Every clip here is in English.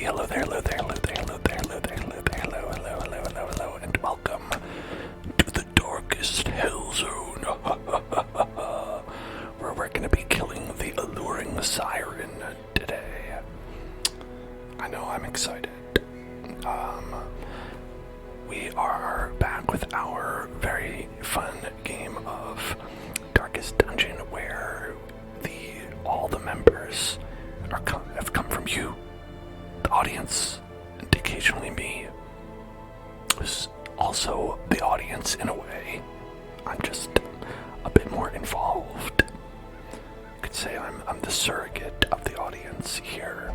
hello there, hello there, hello there, hello there, hello there, hello there, hello, hello, hello, hello, hello, and welcome to the darkest hell zone, where we're gonna be killing the alluring siren today. I know, I'm excited. We are back with our very fun game of Darkest Dungeon, where all the members have come from you, the audience, and occasionally me, who's also the audience in a way. I'm just a bit more involved. You could say I'm the surrogate of the audience here.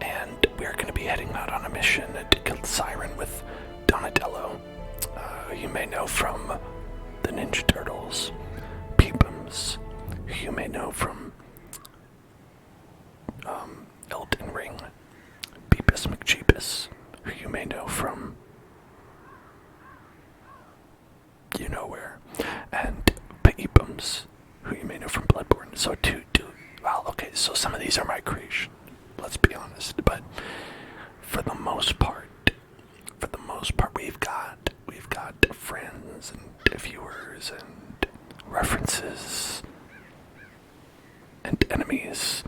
And we're going to be heading out on a mission to kill the siren with Donatello, who you may know from the Ninja Turtles, Peepums, who you may know from Elden Ring, Beepus McJeepus, who you may know from you know where, and Peepums, who you may know from Bloodborne. So well, okay, so some of these are my creation, let's be honest, but for the most part, we've got friends and viewers and references and enemies.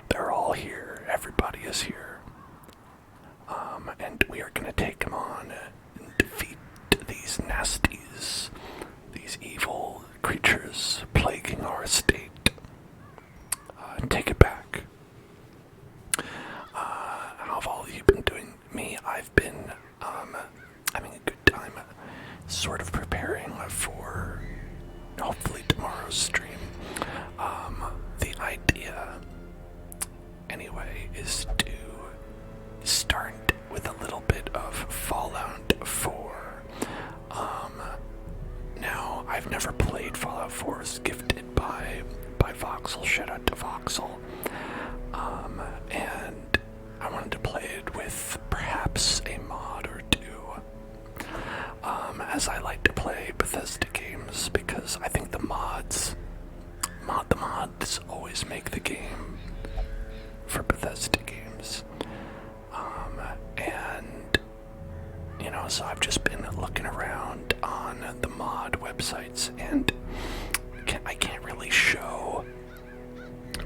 They're all here. Everybody is here. And we are going to take them on and defeat these nasties, these evil creatures plaguing our estate, and take it back. How have all of you been doing? Me, I've been having a good time, sort of preparing for hopefully tomorrow's stream. The idea, anyway, is to start with a little bit of Fallout 4. Now, I've never played Fallout 4. It was gifted by Voxel. Shout out to Voxel. And I wanted to play it with perhaps a mod or two. As I like to play Bethesda games, because I think the mods always make the game for Bethesda games. And so I've just been looking around on the mod websites, and I can't really show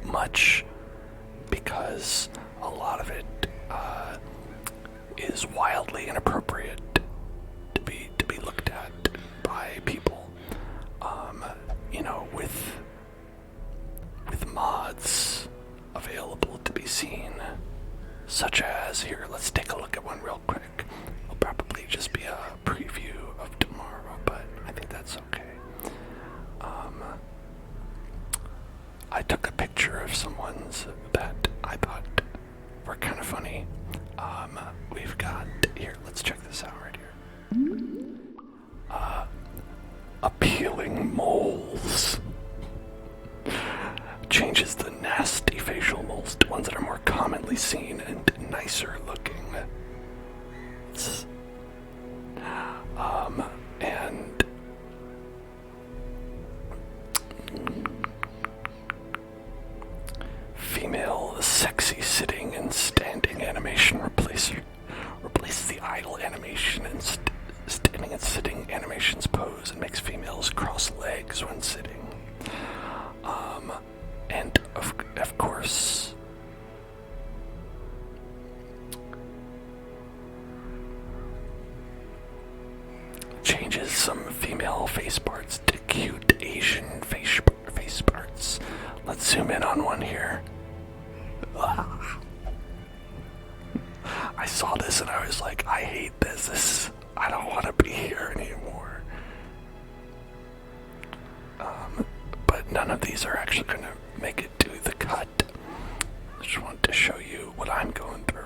much because a lot of it is wildly inappropriate to be looked at by people. With mods available to be seen, such as here. Let's take a look at one real quick. It'll probably just be a preview of tomorrow, but I think that's okay. I took a picture of someone's that I thought were kind of funny. We've got here. Let's check this out right here. Appealing moles. Changes the nasty facial moles to ones that are more commonly seen and nicer looking. And female sexy sitting and standing animation replaces the idle animation and standing and sitting animations pose, and makes females cross legs when sitting. And of course, changes some female face parts to cute Asian face parts. Let's zoom in on one here. I saw this and I was like, I hate this. I don't want to be here anymore. But none of these are actually going to make it to the cut. I just want to show you what I'm going through.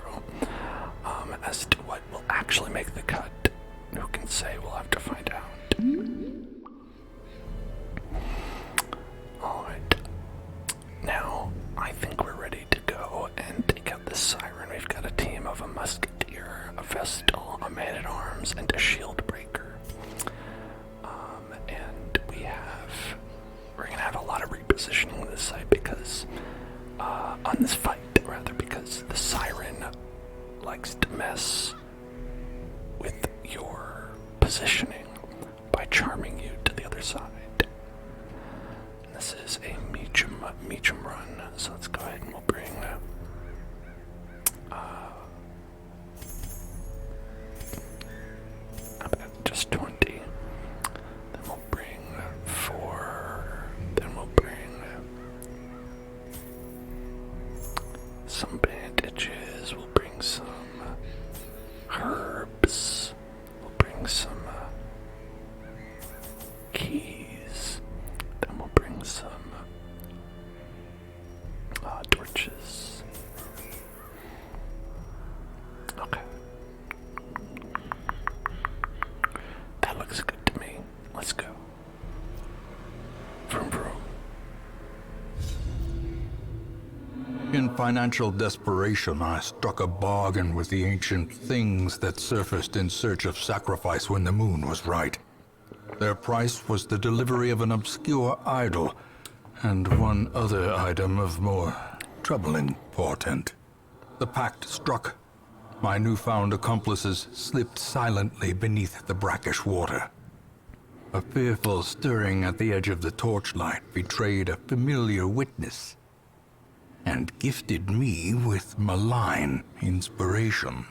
As to what will actually make the cut, who can say? We'll have to find out. Alright. Now, I think we're ready to go and take out this siren. We've got a team of a musketeer, a vestal, a man-at-arms, and a shield breaker. And we're going to have a lot of repositioning this site because won this fight, rather, because the siren likes to mess with your positioning by charming you to the other side. And this is a Meacham run, so let's go ahead and we'll bring just 20. Then we'll bring 4. Then we'll bring some bandages. We'll bring some herbs. We'll bring some keys. Then we'll bring some torches. Okay. That looks good to me. Let's go. Vroom vroom. In financial desperation, I struck a bargain with the ancient things that surfaced in search of sacrifice when the moon was right. Their price was the delivery of an obscure idol and one other item of more troubling portent. The pact struck. My newfound accomplices slipped silently beneath the brackish water. A fearful stirring at the edge of the torchlight betrayed a familiar witness and gifted me with malign inspiration.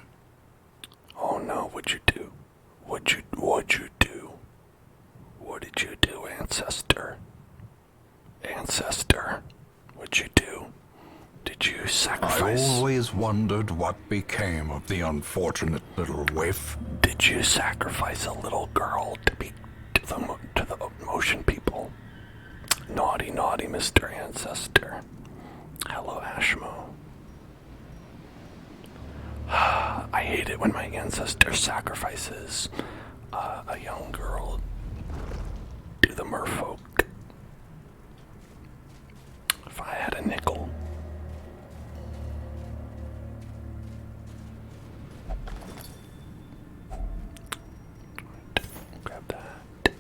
Oh no, what'd you do? What'd you do? What did you do, Ancestor? Ancestor, what'd you do? Did you sacrifice? I always wondered what became of the unfortunate little waif. Did you sacrifice a little girl to the motion people? Naughty, naughty Mr. Ancestor. Hello, Ashmo. I hate it when my ancestor sacrifices a young girl to the merfolk. If I had a nickel. Grab that.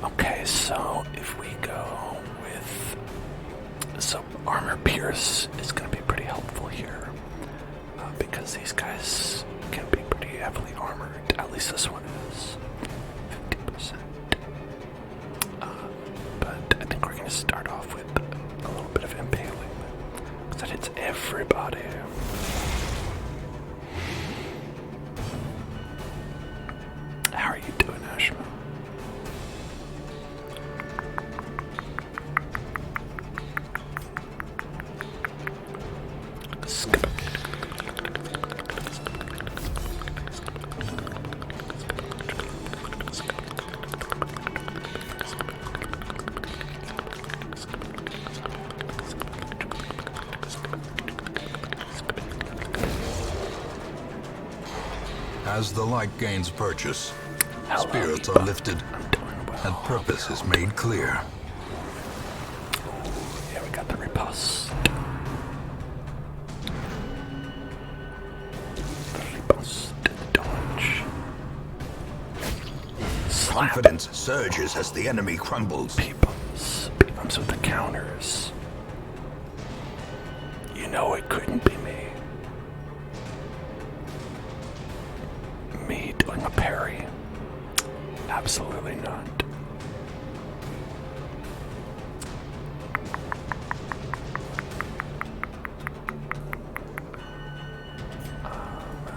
Okay, so if we go with... So armor pierce is going to be pretty helpful here. Because these guys can be pretty heavily armored. At least this one is. 50%. But I think we're going to start off with a little bit of impaling. Because that hits everybody. How are you doing, Ashma? As the light gains purchase, Hello, spirits Eva. are lifted I'm doing well. and purpose is made clear. Yeah, we got the riposte. Dodge. Slap. Confidence surges as the enemy crumbles. Peepums with the counters. You know it couldn't be me. Me doing a parry? Absolutely not.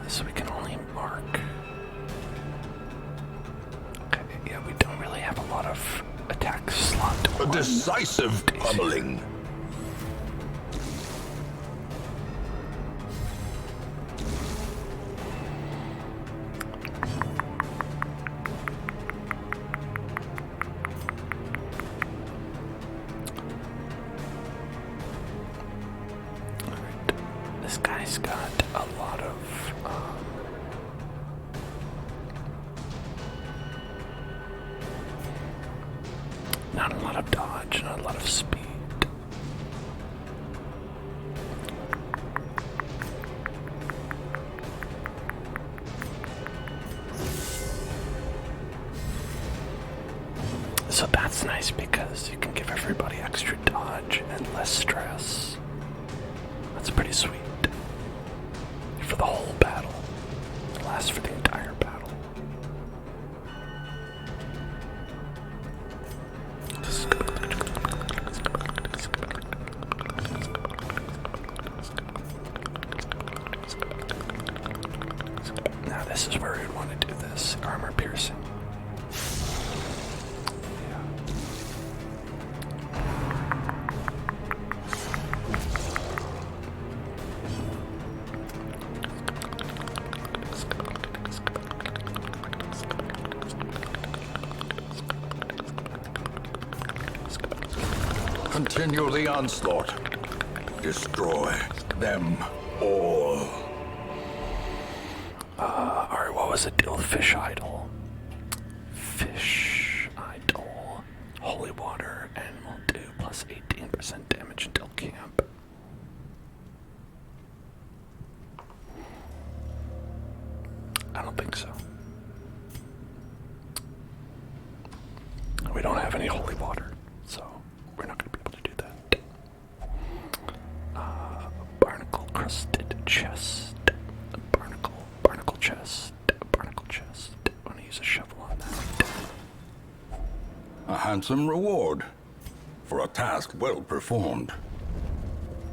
So we can only mark. Okay, yeah, we don't really have a lot of attack slot. A decisive pummeling. This guy's got a lot of not a lot of dodge, not a lot of speed. It's nice because you can give everybody extra dodge and less stress. That's pretty sweet. For the whole battle. It lasts for the entire battle. Now this is where we'd want to do this. Armor piercing. Continue the onslaught. Destroy them all. Alright, what was it? Deal with fish idol. Fish idol. Holy water and will do plus 18% damage until camp. I don't think so. We don't have any holy water, so we're not going to be able to do that. Barnacle crusted chest. Barnacle chest. Barnacle chest. I want to use a shovel on that. A handsome reward for a task well performed.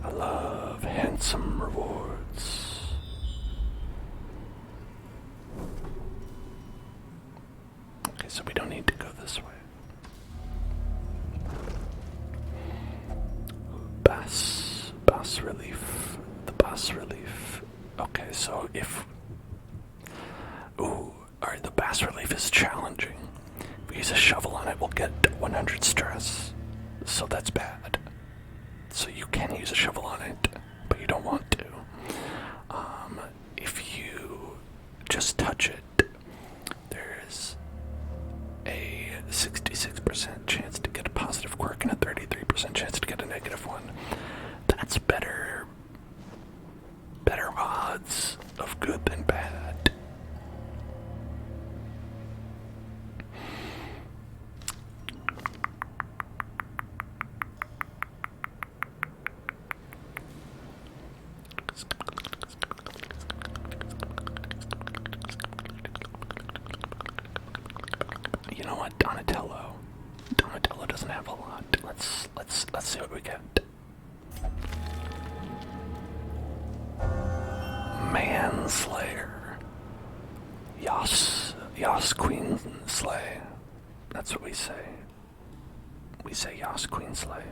I love handsome rewards. Okay, so we don't need to go this way. Bass relief. The bass relief. Okay, so if... Ooh, alright, the bass relief is challenging. If we use a shovel on it, we'll get 100 stress. So that's bad. So you can use a shovel on it, but you don't want to. If you just touch it, there's a 66% chance to get a positive quirk and a 33% chance to get a negative one. That's better odds of good than bad. You know what, Donatello doesn't have a lot. Let's see what we get. Manslayer. Yas Queen Slay. That's what we say. We say Yas Queen Slay.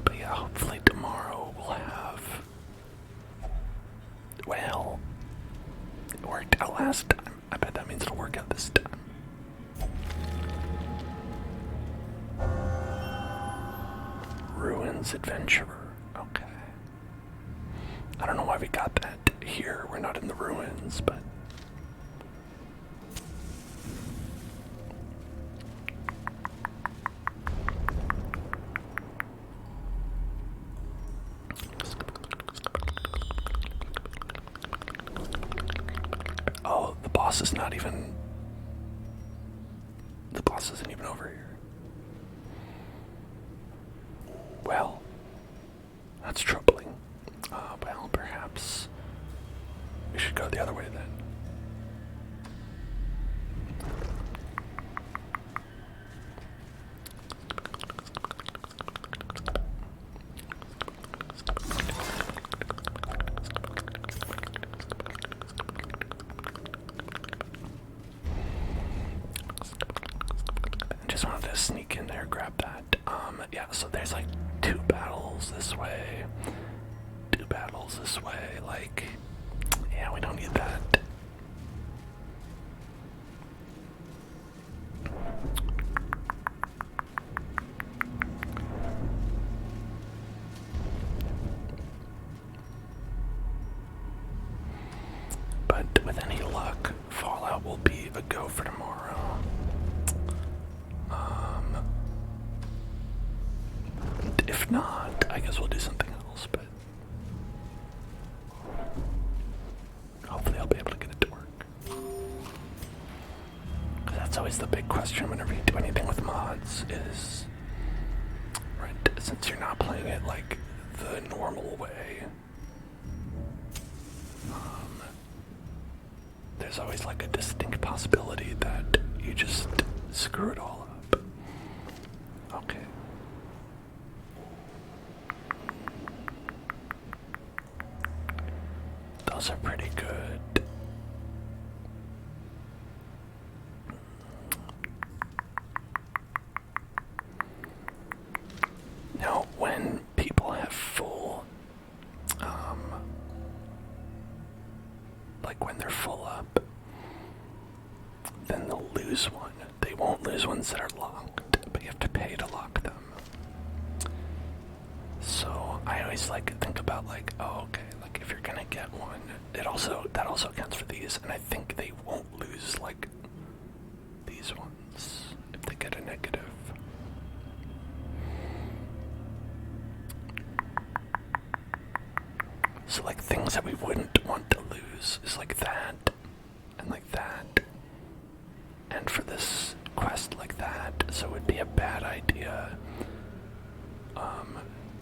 But yeah, hopefully tomorrow we'll have... Well, it worked out last time. I bet that means it'll work out this time. Ruins Adventurer. Okay. I don't know why we got that here. We're not in the ruins, but... Oh, the boss is not even... The boss isn't even over here. Well, that's troubling. Well, perhaps we should go the other way then. Just wanted to sneak in there, grab that. Yeah, so there's like 2 battles this way, 2 battles this way, like, yeah, we don't need that. But with any luck, Fallout will be a go for tomorrow. if not, I guess we'll do something else, but hopefully I'll be able to get it to work. 'Cause that's always the big question whenever you do anything with mods is, right, since you're not playing it like the normal way, there's always like a distinct possibility that you just screw it all up. Okay. Those are pretty good. Now, when people have full, like when they're full up, then they'll lose one. They won't lose ones that are locked, but you have to pay to lock them. So I always like think about like, oh, okay, like if you're gonna get one, that also counts for these, and I think they won't lose like these ones if they get a negative. So like things that we wouldn't want to lose is like that, and like that, and for this quest like that, so it would be a bad idea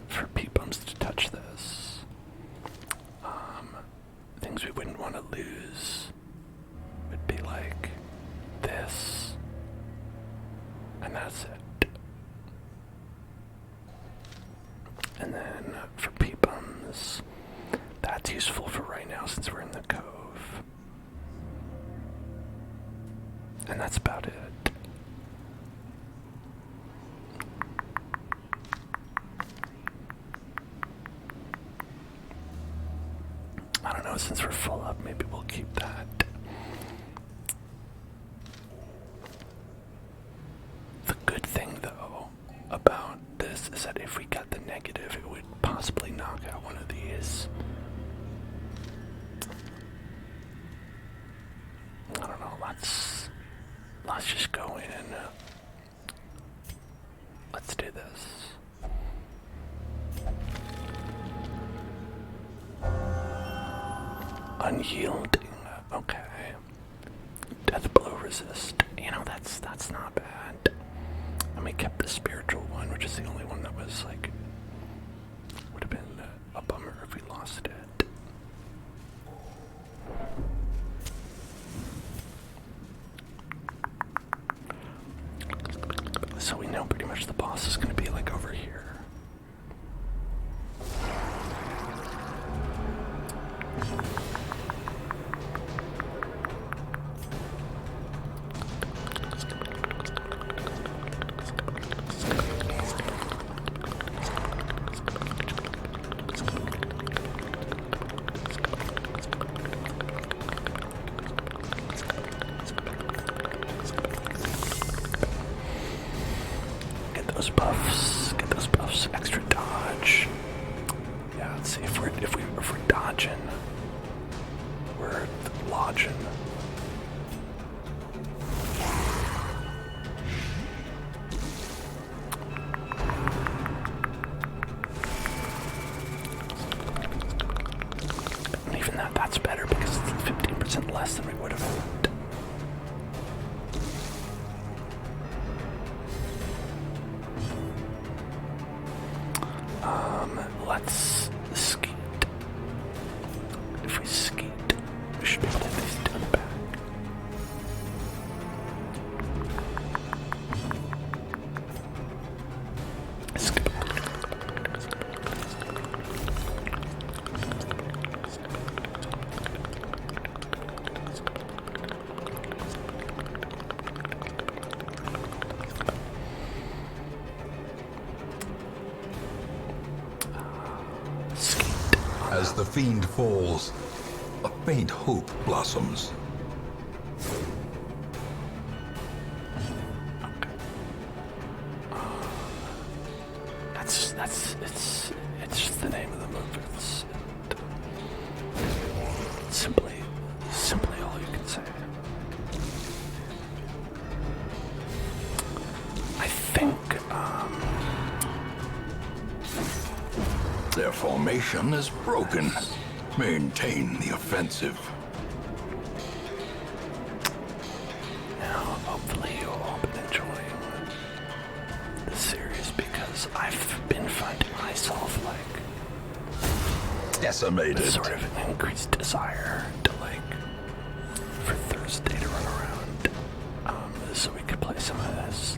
for peepums to touch this. Things we wouldn't want to lose would be like this, and that's it. And then for peepums, that's useful for right now since we're in the cove. And that's about it. I don't know, since we're full up, maybe we'll keep that. The good thing, though, about this is that if we got the negative, it would possibly knock out one of these. I don't know, let's just go in. Let's do this. Unyielding, okay. Death blow resist. You know, that's not bad. And we kept the spiritual one, which is the only one that was like, would have been a bummer if we lost it. So we know pretty much the boss is going to be like over here. Get those buffs, extra dodge. Yeah, let's see if we're dodging, we're lodging. And even that's better because it's 15% less than we would have had. Let's skeet. If we skeet, we should be able to at least turn back. Skip. As the fiend falls, a faint hope blossoms. It's just the name of the movie. It's simply all you can say. I think formation is broken. Maintain the offensive. Now, hopefully you'll all been enjoying the series because I've been finding myself like Decimated. sort of an increased desire to for Thursday to run around, so we could play some of this.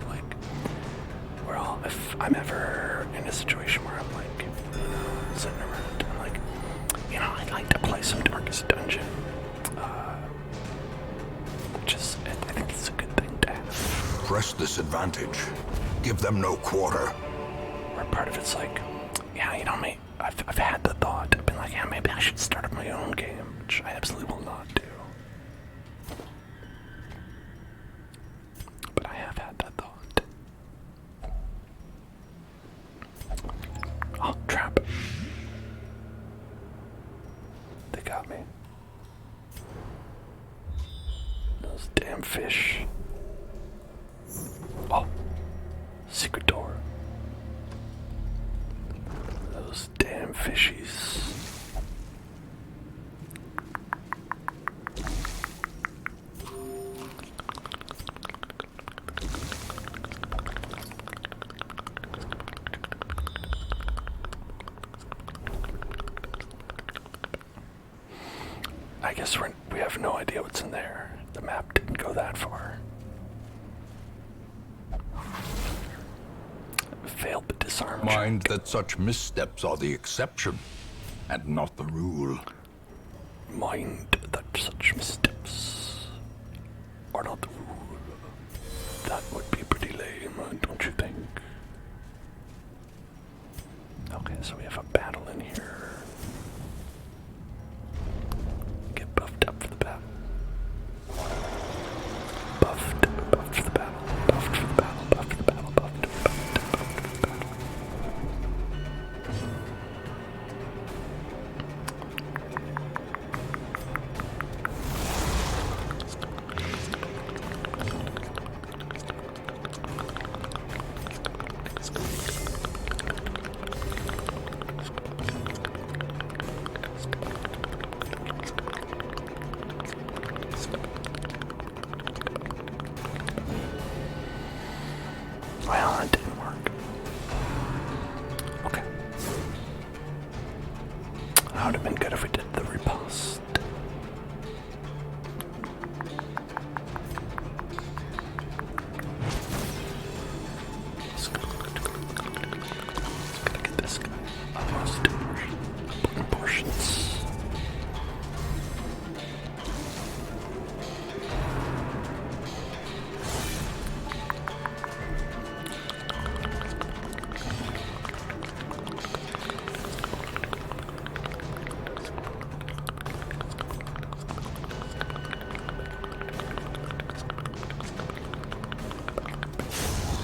Well, if I'm ever in a situation where I'm sitting around, I'm I'd like to play some Darkest Dungeon, which is, I think it's a good thing to have. Press this advantage. Give them no quarter. Where part of it's mate, I've had the thought. I've been maybe I should start up my own game, which I absolutely will not do. But I have had that thought. Oh, trap. They got me. Those damn fish. Oh, secret door. Those damn fishies. I guess we have no idea what's in there. The map didn't go that far. Failed the disarm. Mind that such missteps are the exception, and not the rule. Mind that such missteps are not the rule. That would be pretty lame, don't you think? Okay, so we have a battle in here. Get buffed up for the battle. Buffed for the battle. Buffed for the battle. Buffed for the battle. Buffed for the battle. Well, that didn't work. Okay. That would have been good if we did the riposte. Gotta get this guy. Almost portions.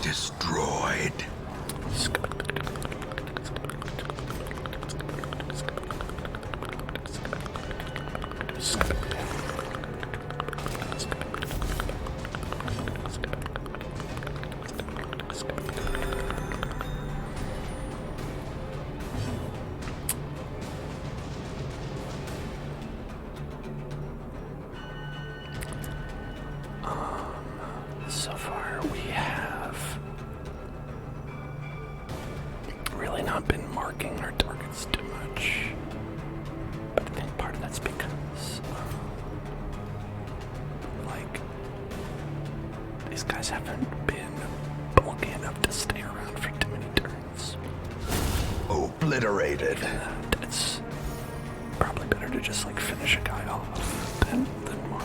Destroyed. So far we have really not been marking our targets too much, but I think part of that's because these guys haven't been bulky enough to stay around for too many turns. Obliterated. It's probably better to just finish a guy off than mark.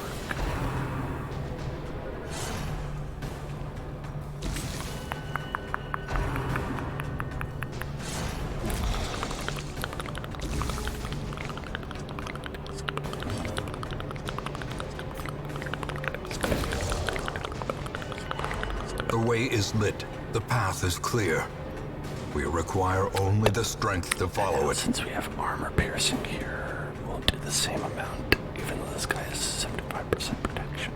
The way is lit. The path is clear. We require only the strength to follow it. Since we have armor piercing here, we'll do the same amount, even though this guy has 75% protection.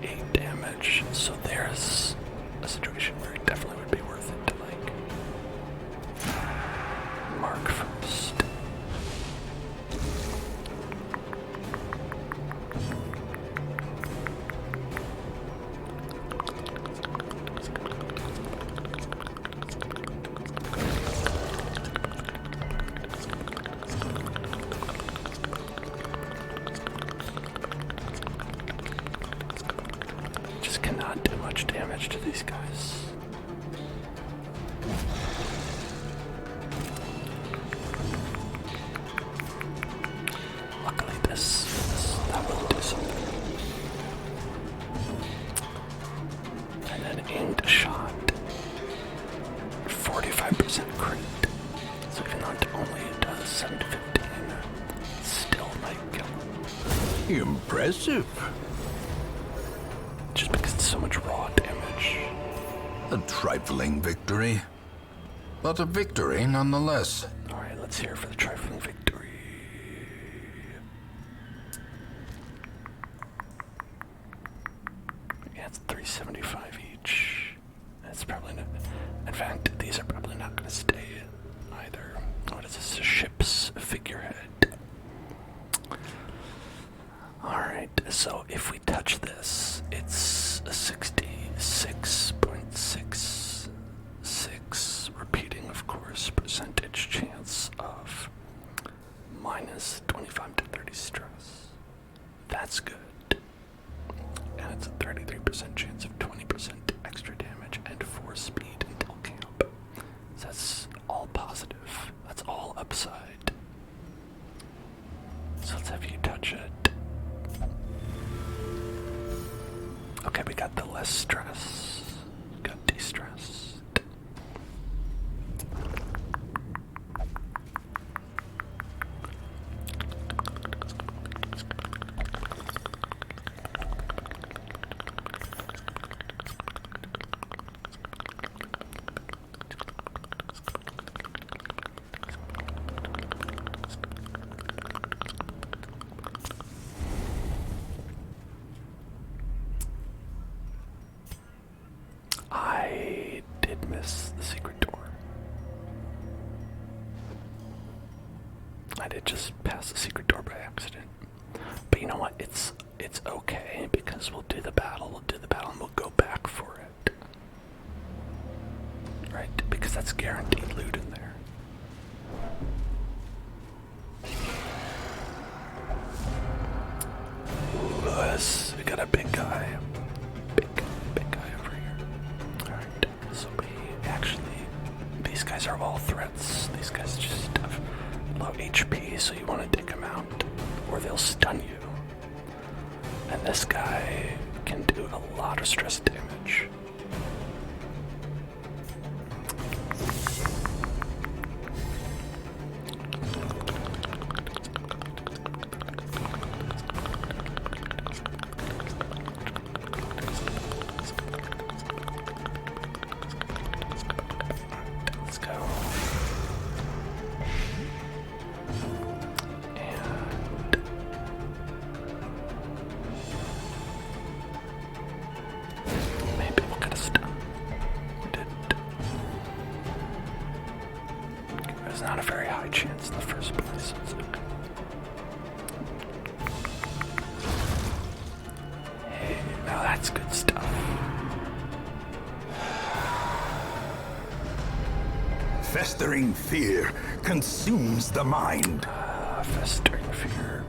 8 damage. So there's a situation where it definitely would be worth it to, like, mark first. Just cannot do much damage to these guys. Luckily that will do something. And then aimed a shot. 45% crit. So even though it only does 7 to 15, still might kill him. Impressive. Just because it's so much raw damage. A trifling victory, but a victory nonetheless. Alright, let's hear for the trifling victory. Yeah, it's 375 each. That's probably not. In fact, these are probably not going to stay either. What is this? A ship's figurehead. Alright, so if we touch this, it's a 66.66, repeating, of course, percentage chance of minus 25 to 30 stress. That's good. And it's a 33% chance of 20% extra damage and 4 speed until camp. So that's all positive. That's all upside. So let's have you touch it. Okay, we got the less stress. Got de-stressed. I did miss the secret door. I did just pass the secret door by accident. But you know what? It's okay because we'll do the battle, and we'll go back for it. Right? Because that's guaranteed loot in there. Ooh, we got a big guy. Big guy over here. Alright, so these guys are all threats. These guys just have low HP, so you want to take them out, or they'll stun you. And this guy can do a lot of stress damage. Let's go. And maybe we'll get a stun. We didn't. It was not a very high chance in the first place. It's okay. Hey, now that's good stuff. Festering fear consumes the mind. Festering fear.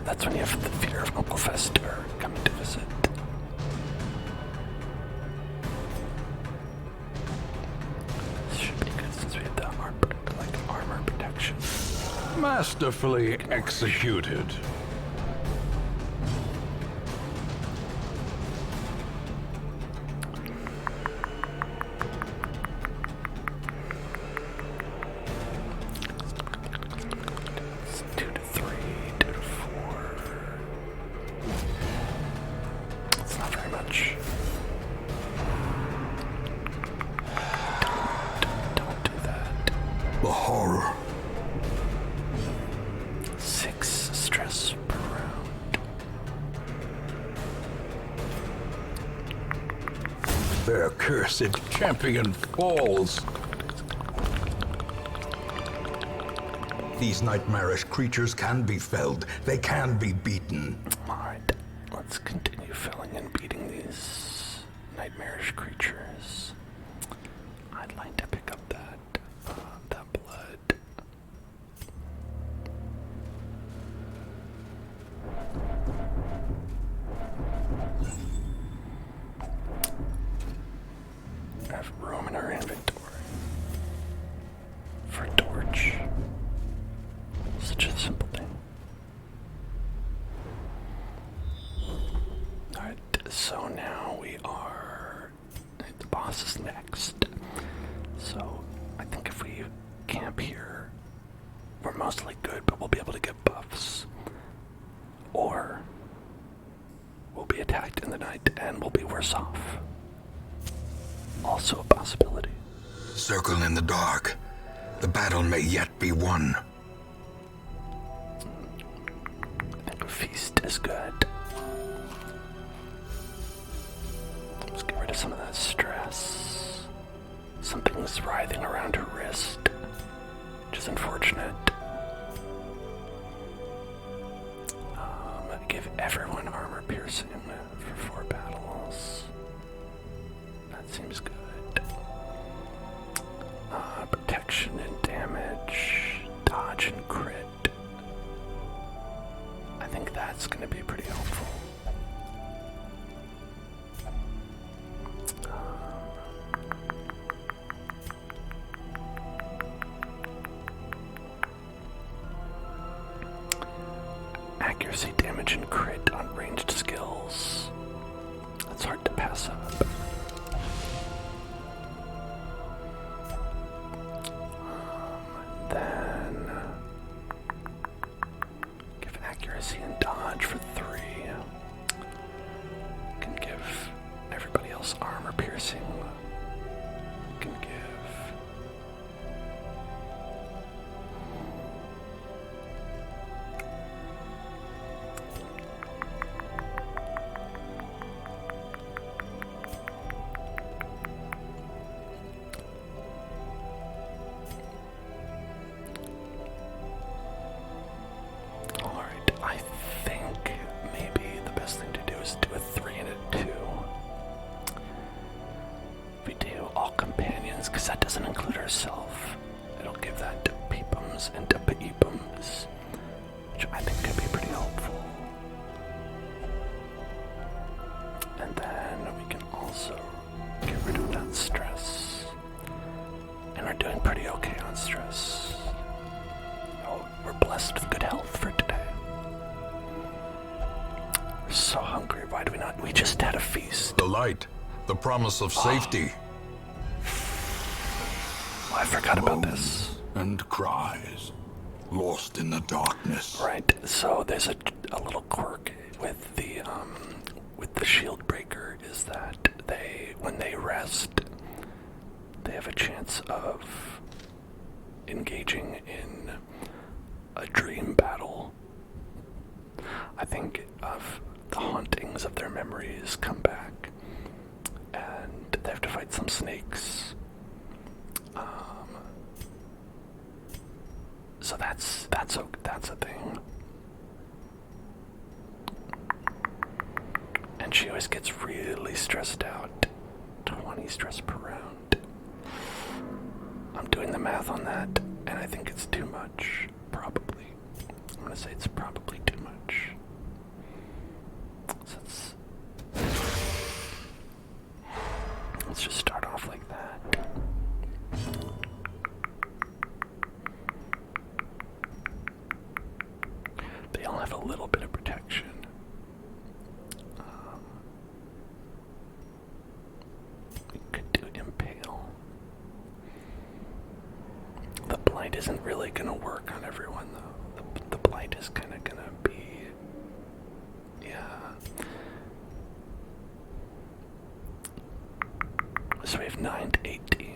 That's when you have the fear of Uncle Fester coming to visit. This should be good since we have the armor protection. Masterfully executed. It's 2 to 3, 2 to 4. It's not very much. Don't do that. The horror. their cursed champion falls. These nightmarish creatures can be felled. They can be beaten. Alright, let's continue felling and beating these nightmarish creatures. I'd like to pick up that blood. I have room in our inventory for a torch. Such a simple thing. Alright, so now we are... the boss is next. So, I think if we camp here, we're mostly good, but we'll be able to get buffs. Or, we'll be attacked in the night and we'll be worse off. Also a possibility. Circle in the dark. The battle may yet be won. I think a feast is good. Let's get rid of some of that stress. Something's writhing around her wrist, which is unfortunate. Give everyone armor piercing for 4 battles. That seems good. Protection and damage, dodge and crit. I think that's going to be pretty helpful. Accuracy, damage, and crit on ranged skills. That's hard to pass up. Then give accuracy and dodge for 3. Can give everybody else armor piercing. Can give I think maybe the best thing to do is do a 3 and a 2. We do all companions, because that doesn't include herself. It'll give that to peepums and to peepums, which I think could be pretty helpful. And then we can also get rid of that stress. And we're doing pretty okay on stress. Oh, we're blessed with good health for today. So hungry, why do we not? We just had a feast. The light, the promise of safety. Oh, I forgot about this. And cries, lost in the darkness. Right, so there's a little quirk with the shield breaker is that when they rest, they have a chance of engaging in a dream battle. I think of the hauntings of their memories come back, and they have to fight some snakes. So that's a thing. And she always gets really stressed out. 20 stress per round. I'm doing the math on that, and I think it's too much. Probably. I'm gonna say it's probably too much. So let's just start off like that. They all have a little bit of protection. We could do impale. The blight isn't really gonna work on everyone though. The blight is kinda gonna be, yeah. So we have 9 to 18.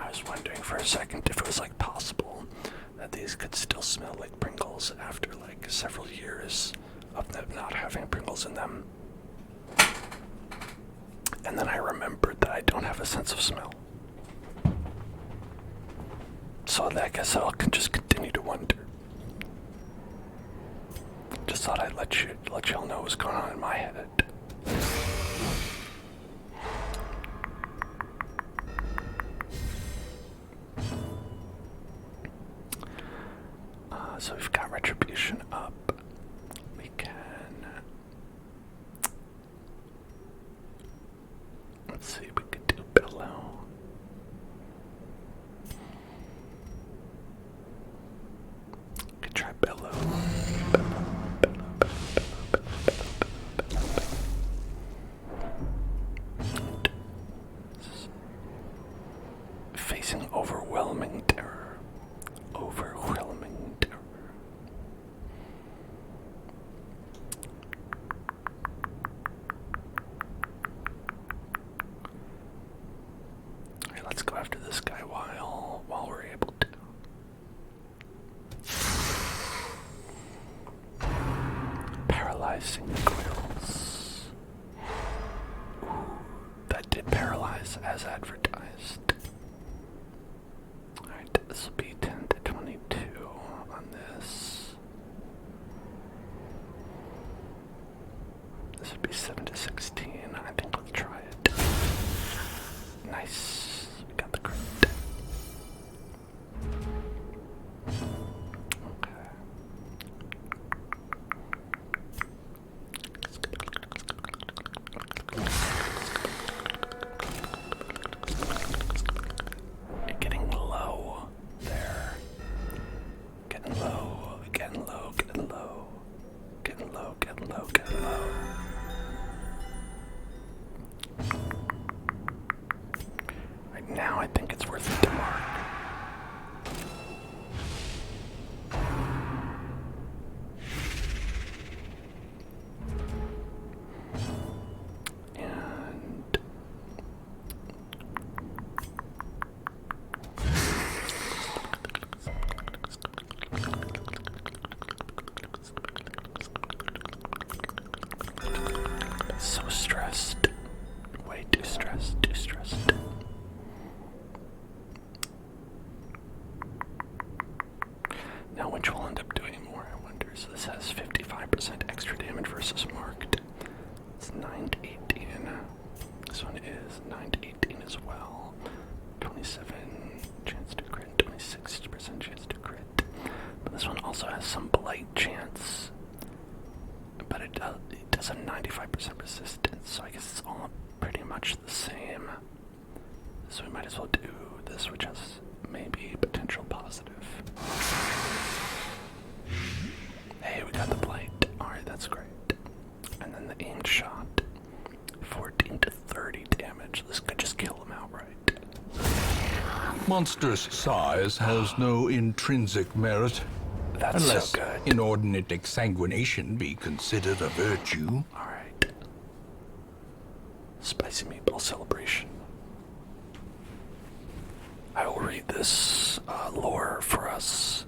I was wondering for a second if it was like possible that these could still smell like Pringles after like several years of them not having Pringles in them. And then I remembered that I don't have a sense of smell. So I guess I can just continue to wonder. Just thought I'd let y'all know what's going on in my head. So we've got retribution up. We can... Let's see, we could do bellow. Could try bellow. Facing overwhelming terror. Overwhelming terror. Alright, let's go after this guy while we're able to. Paralyzing quills. Ooh, that did paralyze as advertised. Alright, this will be 10 to 22. Nice. We got the crit. You're getting low there. Getting low, getting low, getting low. Getting low, getting low, getting low. Right now I think it's worth it to mark. So stressed. Way too stressed, too stressed. Now which will end up doing more, I wonder. So this has 55% extra damage versus marked. It's 9 to 18. This one is 9 to 18 as well. 27 chance to crit, 26% chance to crit. But this one also has some blight chance. But it does a 95% resistance, so I guess it's all pretty much the same. So we might as well do this, which has maybe potential positive. Hey, we got the blight. Alright, that's great. And then the aimed shot. 14 to 30 damage. This could just kill him outright. Monstrous size has no intrinsic merit. That's Unless so good. inordinate exsanguination be considered a virtue. Alright. Spicy meatball celebration. I will read this lore for us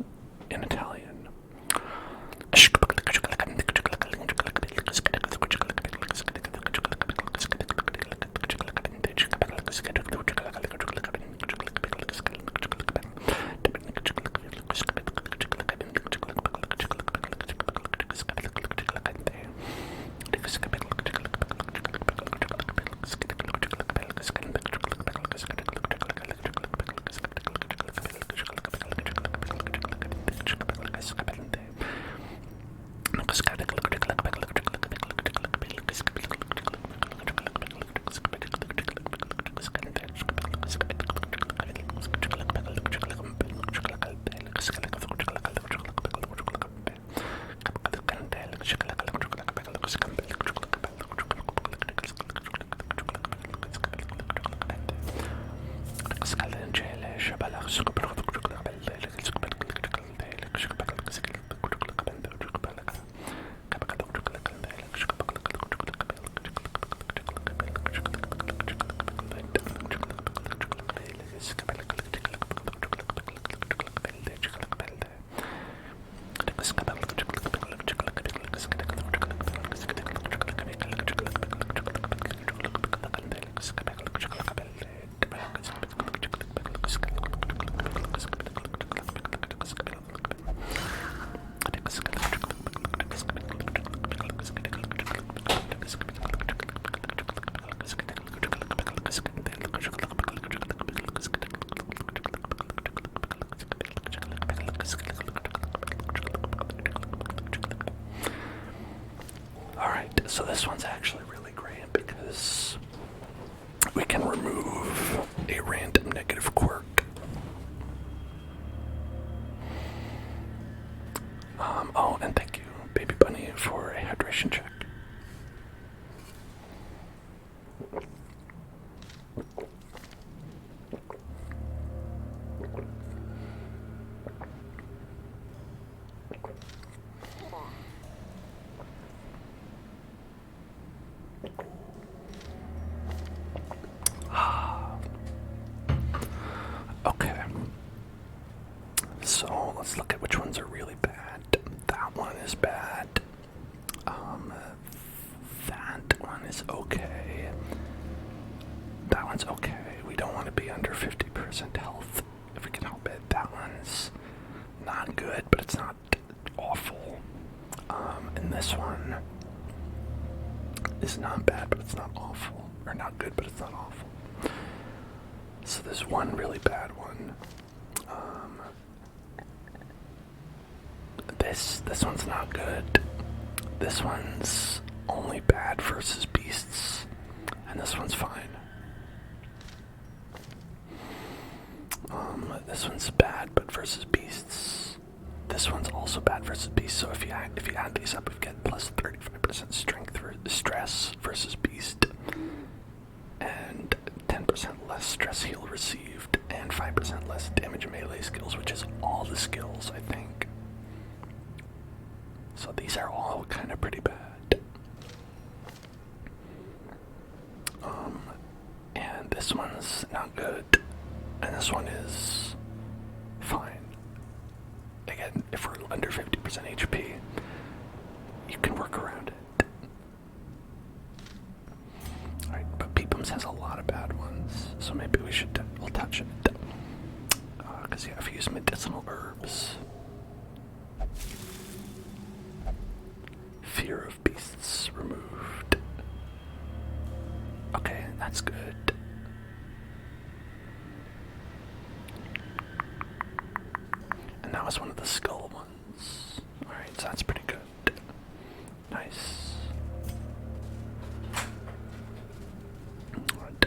in Italian. So this one's actually really great because we can remove a random negative quirk. Oh, and thank you, Baby Bunny, for a hydration check. Okay, so let's look at which ones are really bad. That one is bad. That one is okay. That one's okay. We don't want to be under 50% health if we can help it. That one's not good, but it's not awful. And this one is not bad, but it's not awful. Or not good, but it's not awful. there's one really bad one. This one's not good. This one's only bad versus beasts, and this one's fine. This one's bad, but versus beasts. This one's also bad versus beasts. So if you add these up, we get plus 35% strength for stress versus beast, and 10% less stress heal received, and 5% less damage melee skills, which is all the skills, I think. So these are all kind of pretty bad. And this one's not good, and this one is fine. Again, if we're under 50% HP, you can work around it. Alright, but Peepums has a lot of bad ones, so maybe we'll touch it. Because yeah, if you use medicinal herbs. Fear of beasts removed. Okay, that's good. And that was one of the skull ones. Alright, so that's pretty good. Nice. Alright,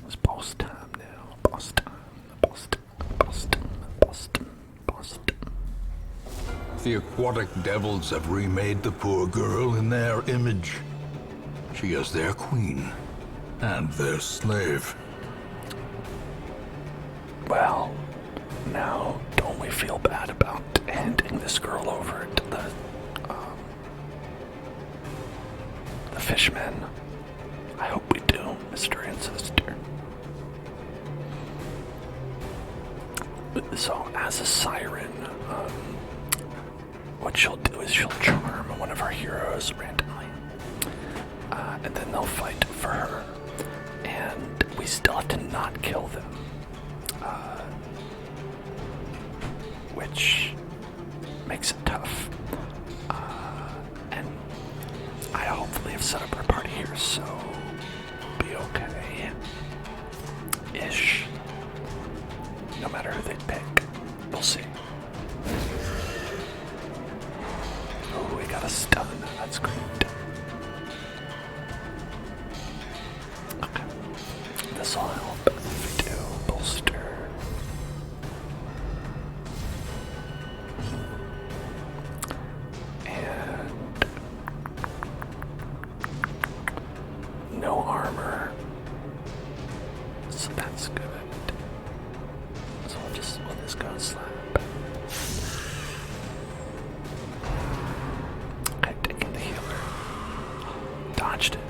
it's boss time now. Boss time. Boss time. Boss time. Boss time. Boss time. The aquatic devils have remade the poor girl in their image. She is their queen and their slave. Well, now don't we feel bad about handing this girl over to the fishmen? I hope we do, Mr. Ancestor. So, as a siren, what she'll do is she'll charm one of our heroes randomly, and then they'll fight for her, and we still have to not kill them, which makes it tough, and I hopefully have set up our party here, so we'll be okay-ish, no matter who they pick. We'll see. Oh, we got a stun. That's great. Okay. This'll help if we do. Bolster. And no armor. So that's good. So we'll just go and slap. Okay, taking the healer. Dodged it.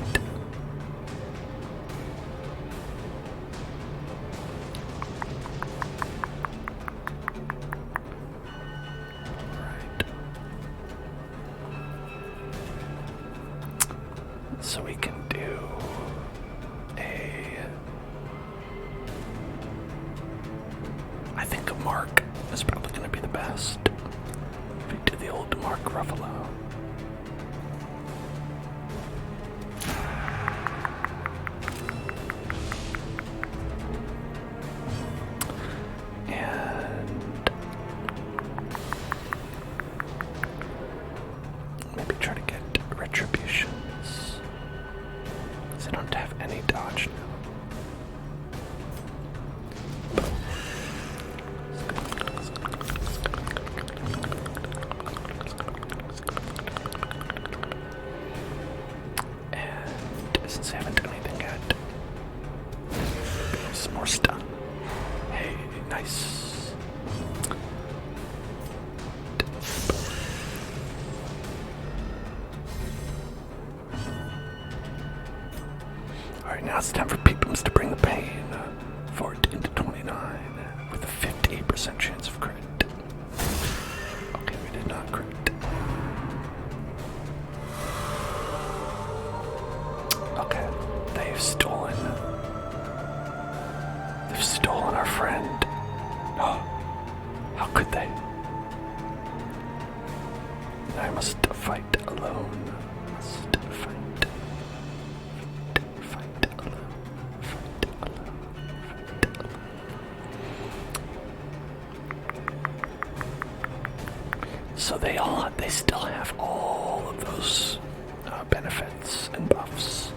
Alright. So we can do I think a mark is probably going to be the best. If we do the old Mark Ruffalo. And maybe try to get retributions. Because I don't have any dodge now. Since I haven't done anything yet. Some more stun. Hey, nice. Alright, now it's time for Peepums to bring the pain. 14 to 29 with a 58% chance of crit. Okay, we did not crit. Okay, they've stolen our friend. Oh, how could they? I must fight alone. Must fight alone. Fight alone. Fight alone. So they still have all of those benefits and buffs.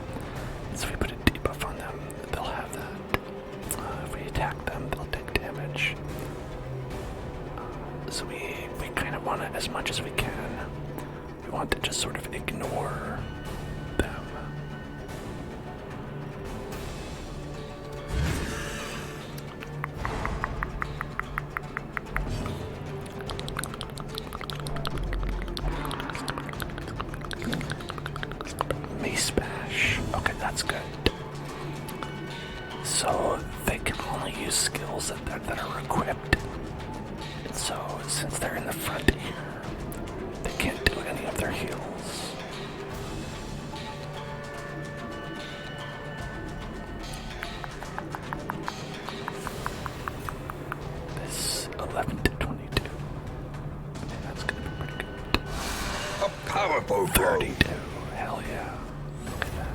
So if we put a debuff on them, they'll have that. If we attack them, they'll take damage. So we kind of want to, as much as we can, we want to just sort of ignore them. Mace bash. Okay, that's good. So they can only use skills that are equipped. And so since they're in the front here, they can't do any of their heals. This 11 to 22. Okay, that's gonna be pretty good. A powerful foe. 32. Hell yeah. Look at that.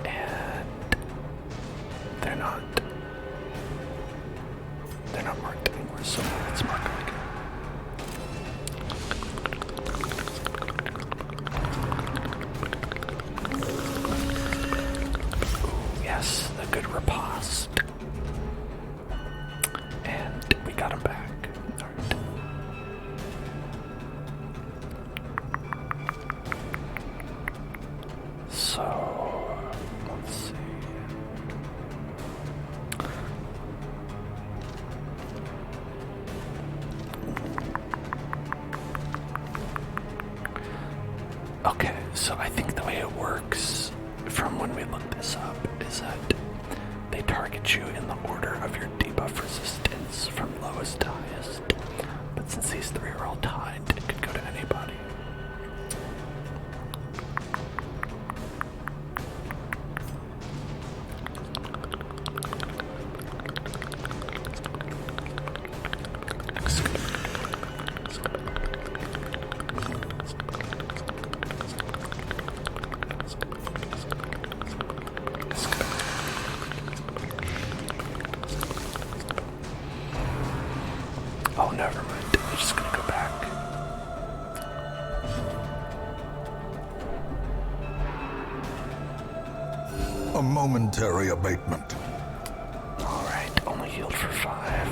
And they're not marked anymore, so let's mark them again. Ooh, yes, a good riposte. And we got him back. Alright. So, let's see. Okay, so I think the way it works from when we looked this up is that they target you in the order of your debuff resistance from lowest to highest. But since these three are all tied, it could go to anybody. Oh, never mind. We're just gonna go back. A momentary abatement. Alright, only healed for 5.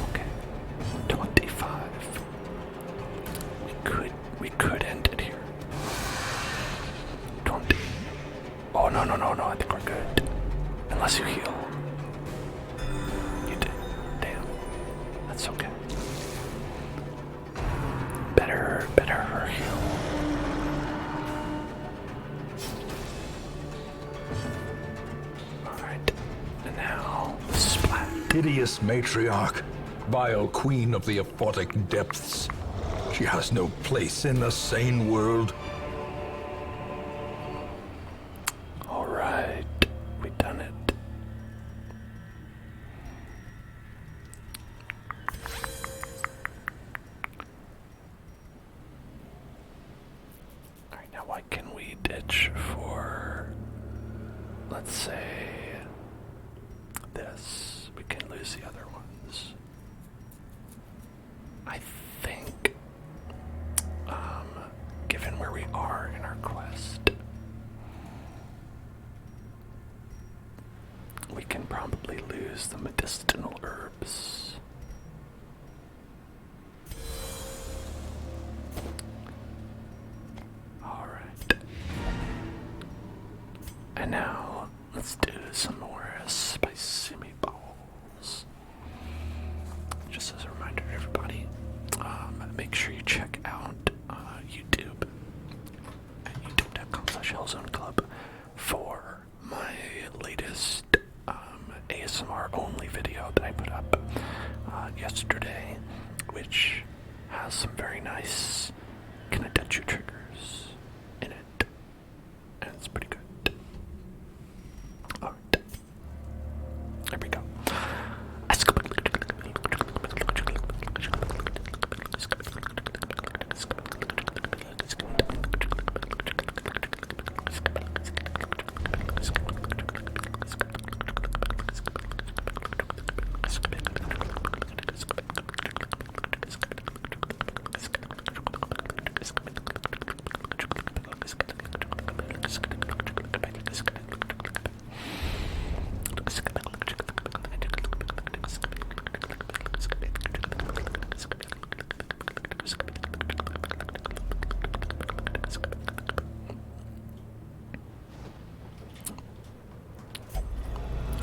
Okay. 25. We could end it here. 20. Oh, no, I think we're good. Unless you heal. You did. Damn. That's okay. Better her heal. Alright. And now, splat. Hideous matriarch, vile queen of the aphotic depths. She has no place in the sane world. Alright. We done it. Alright, now what can we ditch for, let's say, this? We can lose the other ones. I think, given where we are in our quest, we can probably lose the medicinal herbs. Alright. And now, let's do some more spicy meatballs. Just as a reminder to everybody, make sure you check out YouTube at youtube.com/hellzoneclub for my latest ASMR only video that I put up.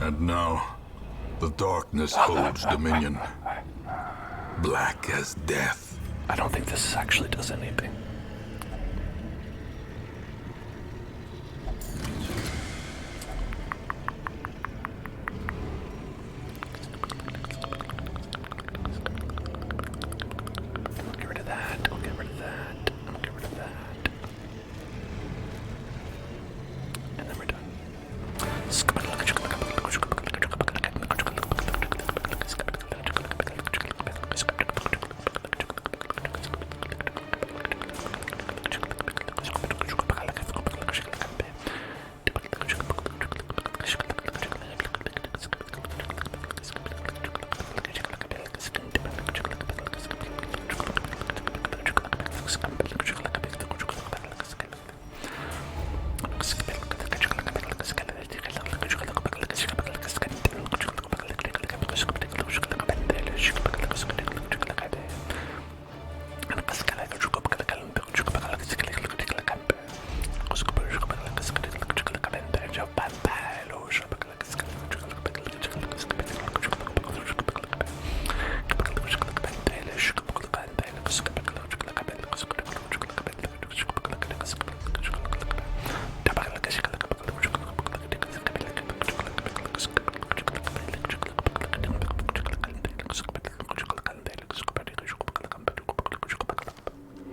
And now, the darkness holds dominion. Black as death. I don't think this actually does anything. I'll get rid of that. I'll get rid of that. I'll get rid of that. And then we're done.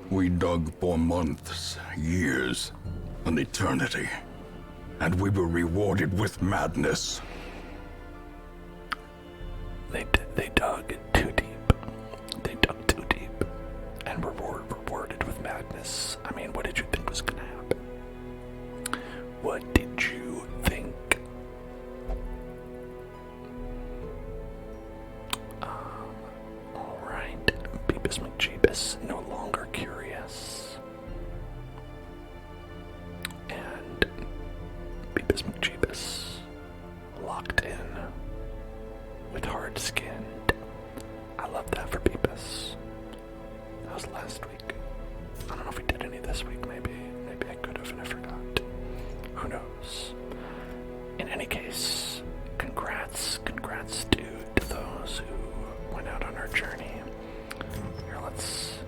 We dug for months, years, an eternity, and we were rewarded with madness. They dug too deep. They dug too deep, and were rewarded with madness. I mean, what did you think was gonna happen? What did you think? All right, Beebus McJeebus, no longer curious, and Beebus McJeebus locked in with hard skin. I love that for Beebus. That was last week. I don't know if we did any this week. Maybe I could have and I forgot. Who knows? In any case, congrats to those who went out on our journey. Here, let's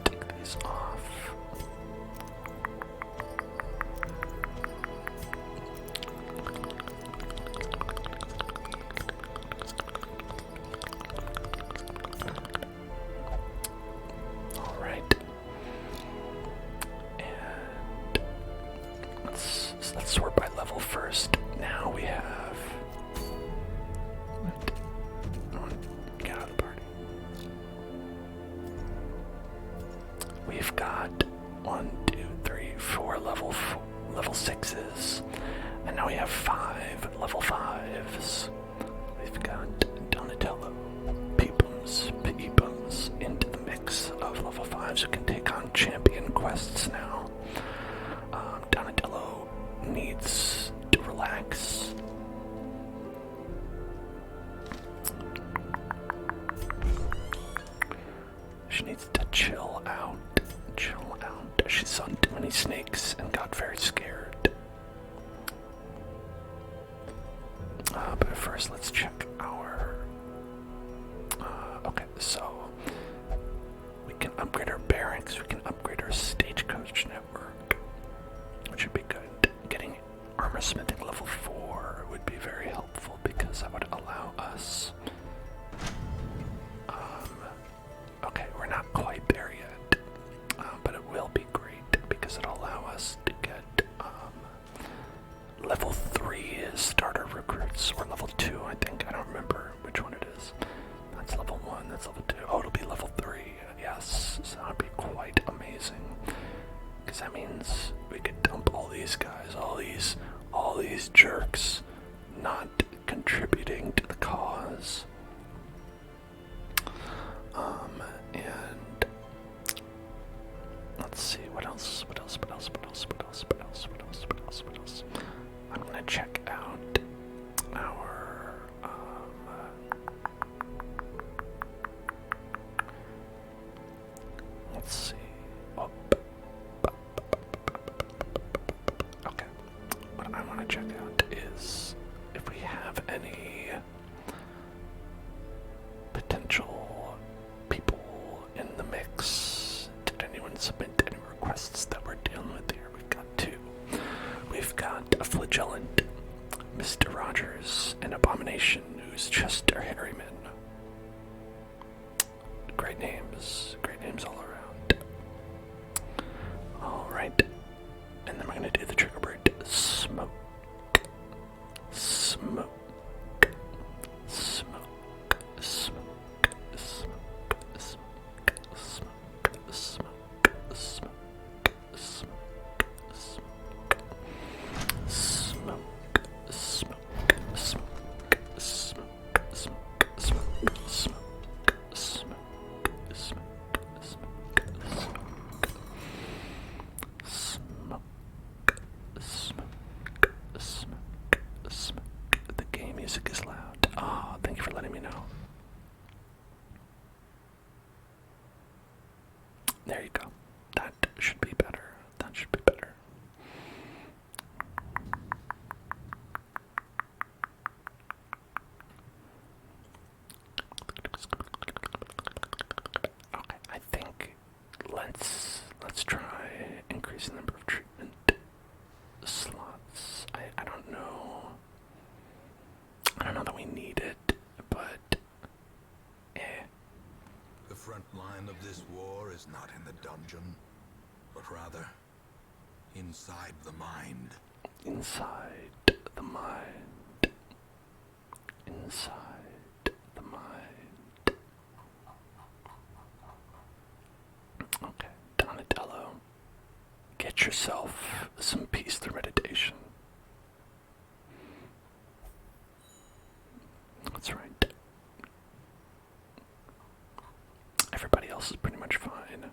take these off. All right, and let's sort by level first. Now we have. Get out of the party. We've got 1, 2, 3, 4 level 6s, and now we have 5 level 5s. We've got Donatello, Peepums into the mix of level 5s who can take on champion quests now. Donatello needs to relax. She needs to chill out. She saw too many snakes and got very scared. But first, let's check our... okay, so we can upgrade our barracks, we can upgrade our stagecoach network, which would be good. Getting armor smithing level 4 would be very helpful because that would allow us... okay, we're not quite there yet, but it will be great because it'll allow us to get level 3 starter recruits, or level 2, I think. I don't remember which one it is. That's level 1, that's level 2. Oh, it'll be level 3, yes. So that'd be quite amazing. Because that means we could dump all these guys, all these jerks, not contributing to the cause. And let's see, what else? I'm gonna check out our, let's see. Okay. What I check out is if we have any potential people in the mix. Did anyone submit any requests that we're dealing with here? We've got two. We've got a flagellant, Mr. Rogers, and Abomination, who's Chester Harriman. Great names all around. Alright, and then we're gonna do the trigger word smoke. Smoke. Smoke. Smoke. Smoke. Smoke. Smoke. Smoke. Smoke. The game music is loud. Ah, thank you for letting me know. There you go. That should be better. That should be better. Okay, I think let's try increase the number of treatment slots. I don't know. I don't know that we need it, but The front line of this war is not in the dungeon, but rather inside the mind. Inside the mind. Inside the mind. Okay, Donatello, get yourself some peace through meditation. That's right. Everybody else is pretty much fine.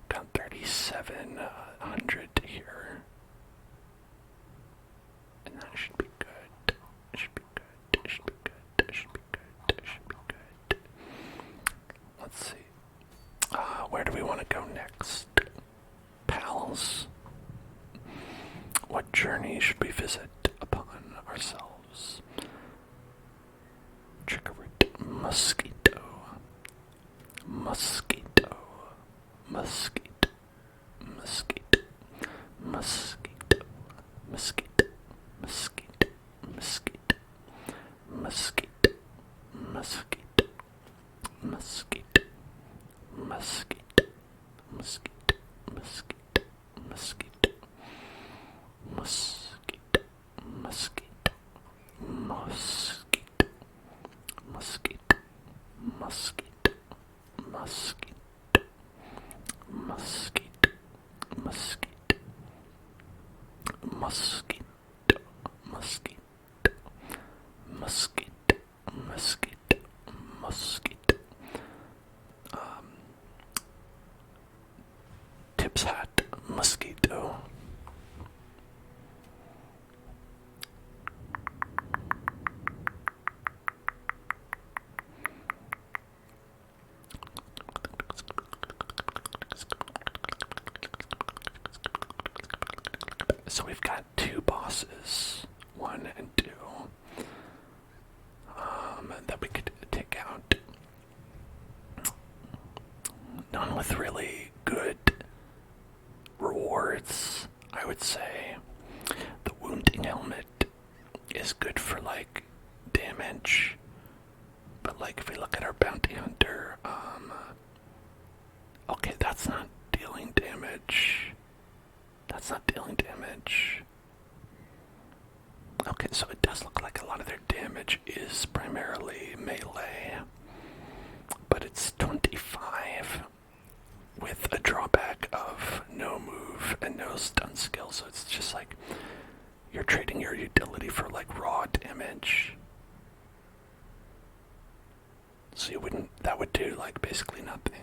Got 3,700 here. And that should be good. It should be good. It should be good. It should be good. It should be good. Let's see. Where do we want to go next? Pals. What journey should we visit upon ourselves? Triggered mosquito. Mosquito. Mosquito. Mosquito. Mosquito. Mosquito. Mosquito. Mosquito. Mosquito. Mosquito. Mosquito. Mosquito. Mosquito. Mosquito. Mosquito. Mosquito, mosquito, mosquito, mosquito, mosquito, mosquito, mosquito, mosquito, mosquito, mosquito, mosquito, mosquito, mosquito. Tips hat, mosquito. So we've got two bosses, 1 and 2, that we could take out. None with really good rewards, I would say. The wounding helmet is good for like damage, but like if we look at our bounty hunter, okay, that's not dealing damage. That's not dealing damage. Okay, so it does look like a lot of their damage is primarily melee, but it's 25 with a drawback of no move and no stun skill, so it's just like you're trading your utility for like raw damage. So you wouldn't, that would do like basically nothing.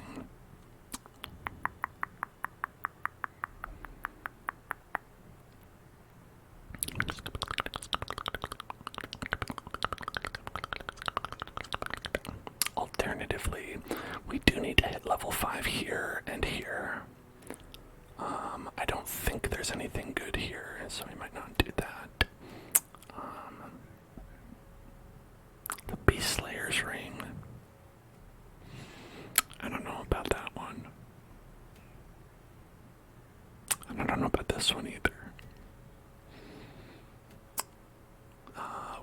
Alternatively, we do need to hit level 5 here and here. there's anything good here, so we might not do that. The Beast Slayer's ring. I don't know about that one. And I don't know about this one either.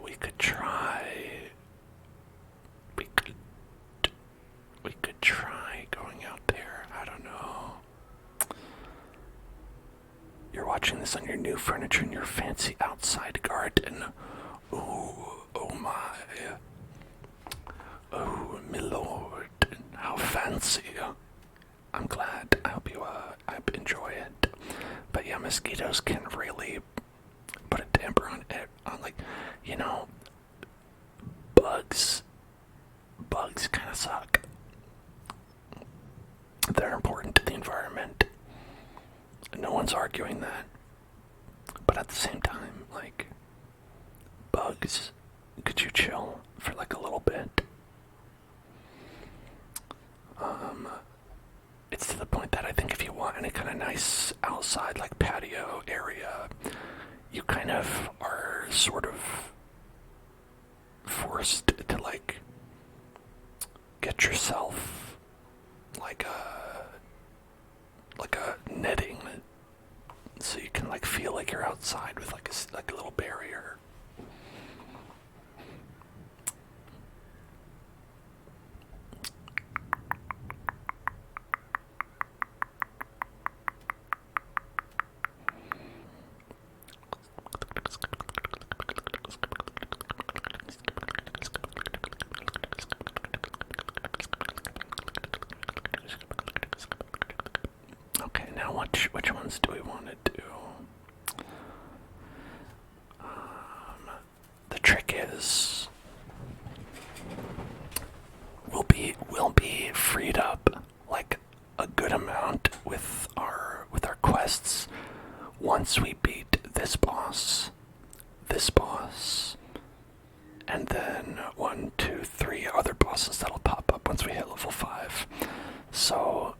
We could try. We could try going out there. I don't know. You're watching this on your new furniture in your fancy outside garden. Ooh, oh my. Oh, my lord. How fancy. I'm glad. I hope you enjoy it. But yeah, mosquitoes can really put a damper on it. On, like, you know, bugs kind of suck. They're important to the environment. No one's arguing that. But at the same time, like, bugs, could you chill for like a little bit? It's to the point that I think if you want any kind of nice outside, like, patio area, you kind of are sort of forced to, like, get yourself like a netting, so you can, like, feel like you're outside with like a little barrier. Okay, now which ones do we want to do? The trick is we'll be freed up like a good amount with our quests once we beat this boss, and then 1, 2, 3 other bosses that'll pop up once we hit level 5. So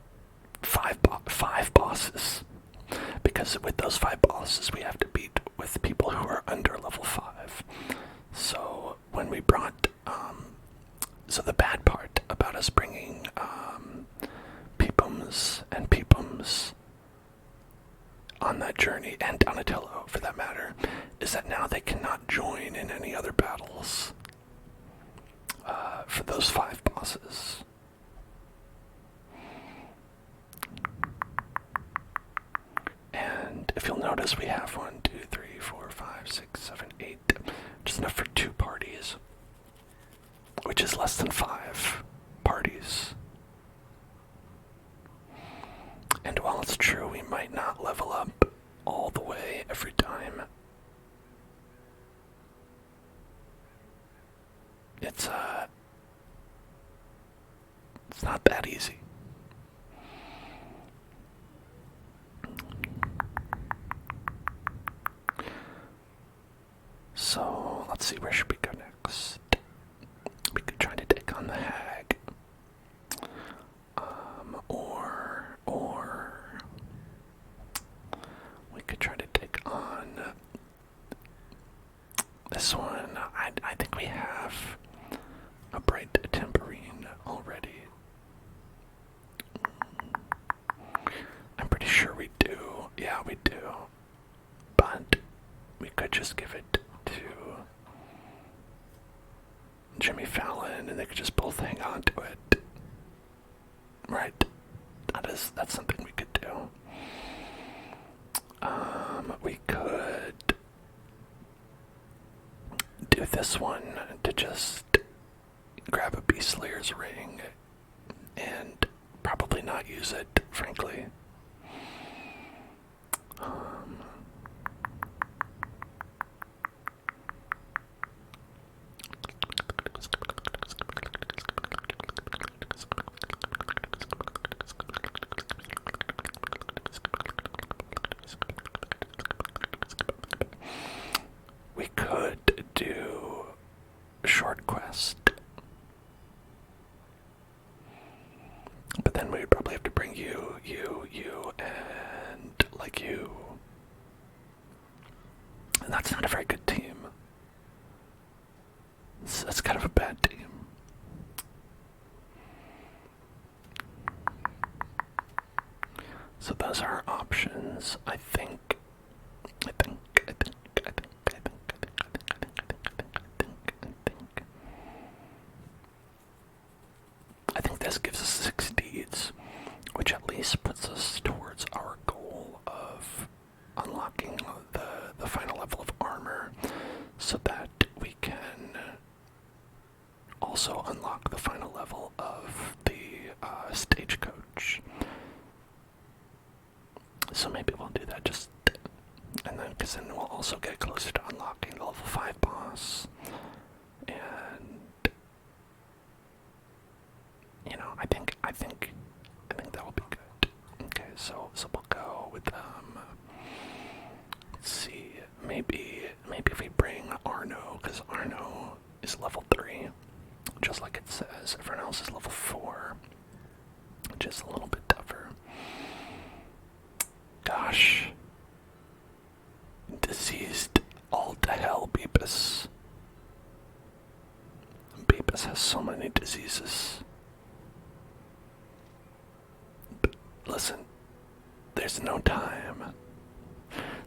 five bosses, because with those 5 bosses we have to beat with people who are under level 5. So when we brought so the bad part about us bringing peepums and peepums on that journey, and Donatello for that matter, is that now they cannot join in any other battles for those 5 bosses. And if you'll notice, we have 1, 2, 3, 4, 5, 6, 7, 8, just enough for 2 parties, which is less than 5 parties. And while it's true we might not level up all the way every time, it's not that easy. So let's see, where should we go next? We could try to take on the hag, or we could try to take on this one. I think we have a bright tambourine already. I'm pretty sure we do. Yeah, we do. But we could just give it to Jimmy Fallon and they could just both hang on to it. Right? That's something we could do. We could do this one to just grab a Beast Slayer's ring and probably not use it, frankly. We could do a short quest, but then we'd probably have to bring you, and like you, a very good team. That's kind of a bad team. So those are our options. I think this gives us 6 deeds, which at least puts us towards our goal of unlocking the final level of armor, so that we can also unlock the final level of the stagecoach. So maybe we'll do that because then we'll also get closer to unlocking the level 5 boss. And I think that will be good. Okay, so we'll go with let's see, maybe if we bring Arno, because Arno is level 3, just like it says. Everyone else is level 4, which is a little bit tougher. Gosh. Diseased all to hell, Beepus. Beepus has so many diseases. But listen, there's no time.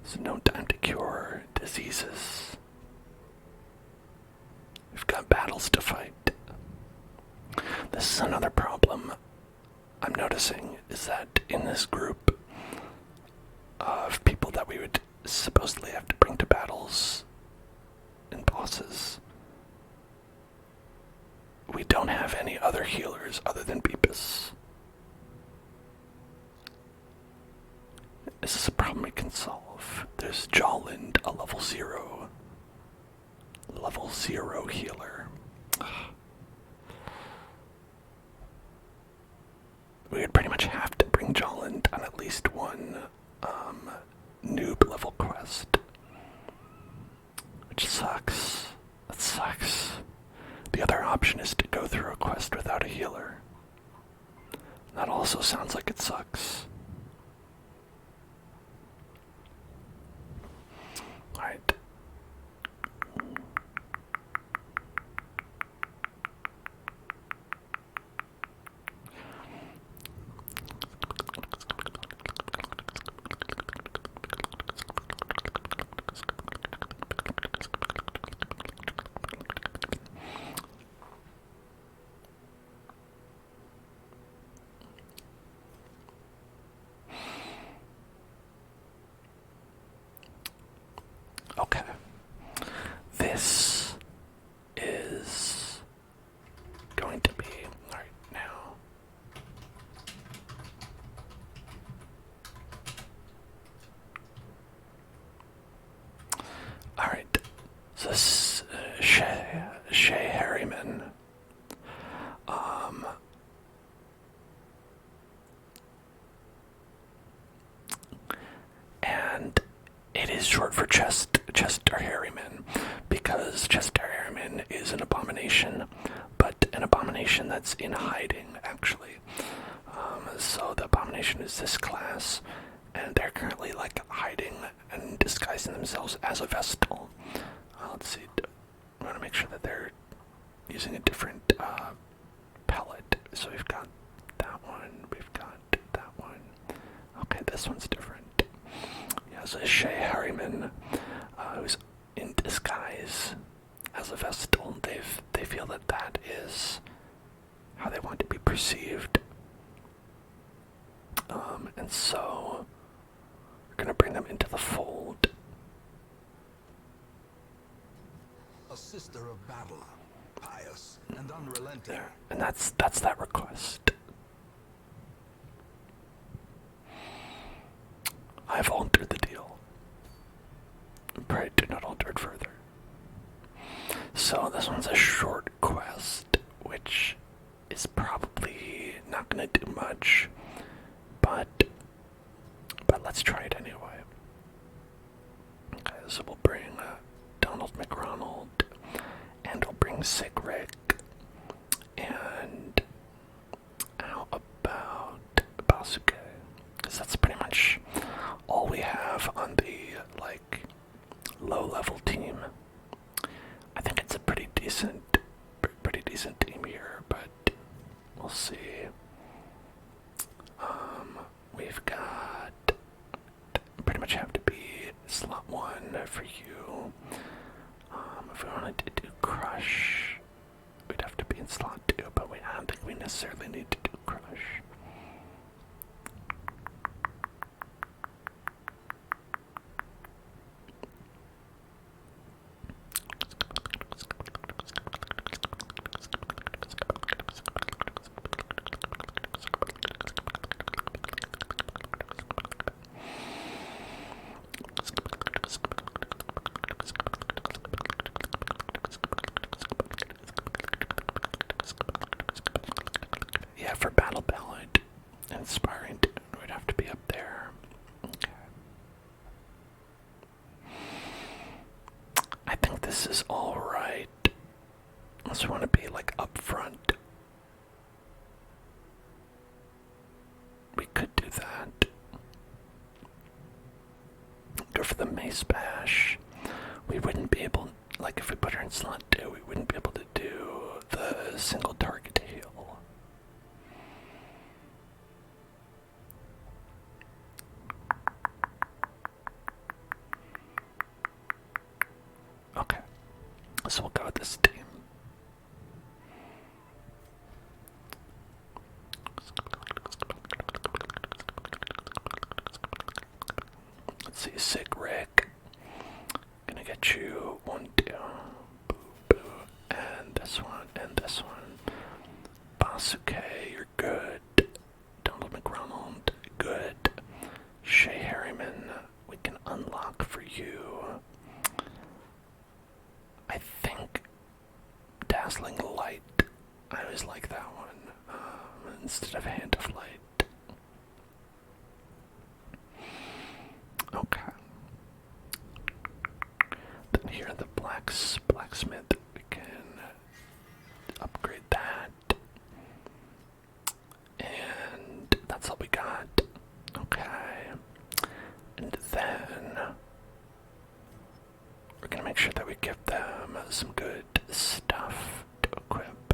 There's no time to cure diseases. We've got battles to fight. This is another problem I'm noticing, is that in this group of people that we would supposedly have to bring to battles and bosses, we don't have any other healers other than Beepus. This is a problem we can solve. There's Jolland, a level 0 healer. We would pretty much have to bring Jolland on at least one noob level quest, which sucks. That sucks. The other option is to go through a quest without a healer. That also sounds like it sucks. Alright. Okay. This is going to be right now. Alright. So this is Shay Harriman. And it is short for Chester Harriman, because Chester Harriman is an abomination, but an abomination that's in hiding, actually. So the abomination is this class, and they're currently hiding and disguising themselves as a Vestal. Let's see, I want to make sure that they're using a different palette. So we've got that one, we've got that one. Okay, this one's different. Yeah, so Shay Harriman, who's in disguise as a Vestal. They feel that is how they want to be perceived. And so we're gonna bring them into the fold. A sister of battle, pious and unrelenting. There, and that's that request. I've altered the deal. Pray do not alter it further. So this one's a short quest, which is probably not gonna do much, but let's try it anyway. Okay, so we'll bring Donald McRonald, and we'll bring Sigric, and how about Basuke? Because that's pretty much all we have on the low-level team. I think it's a pretty decent team here, but we'll see. We've got pretty much have to be slot 1 for you. If we wanted to do crush, we'd have to be in slot 2, but I don't think we necessarily need to do crush. Yeah, for battle ballad, inspiring, we'd have to be up there. Okay. I think this is all right. Unless we want to be like up front. We could do that. Go for the mace bash. We wouldn't be able, like if we put her in slot 2, we wouldn't be able to do the single target heal. Okay, so we'll go with this team. Let's see, Sick Rick. Gonna get you 1, 2. Boo, boo. And this one, and this one. Basuke, you're good. Donald McRonald, good. Shay Harriman, we can unlock for you. I think Dazzling Light. I always like that one instead of Hand of Light. Okay. Then here the blacksmith. We can upgrade that, and that's all we got. Okay. And then we're gonna make sure that we give them some good stuff to equip.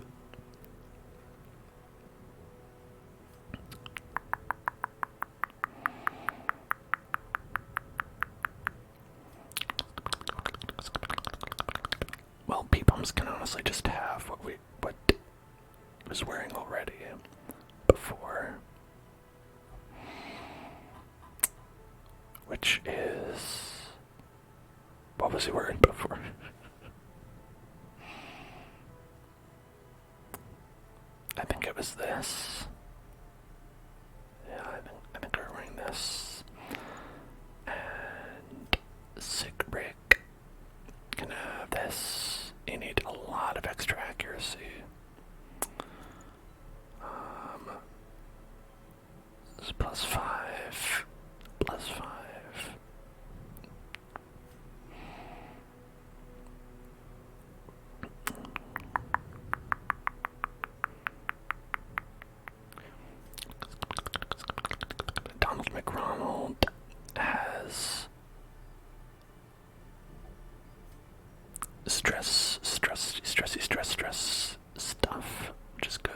Well, P-Bums can honestly just have what was wearing already before. Which is... what was he wearing before? I think it was this. Yeah, I think we're wearing this. And Sick Rick can have this. You need a lot of extra accuracy. This is +5. +5. Donald McRonald has stress stuff, which is good.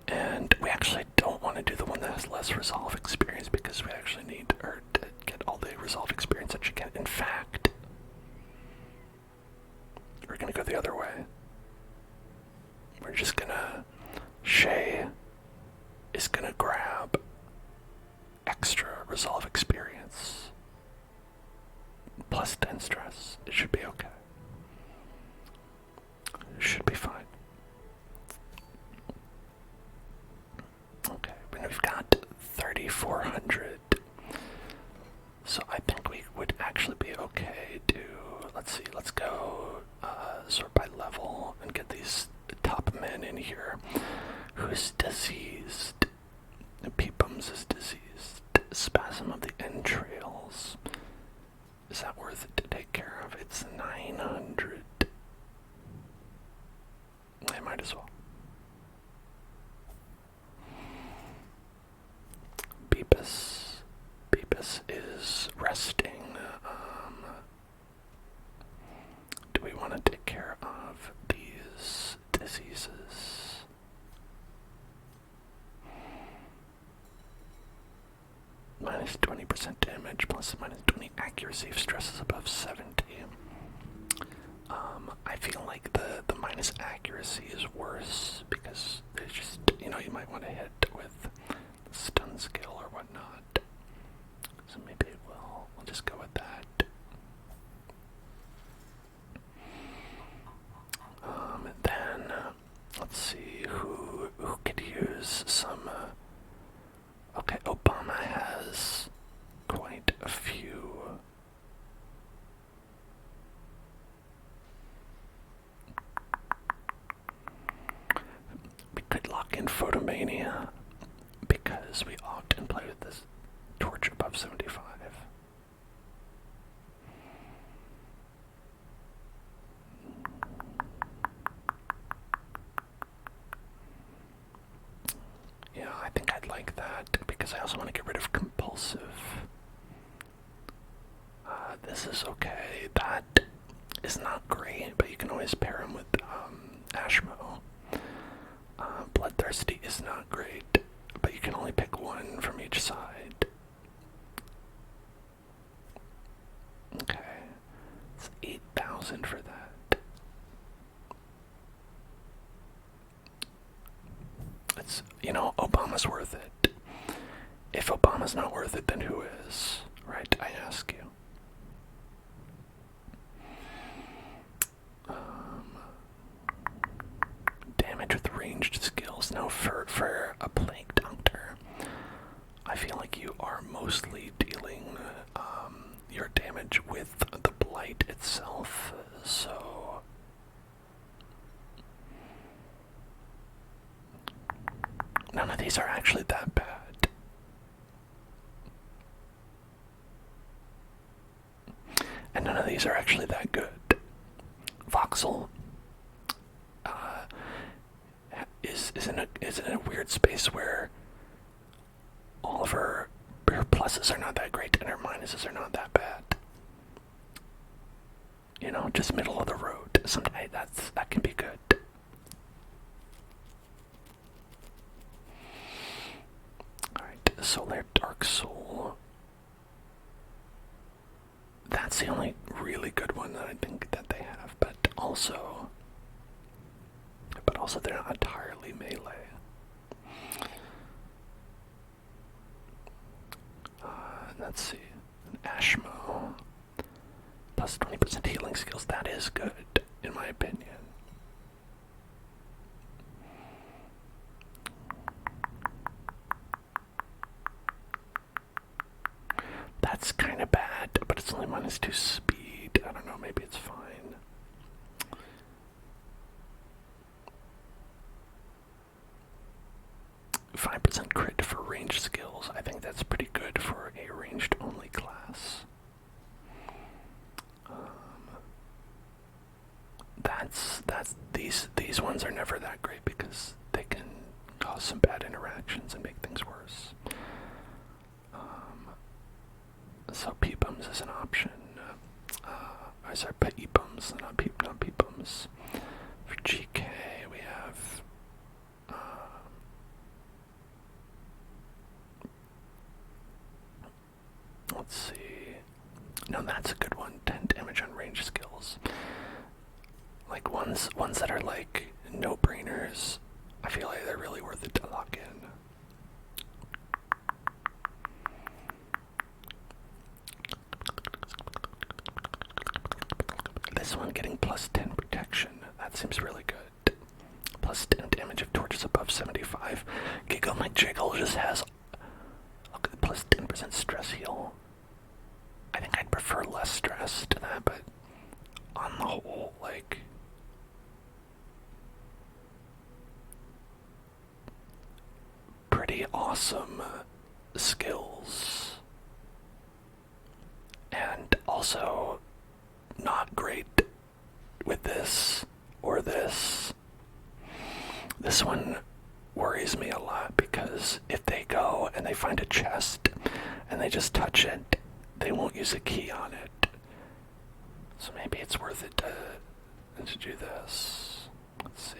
And we actually don't want to do the one that has less resolve experience because we actually need her to get all the resolve experience that she can. In fact, we're gonna go the other way. We're just gonna... Shay is gonna grab extra resolve experience plus 10 stress. It should be okay. It should be fine. Okay, we've got 3,400. So I think we would actually be okay to, let's see, let's go sort by level and get these top men in here. Who's diseased? Peepums is diseased. Spasm of the entrails. Is that worth it to take care of? It's 900. I might as well. Beepus is resting. minus 20% damage, plus minus 20 accuracy if stress is above 70. I feel like the minus accuracy is worse because there's just, you might want to hit with the stun skill or whatnot. So maybe we'll just go with that. Then let's see who could use some. Okay, Obama has quite a few. We could lock in Photomania because we often play with this torch above 75. Yeah, I think I'd like that because I also want to get rid of compulsive. This is okay. That is not great, but you can always pair him with Ashmo. Bloodthirsty is not great, but you can only pick one from each side. Okay, it's 8,000 for that. It's, Obama's worth it. If Obama's not worth it, then who is? Right, I ask you. Damage with ranged skills. No, for a plague doctor, I feel like you are mostly dealing your damage with the blight itself, so none of these are actually that bad. And none of these are actually that good. Voxel is in a weird space where all of her pluses are not that great and her minuses are not that bad. Just middle of the road. Sometimes that can be good. Alright, Solar Dark Soul. That's the only really good one that I think that they have, but also they're not entirely melee. Let's see, an Ashmo plus 20% healing skills. That is good, in my opinion. That's kind of bad, but it's only minus 2 speed. I don't know, maybe it's fine. %crit for ranged skills. I think that's pretty good for a ranged only class. These ones are never that great because they can cause some bad interactions and make things worse. So P-bums is an option. I said E-bums, not P-bums. For GK we have let's see. No, that's a good one. 10 damage on range skills. Like ones that are like no-brainers. I feel like they're really worth it to lock in. This one getting plus 10 protection. That seems really good. Plus 10 damage if torches above 75. Giggle My Jiggle just has plus 10% stress heal. I think I'd prefer less stress to that, but on the whole, like, pretty awesome skills. And also not great with this or this. This one worries me a lot because if they go and they find a chest and they just touch it, they won't use a key on it. So maybe it's worth it to do this. Let's see.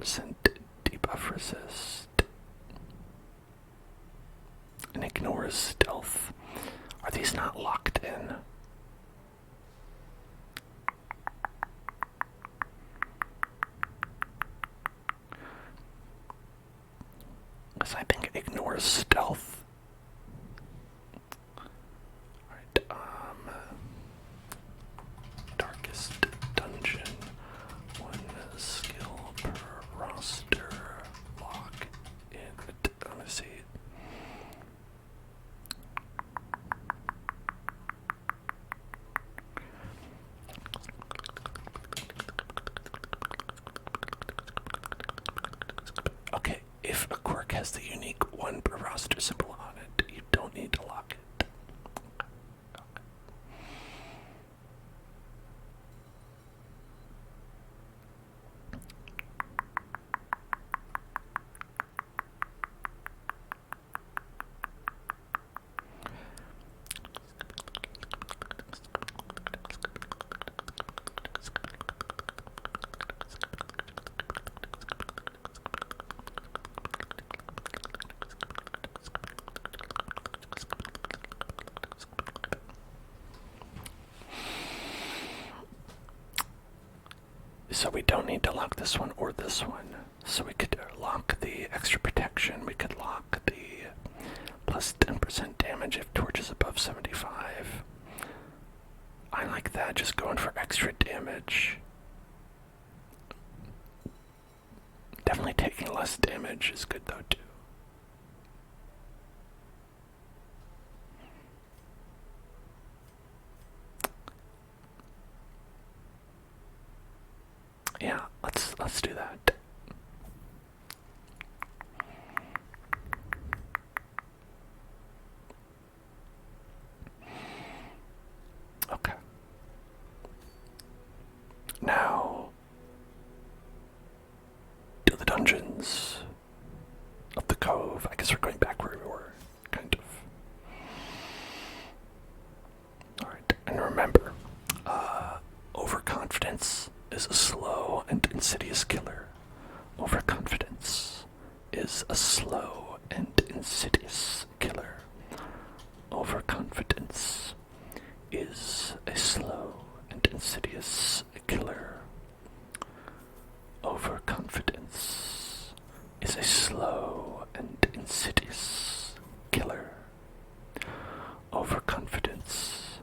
10% debuff resist. And ignores stealth. Are these not locked in? Because I think it ignores stealth. Alright, darkest dungeon. 1 skill per roster. Lock in. Let me see. Okay, if a quirk has the unique 1 per roster symbol on it, you don't need to lock it. Okay. So we don't need to lock this one or this one. So we could lock the extra protection. We could lock the plus 10% damage if torch is above 75. I like that, just going for extra damage. Definitely taking less damage is good though too. Yeah, let's do that. Okay. Now to the dungeons of the cove. I guess we're going back where we were, kind of. Alright, and remember, overconfidence is a slow and insidious killer. Overconfidence is a slow and insidious killer. Overconfidence is a slow and insidious killer. Overconfidence is a slow and insidious killer. Overconfidence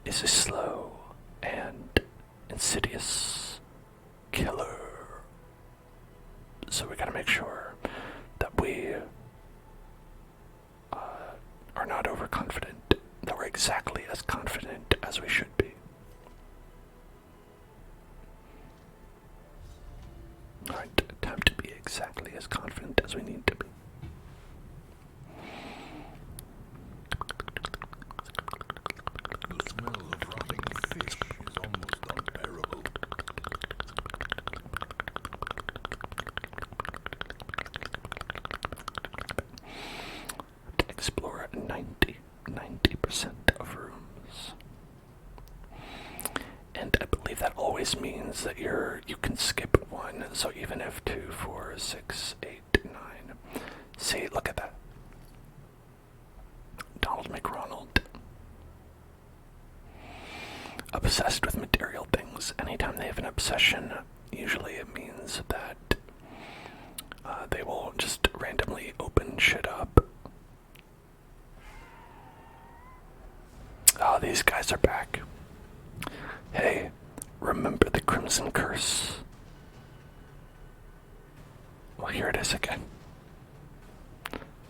is a slow and insidious killer. So we gotta make sure that we are not overconfident, that we're exactly as confident as we should be. Alright, time to be exactly as confident as we need to be. The smell of rotting fish is almost unbearable. To explore 90% of rooms. And I believe that always means that you can skip one, so even if 2, 4, 6, 8, 9. See, look at that. Donald McRonald. Obsessed with material things. Anytime they have an obsession, usually it means that they will just randomly open shit up. Oh, these guys are back. Hey, remember the Crimson Curse? Well, here it is again.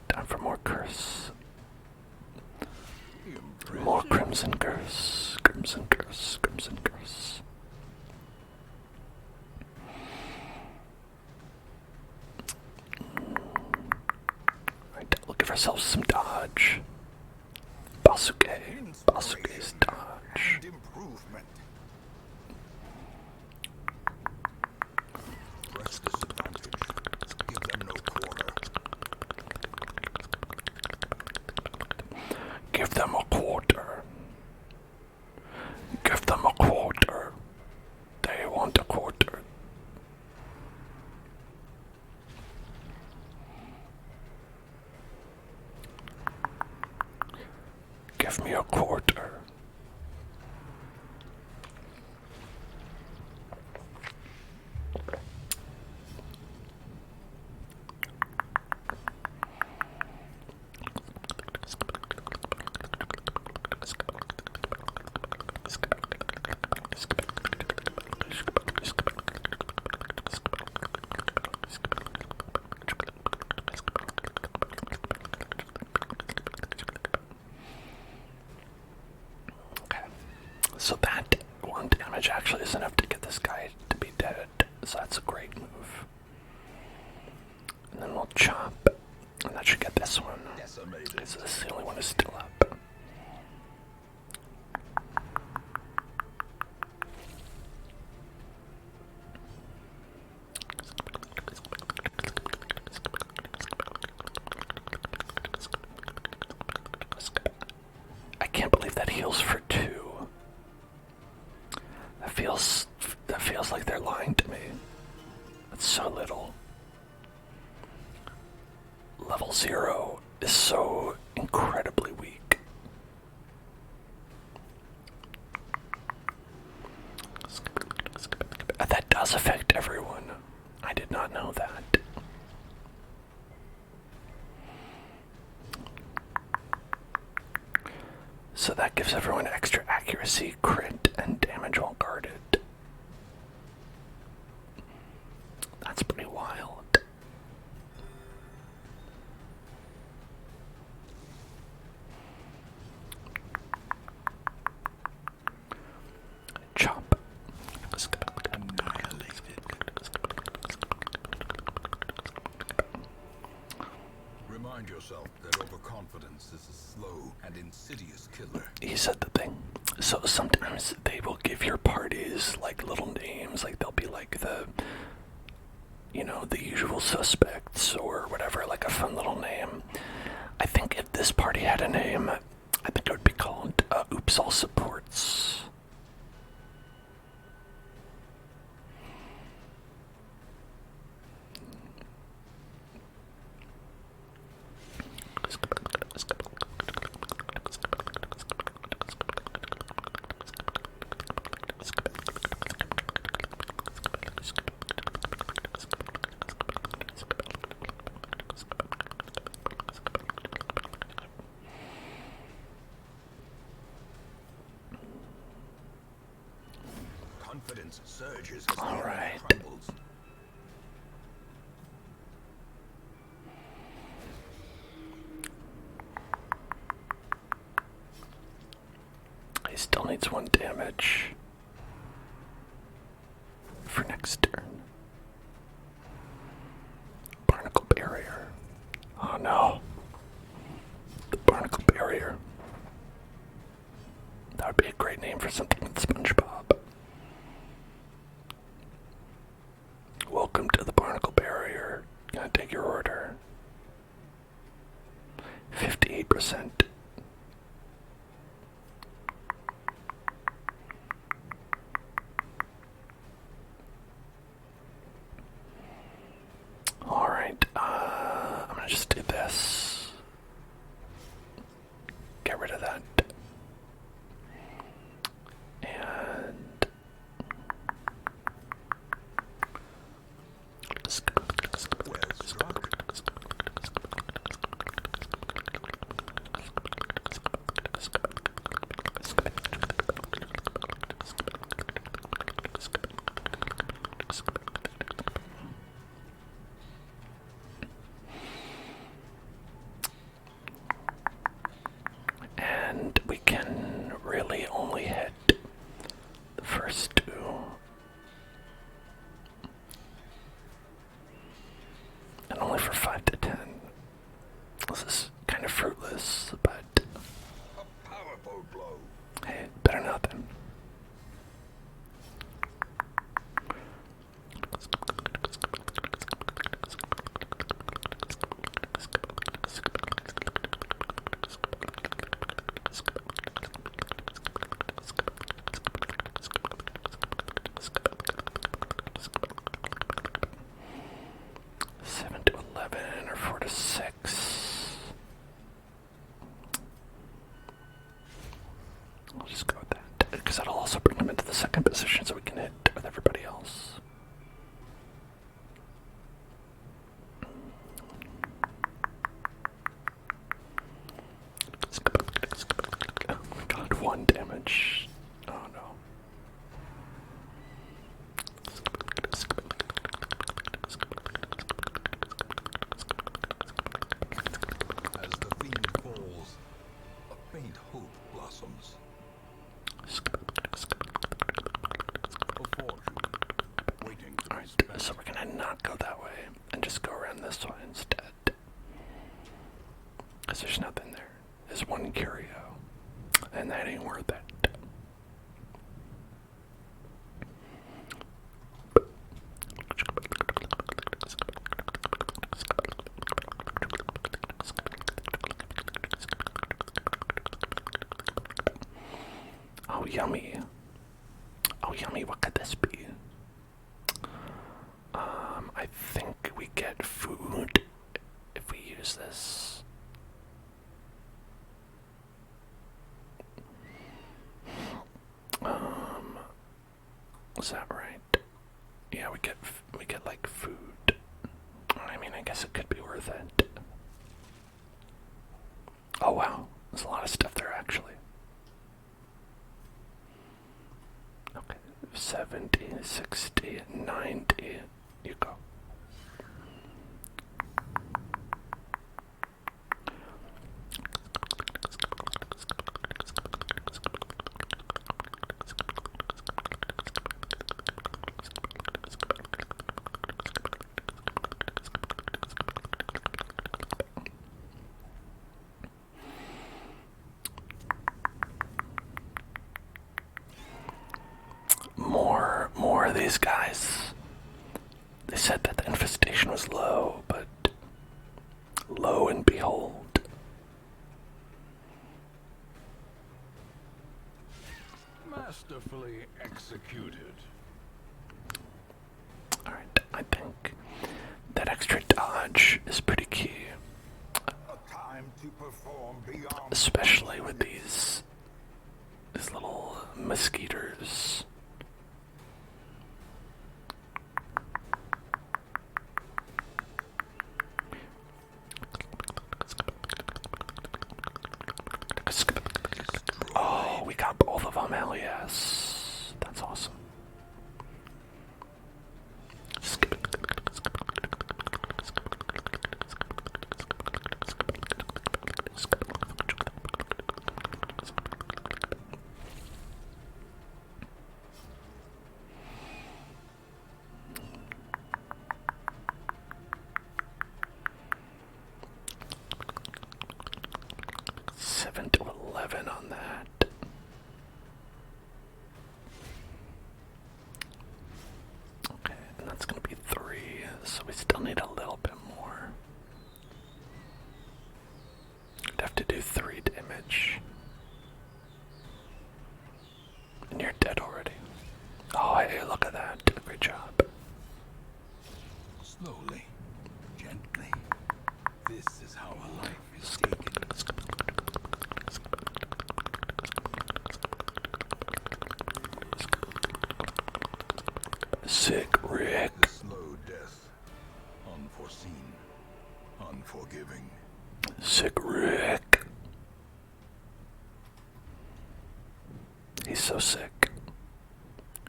Time for more curse. More Crimson Curse. Crimson Curse. Crimson Curse. Alright, we'll give ourselves some dodge. Basuke. Basuke's dodge. And improvement. Press disadvantage. Give them no quarter. Give them a quarter. Give them a quarter. They want a quarter. damage actually is enough to get this guy to be dead, so that's a great move. And then we'll chop, and that should get this one. Decimated. So this is the only one who's still up. I can't believe that heals for 2. That feels like they're lying to me. That's so little. Level 0 is so incredibly weak. That does affect everyone. I did not know that. So that gives everyone extra accuracy, crit, and damage while guarded. That's pretty wild. Chop. Remind yourself that overconfidence is a slow and insidious killer. He said the thing. So sometimes they will give your parties like little names, like they'll be like the usual suspects or whatever, like a fun little name. I think if this party had a name, I think it would be called Oops All Supports. Confidence surges. All right. Crumbles. He still needs 1 damage for next turn. Barnacle Barrier. Oh no. The Barnacle Barrier. That would be a great name for something with SpongeBob. Welcome to the Barnacle Barrier. Gonna take your order. 58%. Alright, I'm gonna just do this. Get rid of that. And Well struck. and we can really only hit the first 2. And only for 5 to 10. This is kind of fruitless, but A powerful blow. hey, better not than. I'll just go with that, because that'll also bring him into the second position so we can hit with everybody else. Oh my god, 1 damage. Oh no. I not go that way and just go around this way instead? Because there's nothing there. There's one curio, and that ain't worth it. Oh, yummy. Oh, yummy, what could this be? I think we get food if we use this. Is that right? Yeah, we get like food. I mean, I guess it could be worth it. Oh wow, there's a lot of stuff there actually. Okay, 70, 60, 90. You go. More of these guys. They said that the infestation was low, but lo and behold. Masterfully executed. Alright, I think that extra dodge is pretty key. A time to perform beyond. Especially with these little mosquitoes. Oh, we got both of them, hell yes. That's awesome. Seven to 11 on that. Okay, and that's gonna be 3, so we still need a little bit more. We'd have to do 3 damage. And you're dead already. Oh, hey, look at that. Great job. Slowly, gently. This is how a life is taken. Sick, Rick. The slow death. Unforeseen. Unforgiving. Sick, Rick. He's so sick.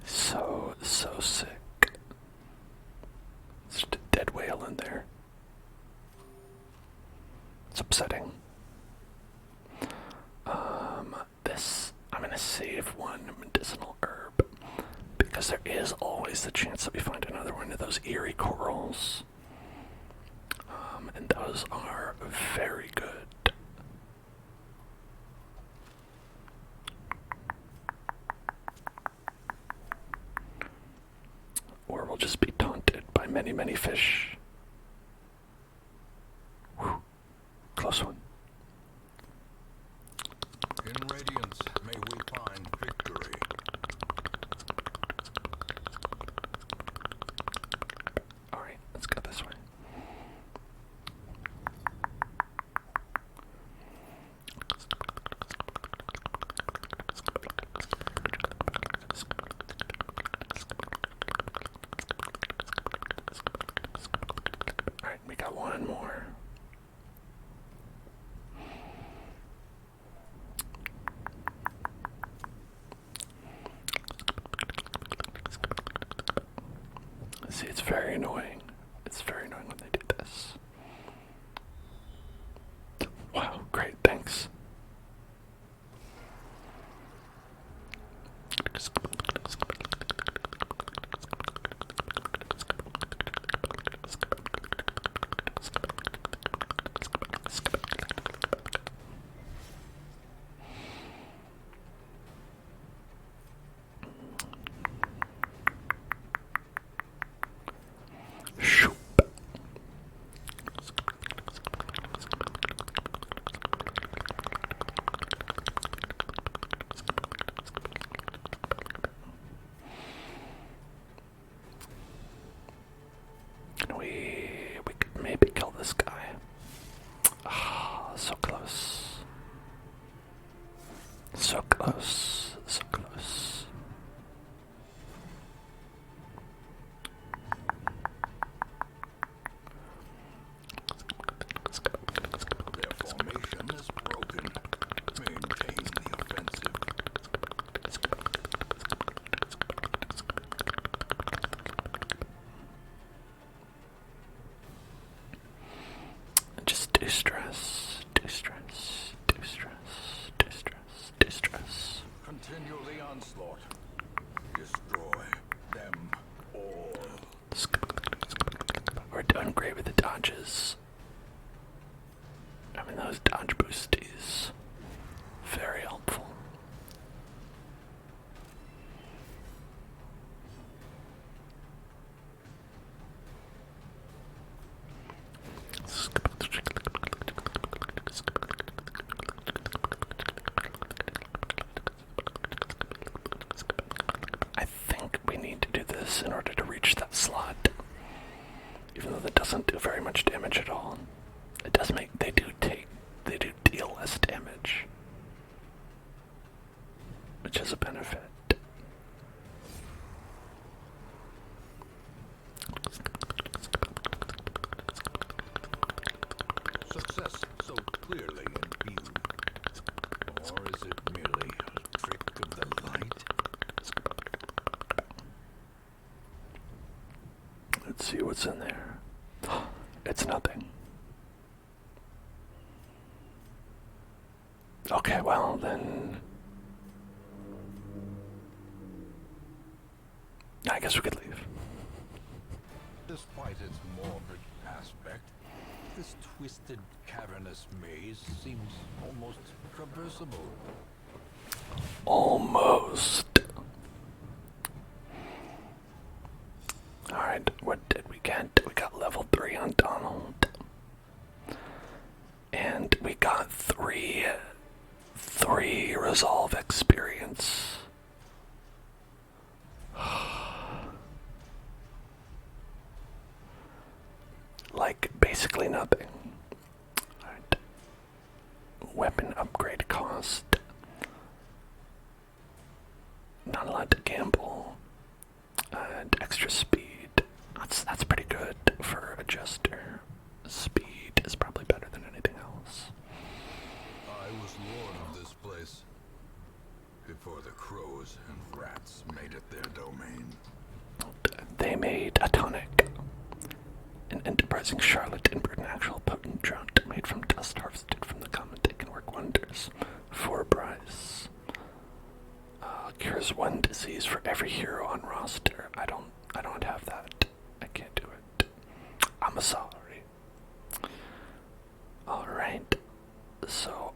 So sick. There's just a dead whale in there. It's upsetting. This, I'm gonna save one medicinal herb because there is always the chance that we find another one of those eerie corals. And those are very good. Or we'll just be taunted by many, many fish. Whew. Close one. In radiance may we find victory. Alright, let's go this way. Alright, we got one more. See, it's very annoying. It's very annoying when they do this. Wow, great, thanks. dodges. I mean, those dodge boosties. Very helpful. I think we need to do this in order to reach that slot. Even though that doesn't do very much damage at all. It does make, they do deal less damage. Which is a benefit. Success so clearly in view. Or is it merely a trick of the light? Let's see what's in there. It's nothing. Okay, well then I guess we could leave. Despite its morbid aspect, this twisted, cavernous maze seems almost traversable. Almost. Alright, what did we get? We got level 3 on Donald. And we got three resolve experience. Like, basically nothing. Alright. Weapon upgrade cost. Not allowed to gamble. And extra speed. That's pretty good for a jester. Speed is probably better than anything else. I was lord of this place before the crows and rats made it their domain. They made a tonic. An enterprising charlotte and an actual potent draught made from dust harvested from the common. They can work wonders for a price. Cures one disease for every hero on roster. I don't have that. I can't do it. I'm sorry. Alright. So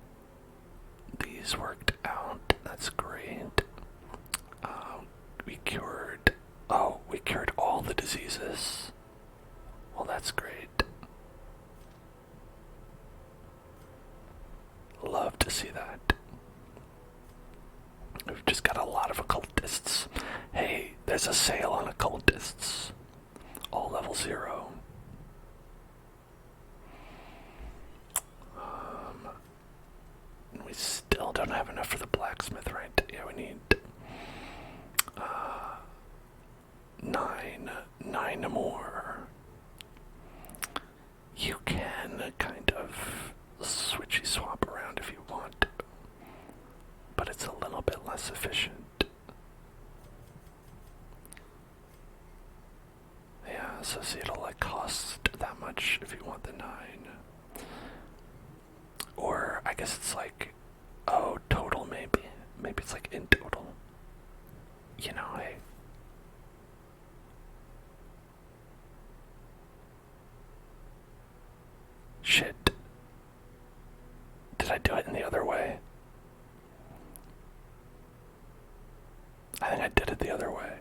these worked out. That's great. We cured all the diseases. Well, that's great. Love to see that. We've just got a lot of occultists. Hey, there's a sale on occultists. All level 0. We still don't have enough for the blacksmith, right? Yeah, we need 9 more. You can kind of switchy swap around if you want, but it's a little bit less efficient. Yeah, so see, it'll like cost that much if you want the 9. Or I guess it's like, oh, total maybe. Maybe it's like in total. You know, hey. Shit. Did I do it in the other way? I think I did it the other way.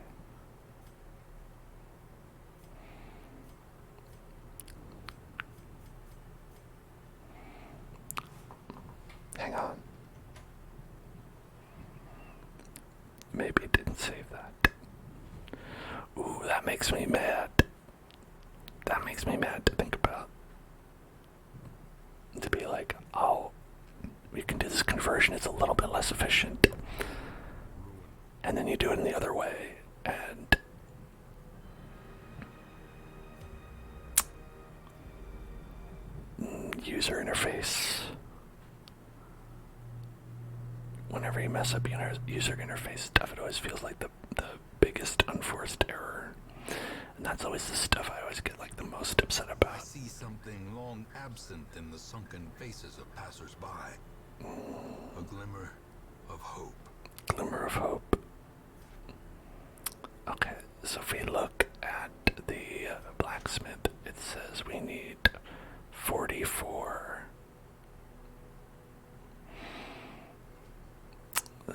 Hang on. Maybe it didn't save that. Ooh, that makes me mad. That makes me mad to think about. To be like, oh, we can do this conversion, it's a little bit less efficient. And then you do it in the other way, and user interface. Whenever you mess up user interface stuff, it always feels like the biggest unforced error. And that's always the stuff I always get like the most upset about. I see something long absent in the sunken faces of passers-by. A glimmer of hope. Glimmer of hope. Okay, so if we look at the blacksmith, it says we need 34.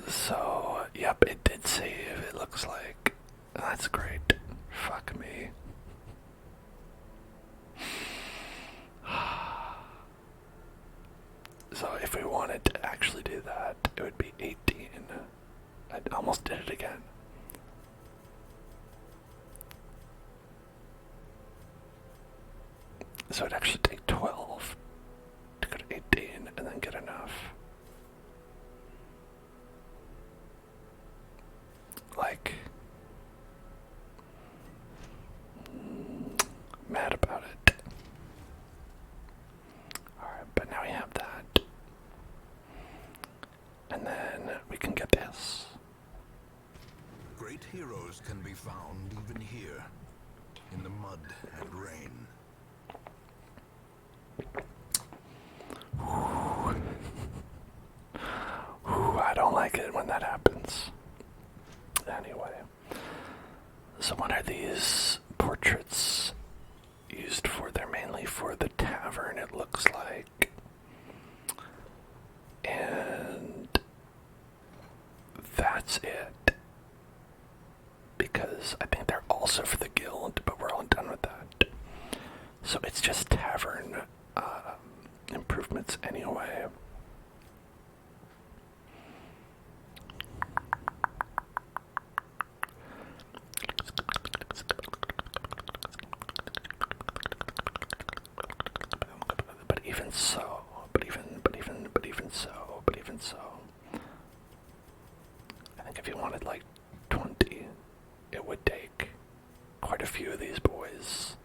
So, yep, it did save, it looks like. That's great. Fuck me. So if we wanted to actually do that, it would be 18. I almost did it again. So it'd actually take 12 to go to 18 and then get enough. Like, mad about it. Alright, but now we have that. And then we can get this. Great heroes can be found even here, in the mud and rain. Ooh, I don't like it when that happens. Anyway, so what are these portraits used for? They're mainly for the tavern, it looks like. And that's it. Because I think they're also for the guild, but we're all done with that. So it's just tavern improvements anyway. But even so, I think if you wanted like 20, it would take quite a few of these boys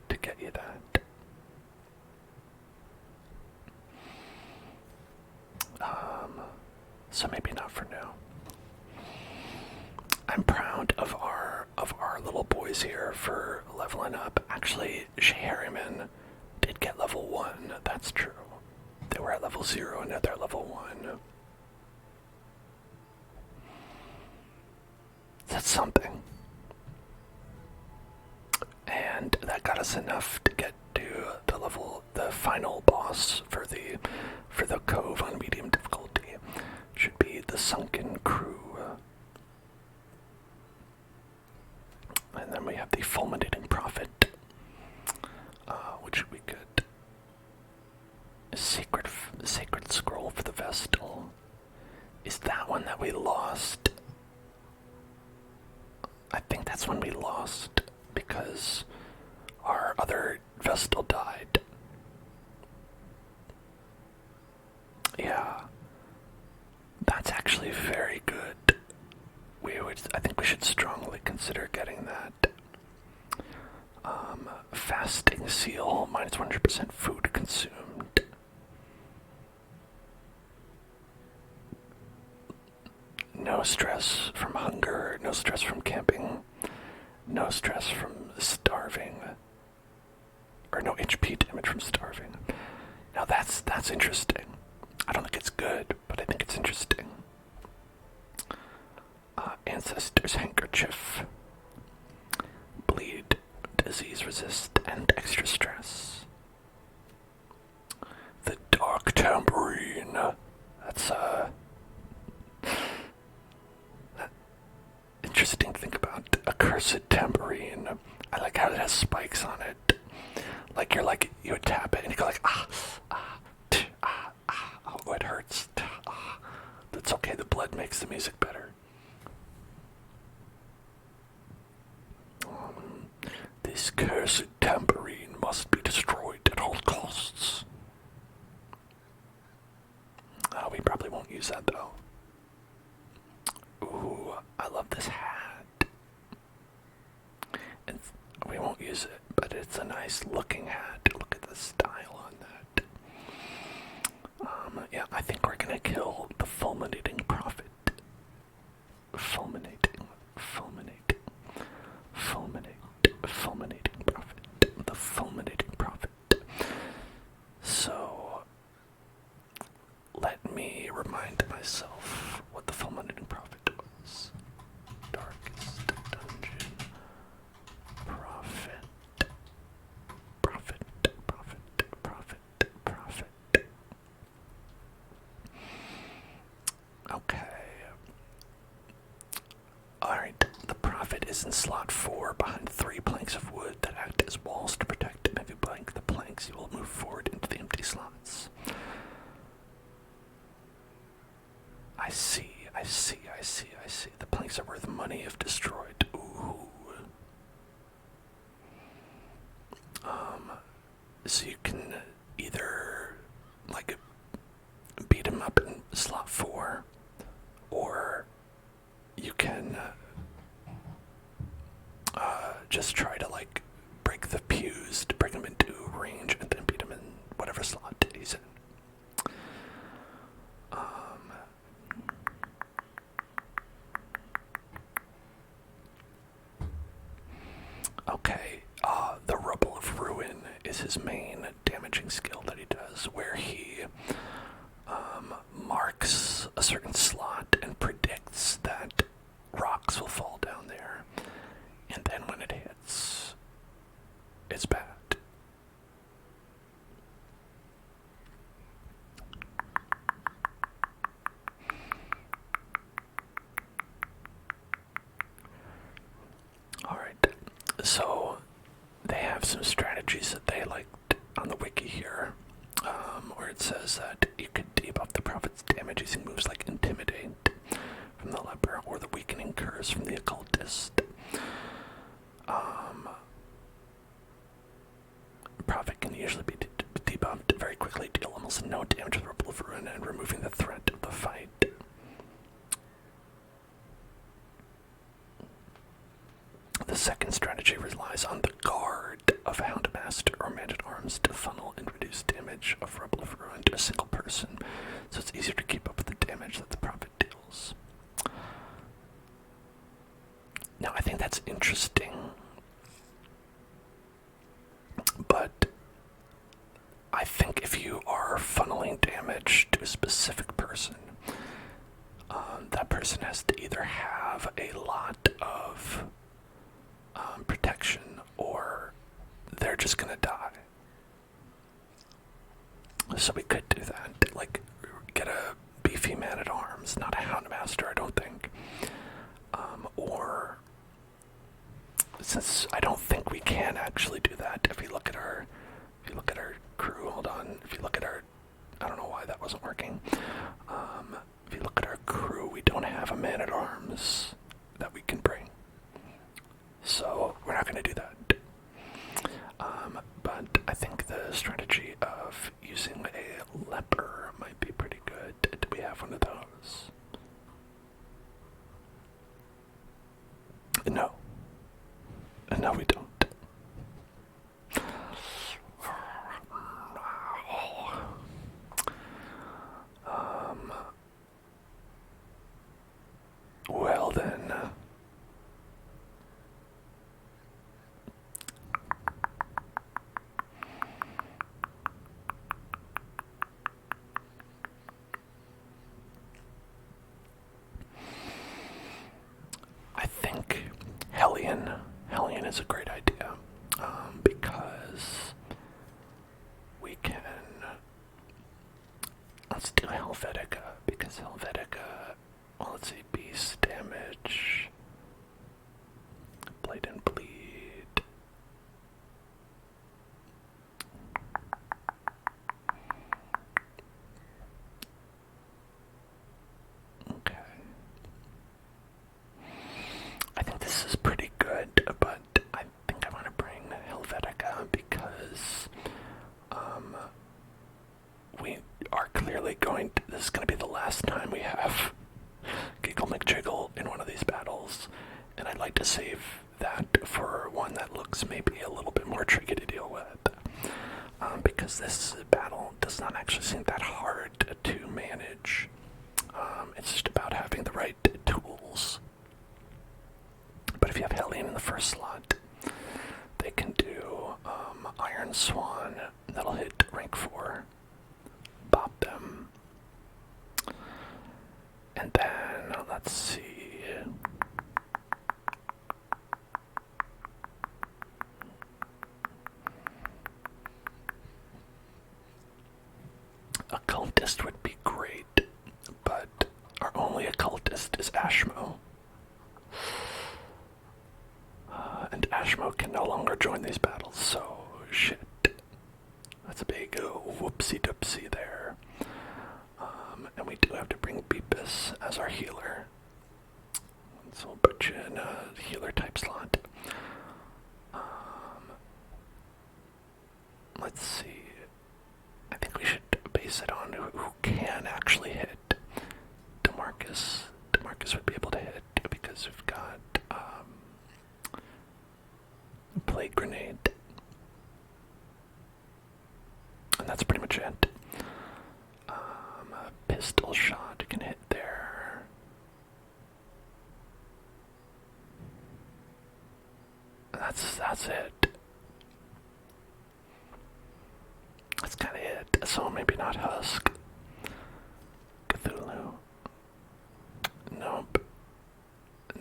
to get you that. So maybe not for now. I'm proud of our little boys here for leveling up. Actually, Harriman did get level 1, that's true. They were at level 0 and now they're level 1. That's something. And that got us enough to get to the final boss for the Cove on medium difficulty. Should be the Sunken Crew. And then we have the Fulminating Prophet, which we could... Sacred Scroll for the Vestal. Is that one that we lost? I think that's when we lost, because our other Vestal died. Yeah. That's actually very good. I think we should strongly consider getting that. Fasting Seal, minus 100% food consumed. No stress from hunger, no stress from camping, no stress from starving, or no HP damage from starving. Now that's interesting. I don't think it's good, but I think it's interesting. Ancestor's Handkerchief. Bleed, disease resist, and extra stress. The Dark Tambourine. That's interesting to think about. Accursed Tambourine. I like how it has spikes on it. Like you would tap it and you go like, oh, it hurts. That's okay, the blood makes the music better. This cursed tambourine must be destroyed at all costs. We probably won't use that though. Ooh, I love this hat. And we won't use it, but it's a nice looking hat. Look at the style on that. Yeah, I think we're gonna kill the Fulminating Prophet. Fulminating Prophet. The Fulminating Prophet. So, let me remind myself what the Fulminating Prophet was. Darkest Dungeon. Prophet. behind 3 planks of wood that act as walls to protect him. If you blank the planks, you will move forward into the empty slots. I see. The planks are worth money if destroyed. Ooh. So you can either, like, beat him up in slot 4, or you can just try to, like, break the pews to bring him into range and then beat him in whatever slot he's in. Okay, the Rubble of Ruin is his main damaging skill that he does, where he marks a certain slot and predicts that rocks will fall down there, and then when it hits, it's bad. Alright, so they have some strategies that they liked on the wiki here, where it says that you could debuff the prophet's damage using moves like Intimidate from the leper or the Weakening Curse from the occultist. Prophet can usually be debuffed very quickly, deal almost no damage with Ripple of Ruin, and removing the threat of the fight. The second strategy relies on the guard of Houndmaster or Man-at-Arms to funnel and reduce damage of Rubble of Ruin to a single person, so it's easier to keep up with the damage that the Prophet deals. Now, I think that's interesting, but I think if you are funneling damage to a specific person, that person has to either have a lot of protection, or they're just gonna die. So we could do that, like get a beefy Man-at-Arms, not a Houndmaster, I don't think. Or since I don't think we can actually do that, if you look at our crew, hold on, if you look at our, I don't know why that wasn't working. If you look at our crew, we don't have a Man-at-Arms that we can bring. So we're not going to do that. But I think the strategy of using a leper might be pretty good. Do we have one of those? No. No, we don't. Well then. I think Hellion is a great idea, because we can, let's do Helvetica, because Helvetica, well, let's see, beast damage, blade and bleed. Okay. I think this is pretty good, but I think I want to bring Helvetica because we are clearly going to, this is going to be the last time we have Giggle McJiggle in one of these battles, and I'd like to save that for one that looks maybe a little bit more tricky to deal with, because this battle does not actually seem that hard to manage. It's just about having the right tools. But if you have Hellion in the first slot, they can do Iron Swan, that'll hit rank 4, bop them, and then, let's see, Occultist would be great, but our only Occultist is Ashmo. And Ashmo can no longer join these battles, so shit. That's a big whoopsie-doopsie there. And we do have to bring Beepus as our healer. So we'll put you in a healer type slot. Let's see. I think we should base it on who can actually hit. DeMarcus. DeMarcus would be able to hit because we've got Plague Grenade. And that's pretty much it. A pistol shot can hit there. That's it. That's kind of it. So maybe not Husk. Cthulhu. Nope.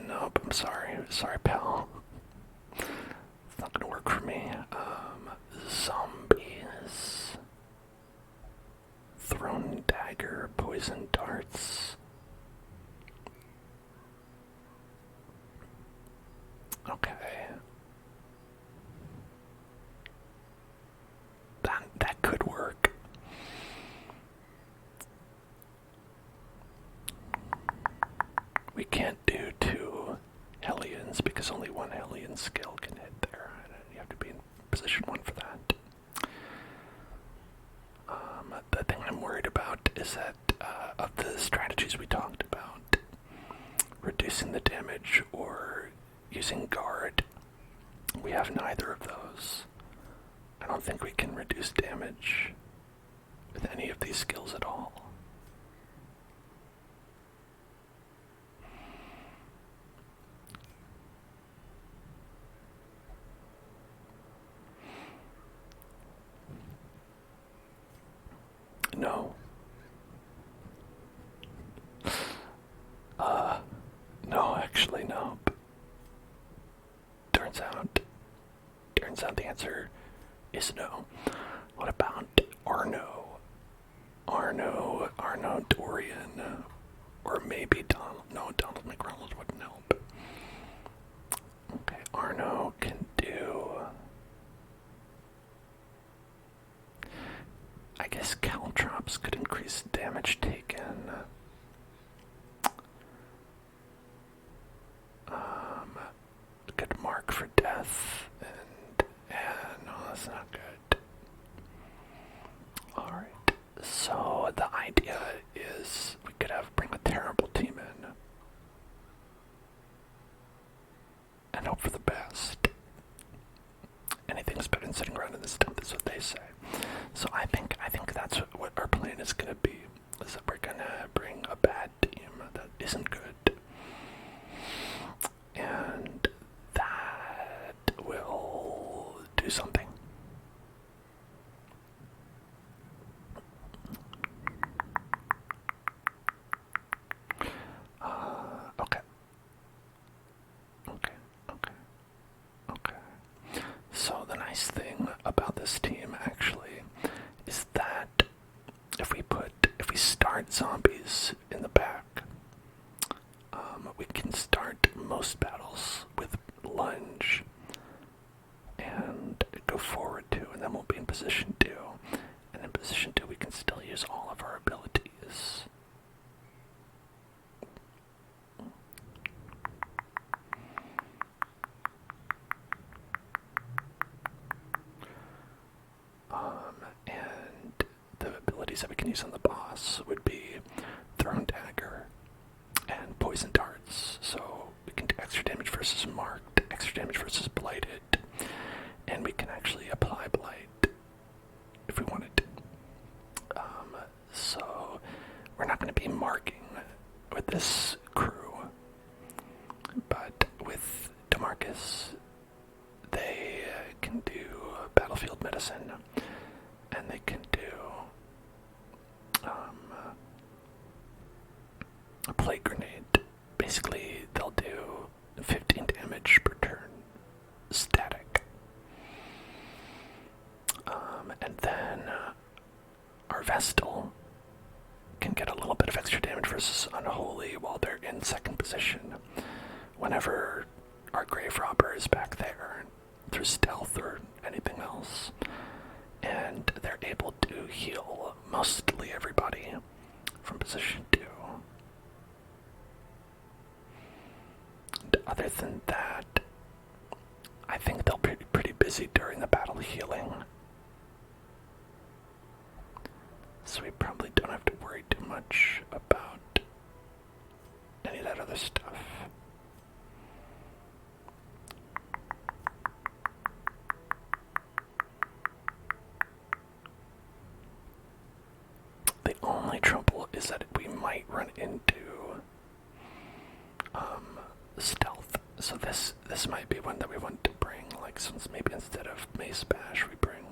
Nope, I'm sorry. Sorry, pal. It's not gonna work for me. Zombies. Thrown dagger, poison darts. Okay. That could work. We can't do 2 Hellions because only 1 Hellion skill can hit there. You have to be in position 1 for that. The thing I'm worried about is that of the strategies we talked about, reducing the damage or using guard, we have neither of those. I don't think we can reduce damage with any of these skills at all. No. No, actually, no. Turns out the answer is no. What about Arno? Arno Dorian. Or maybe Donald. No, Donald McReynolds wouldn't help. Okay, Arno can do... I guess caltrops could increase damage taken. Good mark for death, and no, that's not good. Alright, so the idea is we could bring a terrible team in and hope for the best. Anything's better than sitting around in this tent, is what they say. So I think that's what our plan is going to be, is that we're going to bring a bad team that isn't good. And that will do something. Okay. So the nice thing about this team actually is that if we start zombies in the back, we can start most battles with lunge and go forward 2, and then we'll be in position 2. And in position 2 we can still use all of our abilities. And the abilities that we can use on the boss would be Thrown Dagger and Poison Darts. So we can do extra damage versus Marked, extra damage versus Blighted, and we can actually apply Blight if we wanted to. So we're not going to be marking with this crew, but with DeMarcus, they can do battlefield medicine, and they can do a plague grenade. Basically, they'll do 15 damage per turn, static. And then our Vestal can get a little bit of extra damage versus Unholy while they're in second position. Whenever our Grave Robber is back there, for stealth or anything else. And they're able to heal mostly everybody from position 2. And other than that, I think they'll be pretty busy during the battle healing. So we probably don't have to worry too much about any of that other stuff. The only trouble is that we might run into stealth. So this might be one that we want to bring, like, since maybe instead of Mace Bash we bring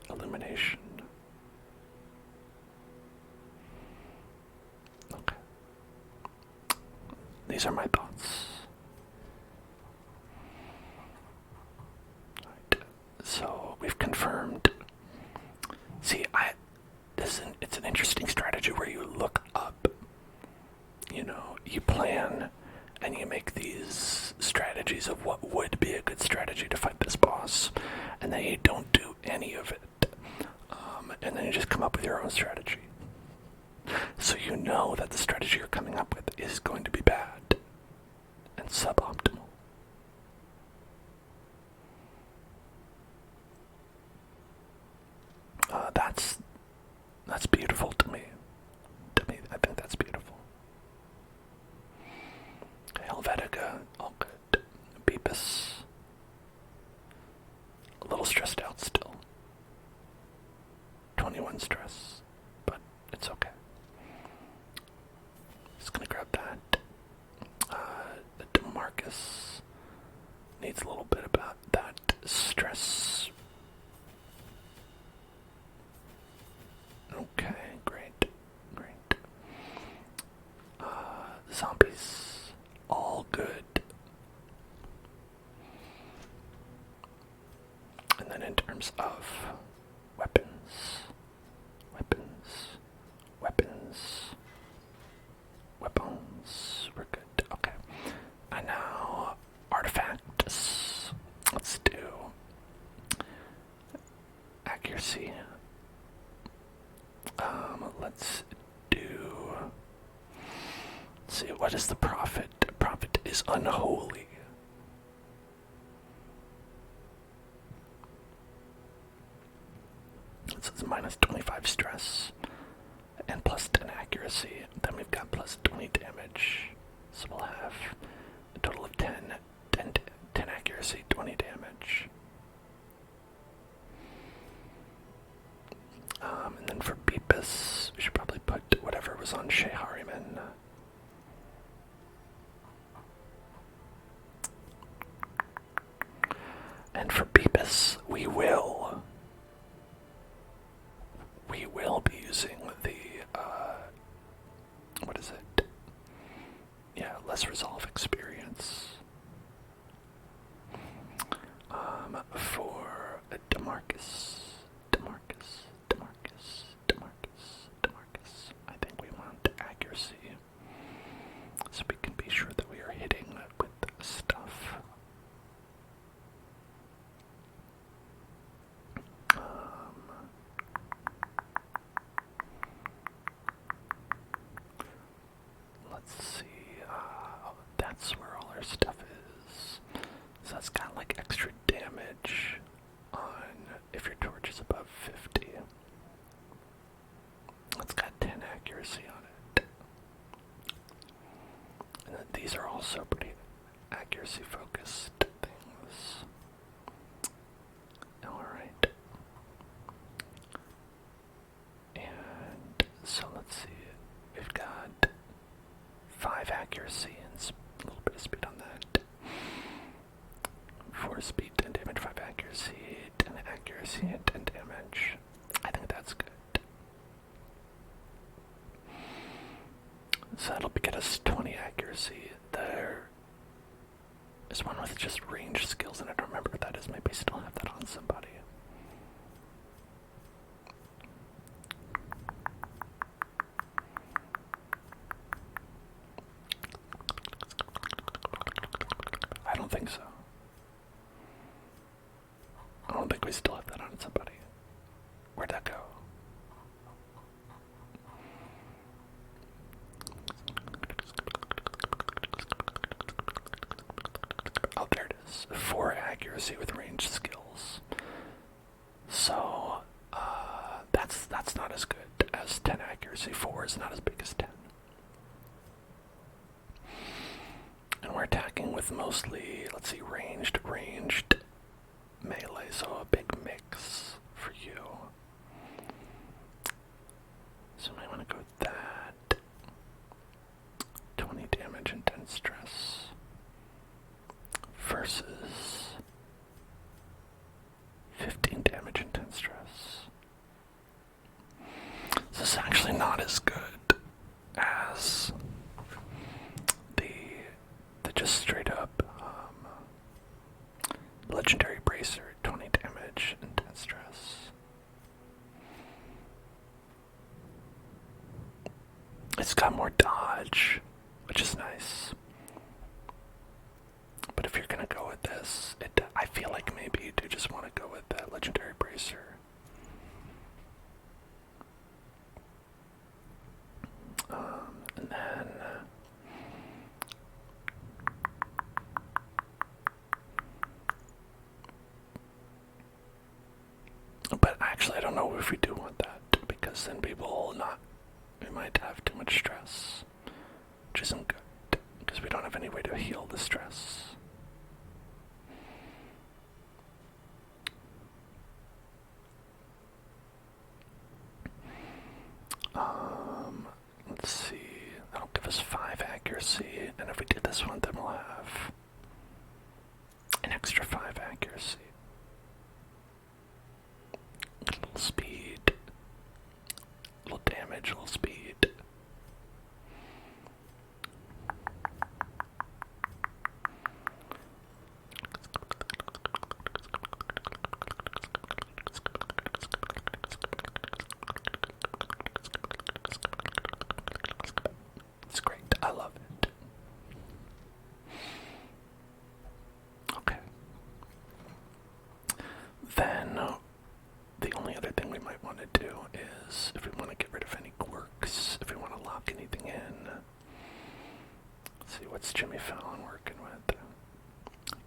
Illumination. Okay. These are my thoughts. Alright. So we've confirmed. See, it's an interesting strategy where you look up, you plan, and you make these strategies of what would be a good strategy to fight this boss, and then you don't do any of it, and then you just come up with your own strategy. So you know that the strategy you're coming up with is going to be bad and suboptimal. That's beautiful to me. I think that's beautiful. Helvetica, all good. Beepus, a little stressed out still. 21 stress, but it's okay. Just gonna grab that. The DeMarcus needs a little bit about that stress. Okay, great. Zombies, all good. And then in terms of weapons, we're good. Okay. And now artifacts. Let's do accuracy. Let's see, what is the profit? Profit is unholy. So it's minus 25 stress and plus 10 accuracy. Then we've got plus 20 damage. So we'll have a total of 10 accuracy, 20 damage. And then for Beepus, we should probably put whatever was on Shea Harriman. And for Beepus, we will be using the, what is it? Yeah, less resolve experience. For DeMarcus. I think we want accuracy, so we can be sure that we are hitting with stuff. Let's see, that's where all our stuff is. So that's got like extra damage on if your torch is above 50. It's got 10 accuracy on it. And then these are also pretty accuracy focused things. Alright. And so let's see. We've got 5 accuracy and a little bit of speed on that. 4 speed, 10 damage, 5 accuracy, 10 accuracy, and 10 damage. I think that's good. So that'll get us 20 accuracy. There is one with just range skills, and I don't remember what that is. Maybe I still have that on somebody. I don't think so. like we still have that on somebody. Where'd that go? Oh, there it is. 4 accuracy with ranged skills. So, that's not as good as 10 accuracy. 4 is not as big as 10. And we're attacking with mostly, let's see, ranged melee, so a big mix for you. So I might want to go with that. 20 damage and 10 stress. Versus 15 damage and 10 stress. So this is actually not as good as the just straight up legendary bracer, 20 damage and 10 stress. It's got more dodge, which is nice. But if you're gonna go with this, I feel like maybe you do just want to go with that legendary bracer. And then but actually I don't know if we do want that, because then we might have too much stress, which isn't good, because we don't have any way to heal the stress. Let's see, that'll give us 5 accuracy, and if we did this one, then we'll have an extra 5 accuracy. A little speed, a little damage, a little speed. It's great. I love it. Okay. Then the only other thing we might want to do is, if we want to get rid of any quirks, if we want to lock anything in. Let's see, what's Jimmy Fallon working with?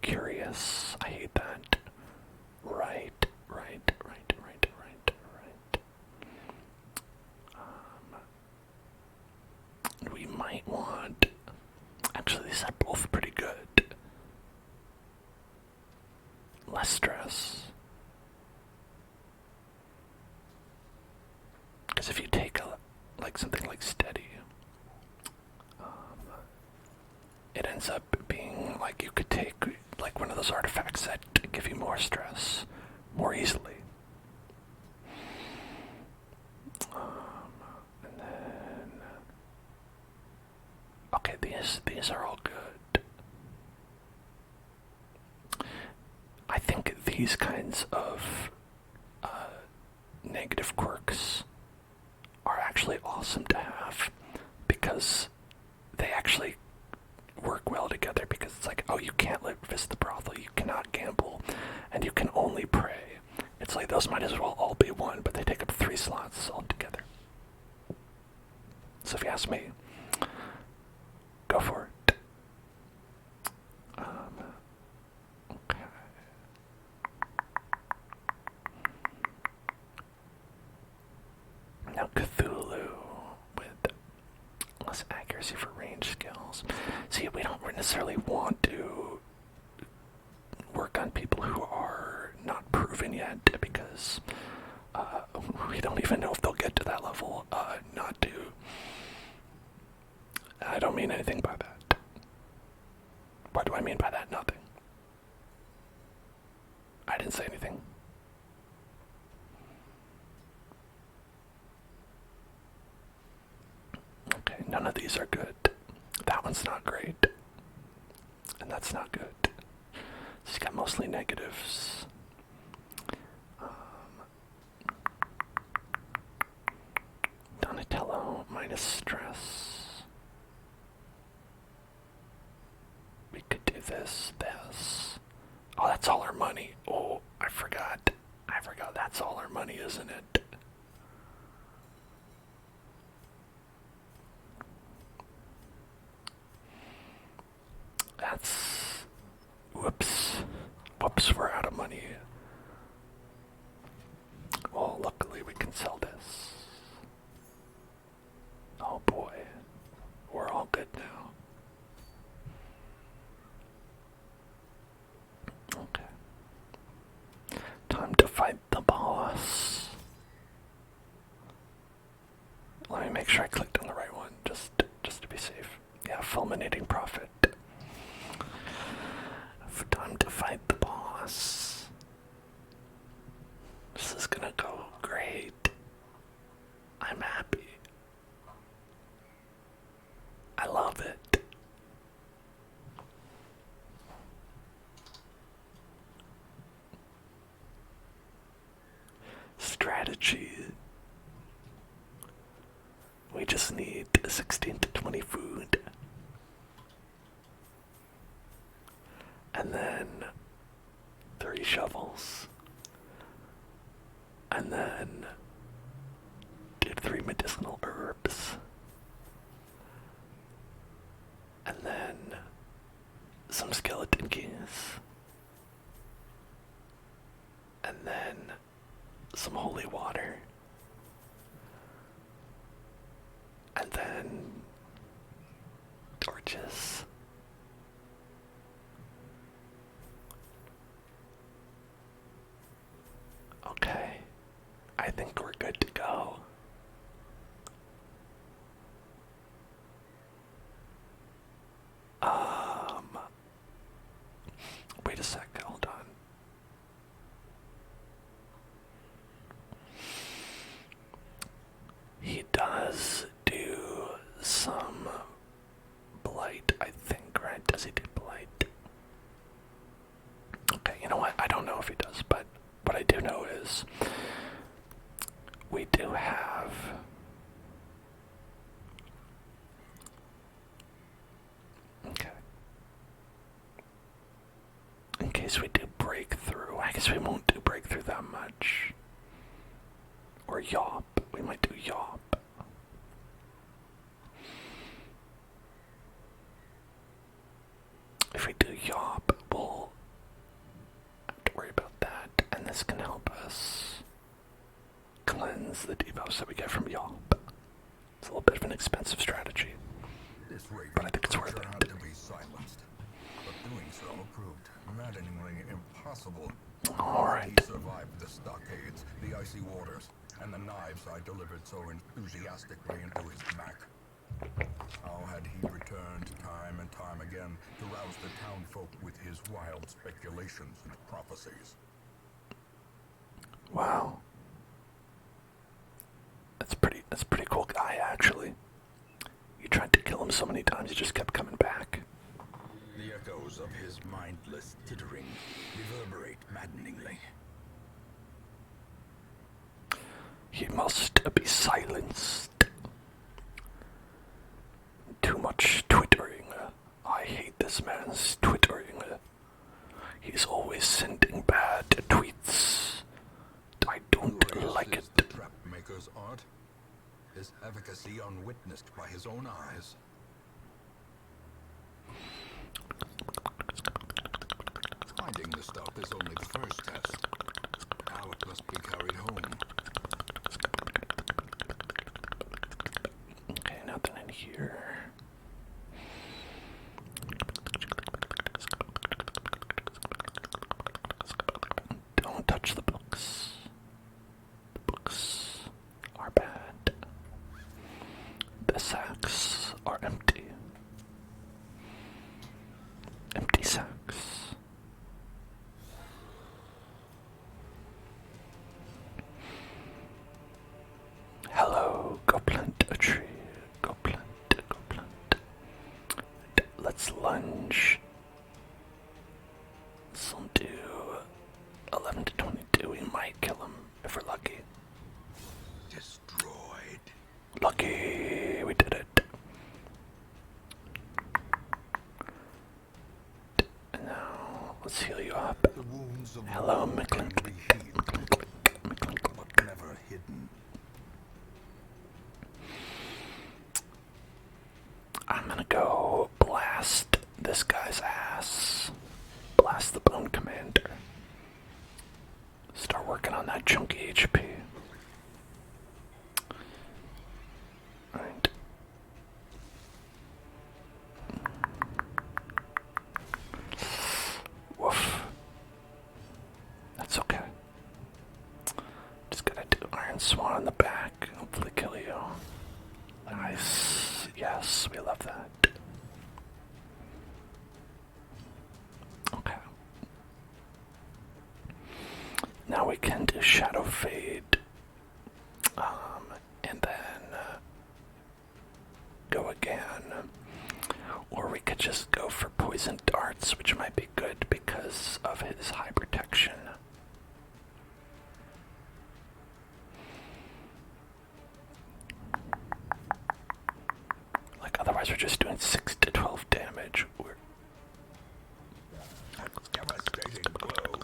Curious. I hate that. Right. We might want... Actually, these are both pretty good. Less stress. Because if you take something like steady, it ends up being like you could take like one of those artifacts that give you more stress more easily. And then okay, these are all good. I think these kinds of negative quirks are actually awesome to have, because they actually work well together, because it's like, oh, you can't visit the brothel, you cannot gamble, and you can only pray. It's like those might as well all be one, but they take up 3 slots altogether. So if you ask me, go for it. Okay. Now Cthulhu with less accuracy for range skills. See, we don't necessarily want to work on people who are not proven yet, because we don't even know if they'll get to that level. Not to... I don't mean anything by that. What do I mean by that? Nothing. I didn't say anything. Okay, none of these are good. That one's not great. And that's not good. She's got mostly negatives. Donatello minus stress. We could do this. Oh, that's all our money. Oh, I forgot. we go. That's all our money, isn't it? That's... Whoops. Whoops, we're out of money. Well, luckily we can sell this. Oh boy. We're all good now. Okay. Time to fight the boss. Let me make sure I clicked on the right one, just to be safe. Yeah, fulminating profit. Time to fight the boss. This is gonna go great. I'm happy. I love it. Strategy. We just need 16 to 20 food. And then 3 shovels. And then do 3 medicinal herbs. And then some skeleton keys. And then some holy water. And then torches. Okay, I think we're good to go. Wait a sec, hold on. He does do some blight, I think, right? Does he do blight? Okay, you know what? I don't know if he does, but what I do know is we do have okay. In case we do breakthrough, I guess we won't do breakthrough that much. Or yawp. We might do yawp. If we do yawp, we'll have to worry about that, and this can help us cleanse the debuffs that we get from yawp. It's a little bit of an expensive strategy, but I think it's worth it. Had to be silenced, but doing so proved maddeningly impossible. All right. He survived the stockades, the icy waters, and the knives I delivered so enthusiastically into his back. How had he returned time and time again to rouse the townfolk with his wild speculations and prophecies? Wow. That's pretty cool guy, actually. You tried to kill him so many times, he just kept coming back. The echoes of his mindless tittering reverberate maddeningly. He must be silenced. Too much twittering. I hate this man's twittering. He's always sending bad tweets. I don't like it. The trap maker's art, his efficacy unwitnessed by his own eyes. Finding the stuff is only the first test. Now it must be carried home. Okay, nothing in here. Don't touch the books. The books are bad. The sacks are empty. Empty sacks. Hello, go plant a tree. Go plant, go plant. Let's lunge. This will do 11 to 22. We might kill him if we're lucky. Destroyed. Lucky, we did it. And now, let's heal you up. The wounds of Hello, war McClink. can be healed. I'm gonna go blast this guy's ass. Blast the Bone Commander. Start working on that chunky HP. Alright. Woof. That's okay. Just gotta do Iron Swan on the back. Hopefully kill you. Nice. Yes, we love that. Okay. Now we can do Shadow Fade. And then go again. Or we could just go for Poison Darts, which might be good because of his high protection. Like, otherwise we're just doing 6 to 12 damage. Devastating blow.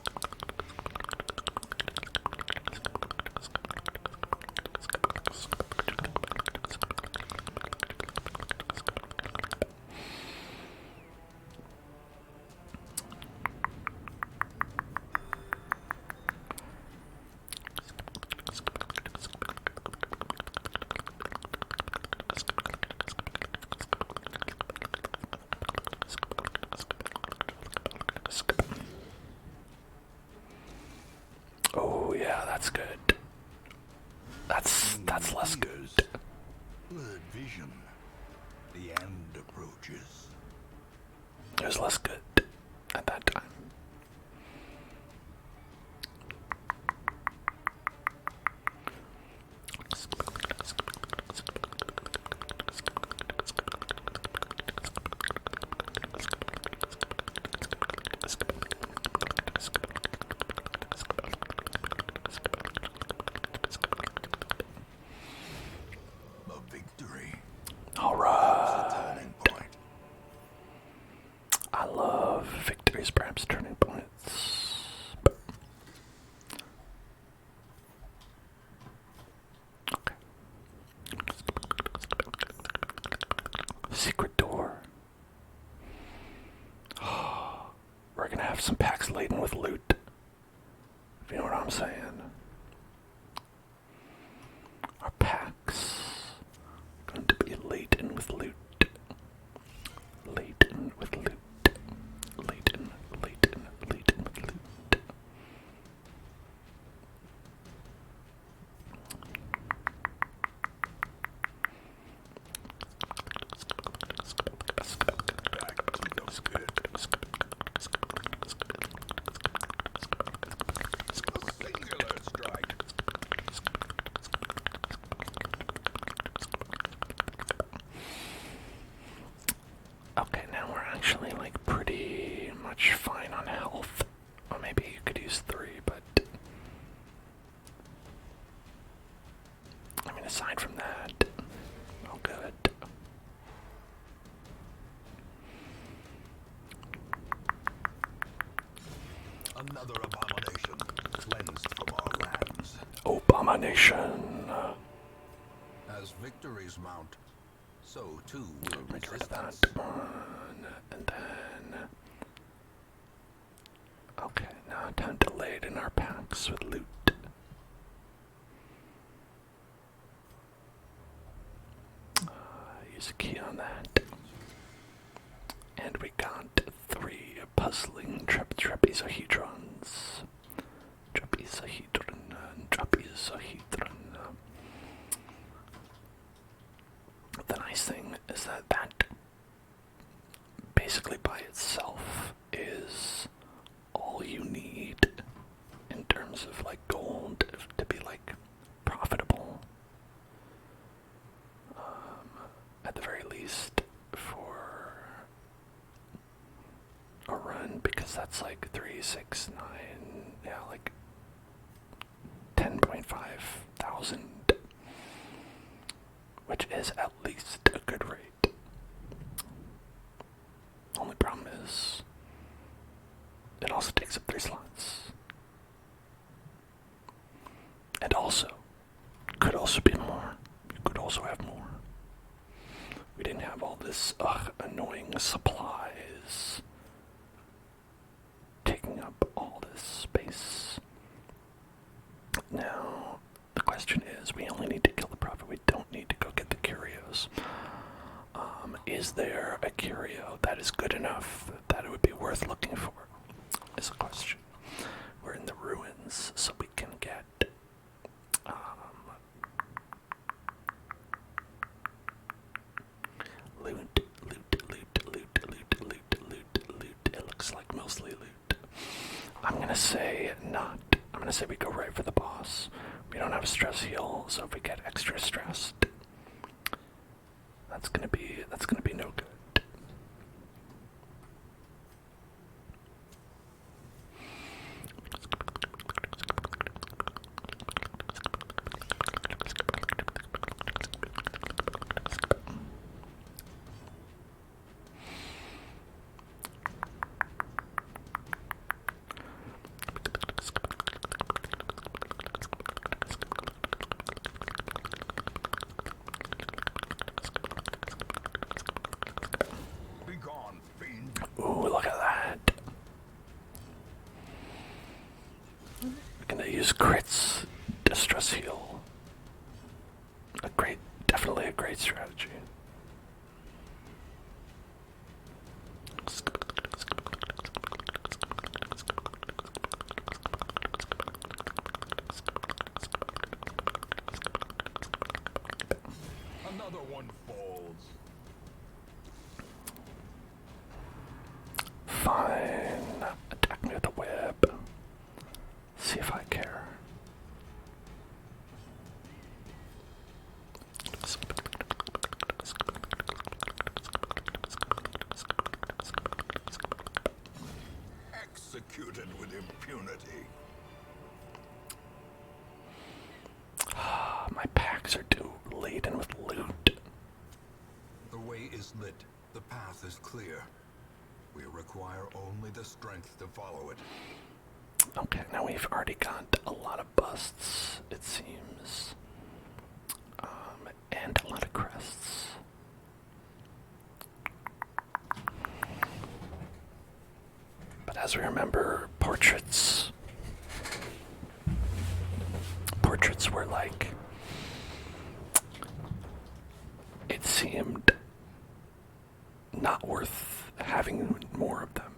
Oh yeah, that's good. That's less good. Blurred vision. The end approaches. It was less good at that time. A victory. All The right. turning point. I love victories, perhaps turning points. Okay. Secret door. We're gonna have some packs laden with loot. If you know what I'm saying. Our packs are going to be laden with loot. Laden with loot. Laden with loot. Back to the pit. A singular strike. Okay, now we're actually like pretty much fine on health. Or maybe you could use 3, but I mean, aside from that, all good. Another abomination cleansed from our lands. Abomination. As victories mount, so too will Get rid of that resistance. one, and then. Okay, now time to laden our packs with loot. Use a key on that. And we got 3 puzzling trapezohedrons. Trapezohedron. The nice thing is that basically by itself is all you need in terms of like gold to be like profitable. At the very least for a run, because that's like 3, 6, 9, yeah, like 10.5 thousand, which is at least a good rate. Only problem is it also takes up 3 slots. And also, also be more. You could also have more. We didn't have all this annoying supplies taking up all this space. Now, the question is, we only need to kill the prophet. We don't need to go get the curios. Is there a curio that is good enough that it would be worth looking for? Is a question. We're in the ruins, so we can get loot. It looks like mostly loot. I'm gonna say not. I'm gonna say we go right for the boss. We don't have a stress heal, so if we get extra stressed, that's gonna be no good. Ooh, look at that. We're gonna use crits, distress heal. Definitely a great strategy. Another one falls. Fine. Attack me with a web. See if I care. Executed with impunity. My packs are too laden with loot. The way is lit. The path is clear. We require only the strength to follow it. Okay, now we've already got a lot of busts, it seems. And a lot of crests. But as we remember, portraits were like, it seemed not worth having more of them.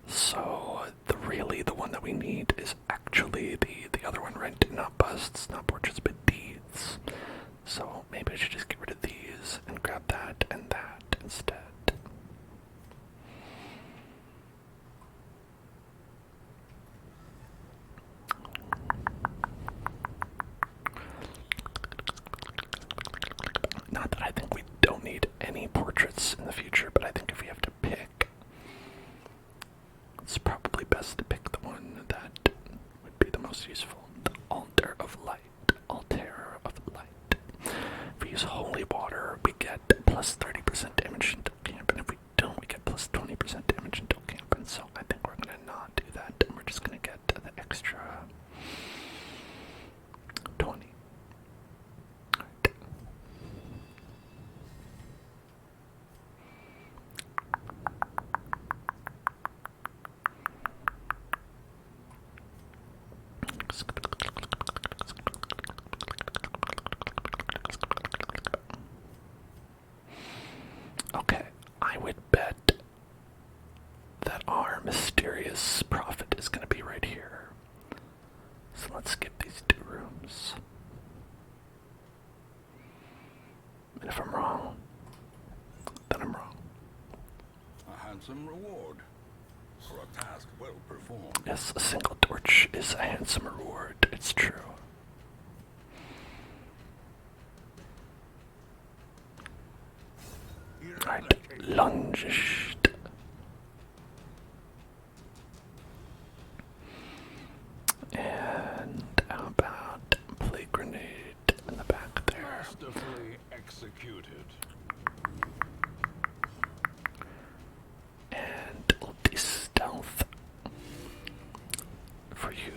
So the one that we need is actually the other one, right? Not busts, not portraits, but deeds. So maybe I should just get rid of these and grab that and that instead. Not that I think we don't need any portraits in the future, but I think if we have to pick, it's probably best to pick the one that would be the most useful. The altar of light. Altar of light. If we use holy water, we get plus 30% damage until camp, and if we don't, we get plus 20% damage until camp, and so I think we're gonna not do that, and we're just gonna get the extra 20. Alright. Okay, I would bet that our mysterious prophet is going to be right here. So let's skip these two rooms. And if I'm wrong, then I'm wrong. A handsome reward for a task well performed. Yes, a single torch is a handsome reward. It's true. Alright, lunged. And how about plague grenade in the back there? Masterfully executed. And ulti stealth for you.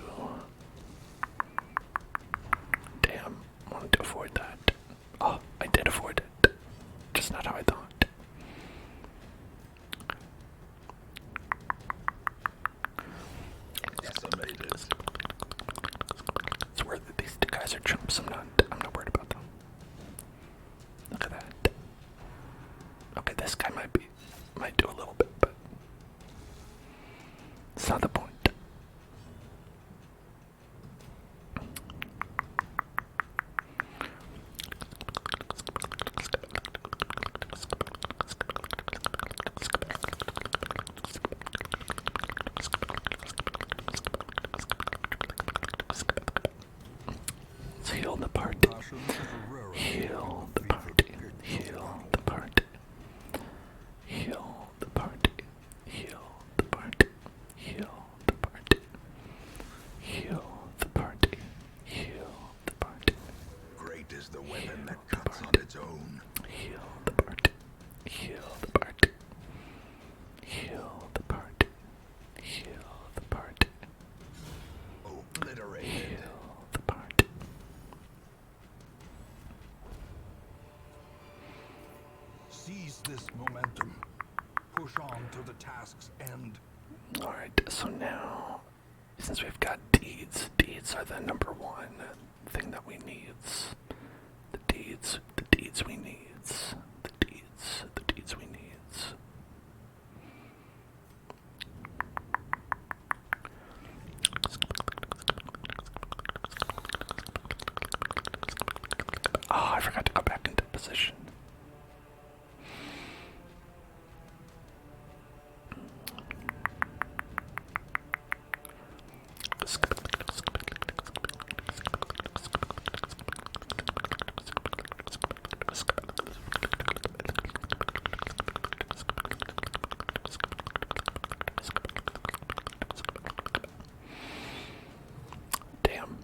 traps. I'm not worried about them. Look at that. Okay, this guy might do a little bit, but it's not the point. Let's heal the party. Heal the party. Heal the party. Heal the party. Heal the party. Heal the party. Heal the party. Heal the party. Great is the weapon that cuts on its own. Heal the party. Heal the party. Heal the party. Heal the party. Obliterated. Heal the party. Seize this momentum. Push on to the task's end. Alright, so now, since we've got deeds are the number one thing that we needs. The deeds we needs. The deeds we needs. Oh, I forgot to go back into position. Damn.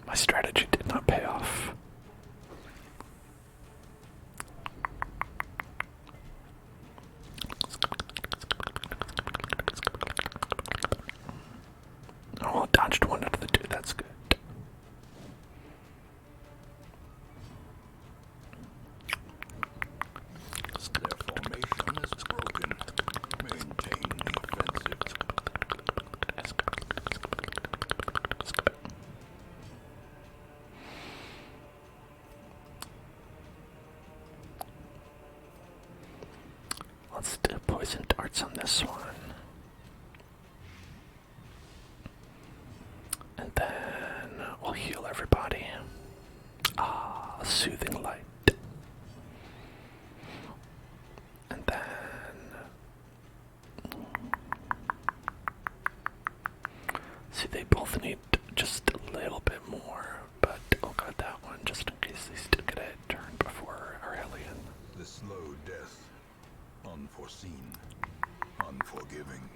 My strategy did not pay off. Oh, I dodged one out of the two. That's good. Their formation is broken. Maintain the offensive. Let's do poison darts on this one. And then we'll heal everybody. Ah, soothing light. And then see, they both need just a little bit more, but I'll got that one just in case these two get a turn before Aurelian. The slow death. Unforeseen. Unforgiving.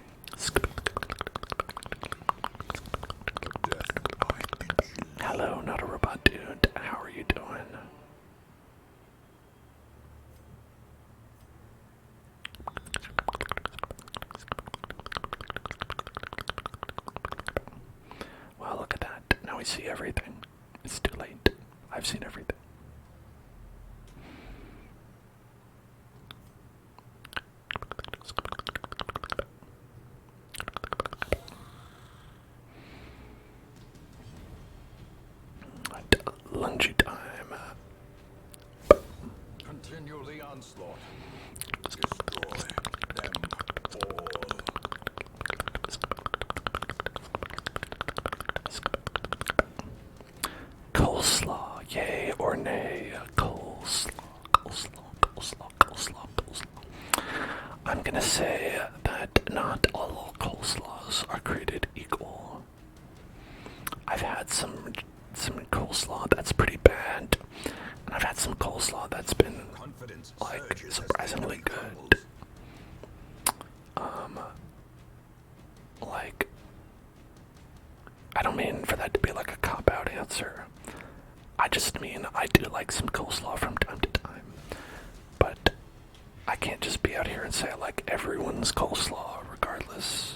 Death by inches. Hello, not a robot dude. How are you doing? Wow, look at that. Now we see everything. It's too late. I've seen everything. Lungy time. Continue the onslaught. Destroy them all. Coleslaw, yay or nay? Coleslaw, coleslaw, coleslaw, coleslaw, coleslaw. I'm gonna say that not all coleslaws are created equal. I've had some coleslaw that's pretty bad, and I've had some coleslaw that's been Confidence like surges as the surprisingly enemy good. crumbles. Like, I don't mean for that to be like a cop-out answer. I just mean I do like some coleslaw from time to time, but I can't just be out here and say I like everyone's coleslaw regardless.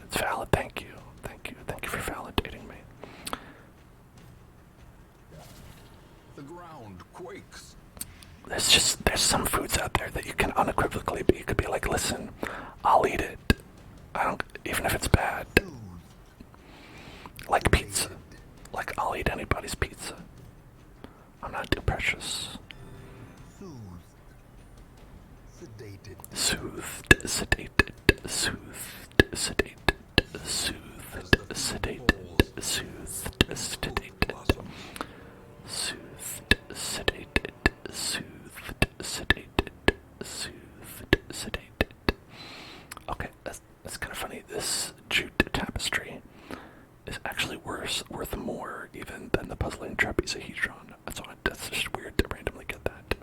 It's valid. Thank you. Thank you. Thank you for validating me. there's some foods out there that you can unequivocally be. You could be like, listen, I'll eat it. I don't, even if it's bad. Like pizza. Like, I'll eat anybody's pizza. I'm not too precious. Soothed, sedated, soothed, sedated, soothed, sedated, soothed, sedated, soothed, sedated, soothed, sedated, soothed, sedated. Okay, that's kind of funny. This jute tapestry is actually worth more even than the puzzling trapezohedron. That's just weird to randomly get that.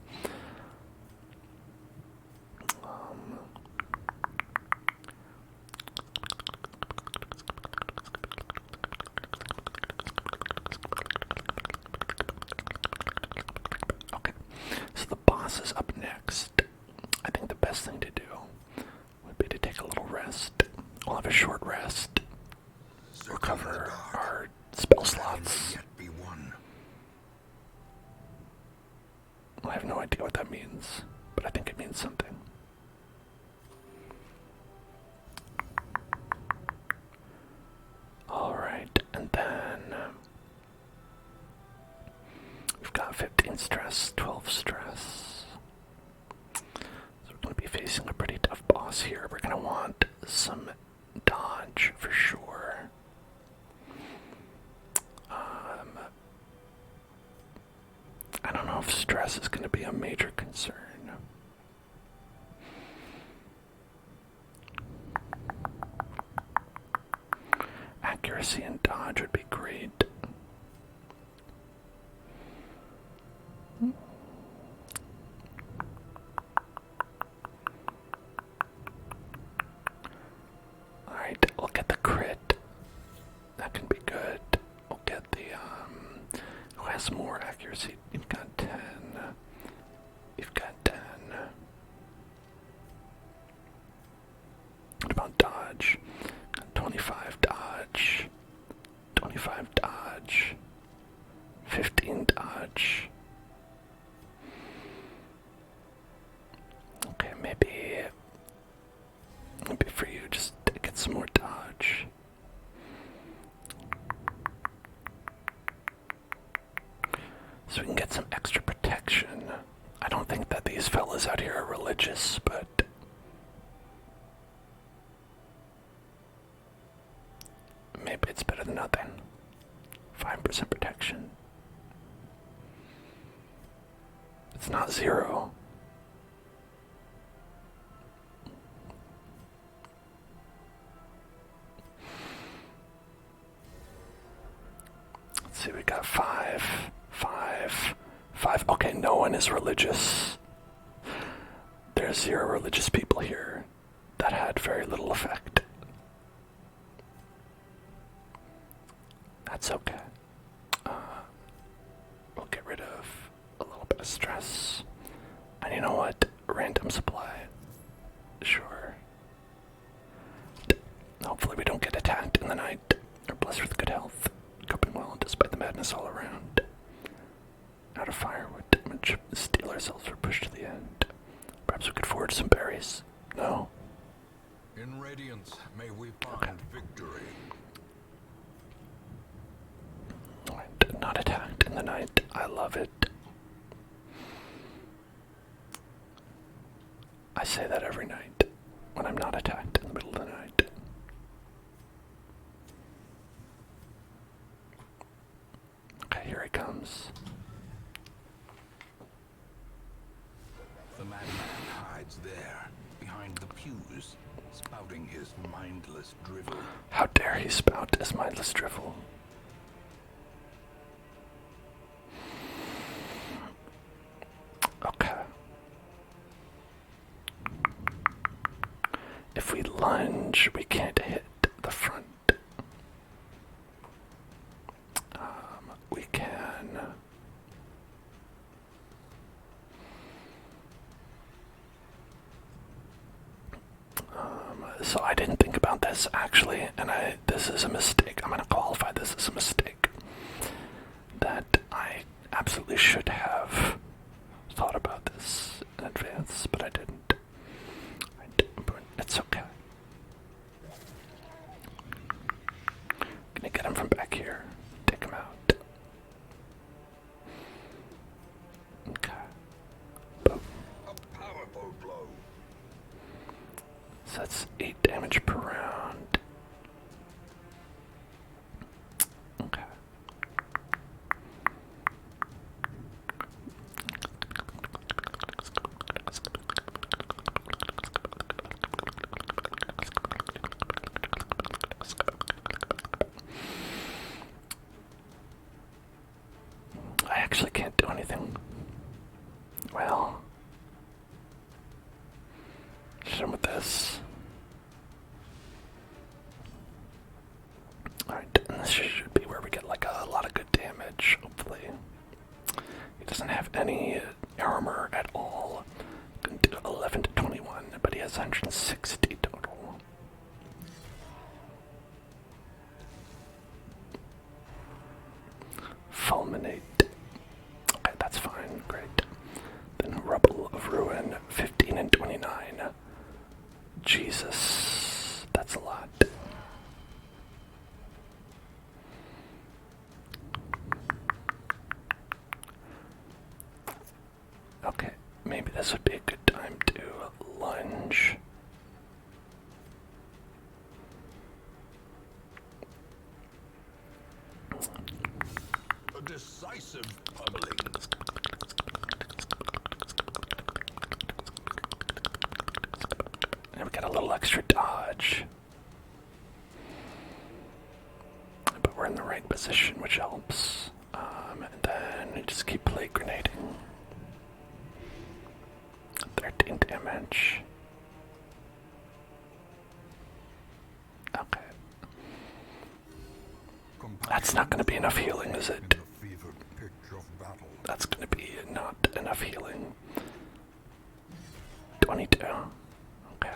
Okay, so the boss is up next. I think the best thing to do would be to take a little rest. We'll have a short rest. Recover our spell slots. I have no idea what that means, but I think it means something. Alright, and then we've got 15 stress, 12 stress. So we're going to be facing a pretty tough boss here. We're going to want some dodge for sure. I don't know if stress is going to be a major concern. Accuracy and dodge would be great. Alright, we'll get the crit. That can be good. We'll get the, who has more accuracy? You've got 10. You've got 10. What about dodge? 25 dodge. 25 dodge. 15 dodge. Okay, maybe for you, just get some more dodge. So we can get some extra protection. I don't think that these fellas out here are religious, but maybe it's better than nothing. 5% protection. It's not 0. Let's see, we got 5. 5. Okay, no one is religious. There's 0 religious people here. That had very little effect. That's okay. We'll get rid of a little bit of stress. And you know what? Random supply. Sure. Hopefully we don't get attacked in the night. We're blessed with good health. Coping well despite the madness all around. Out of firewood, damage, steel ourselves or push to the end. Perhaps we could forge some berries. No? In Radiance, may we find victory. Not attacked in the night. I love it. I say that every night when I'm not attacked in the middle of the night. Okay, here he comes. The madman hides there, behind the pews, spouting his mindless drivel. How dare he spout his mindless drivel? Okay. If we lunge, we can't hit the front. We can. So I didn't think about this actually, and this is a mistake. I'm going to qualify this as a mistake that I absolutely should have thought about this. get him from back here. Take him out. Okay. Boom. A powerful blow. So that's 8 damage per round. Okay. I actually can't do anything. Well, shoot him with this. Alright, and this should be where we get like a lot of good damage, hopefully. He doesn't have any armor at all. Can do 11 to 21, but he has 160 total. Fulminate. Okay, that's fine, great. Then Rubble of Ruin, 15 and 29. Jesus, that's a lot. Okay, maybe this would be a good time to lunge. A decisive pummeling. And we got a little extra dodge. But we're in the right position, which helps. And then we just keep play grenading. 13 damage. Okay. That's not going to be enough healing, is it? That's going to be not enough healing. 22. Okay.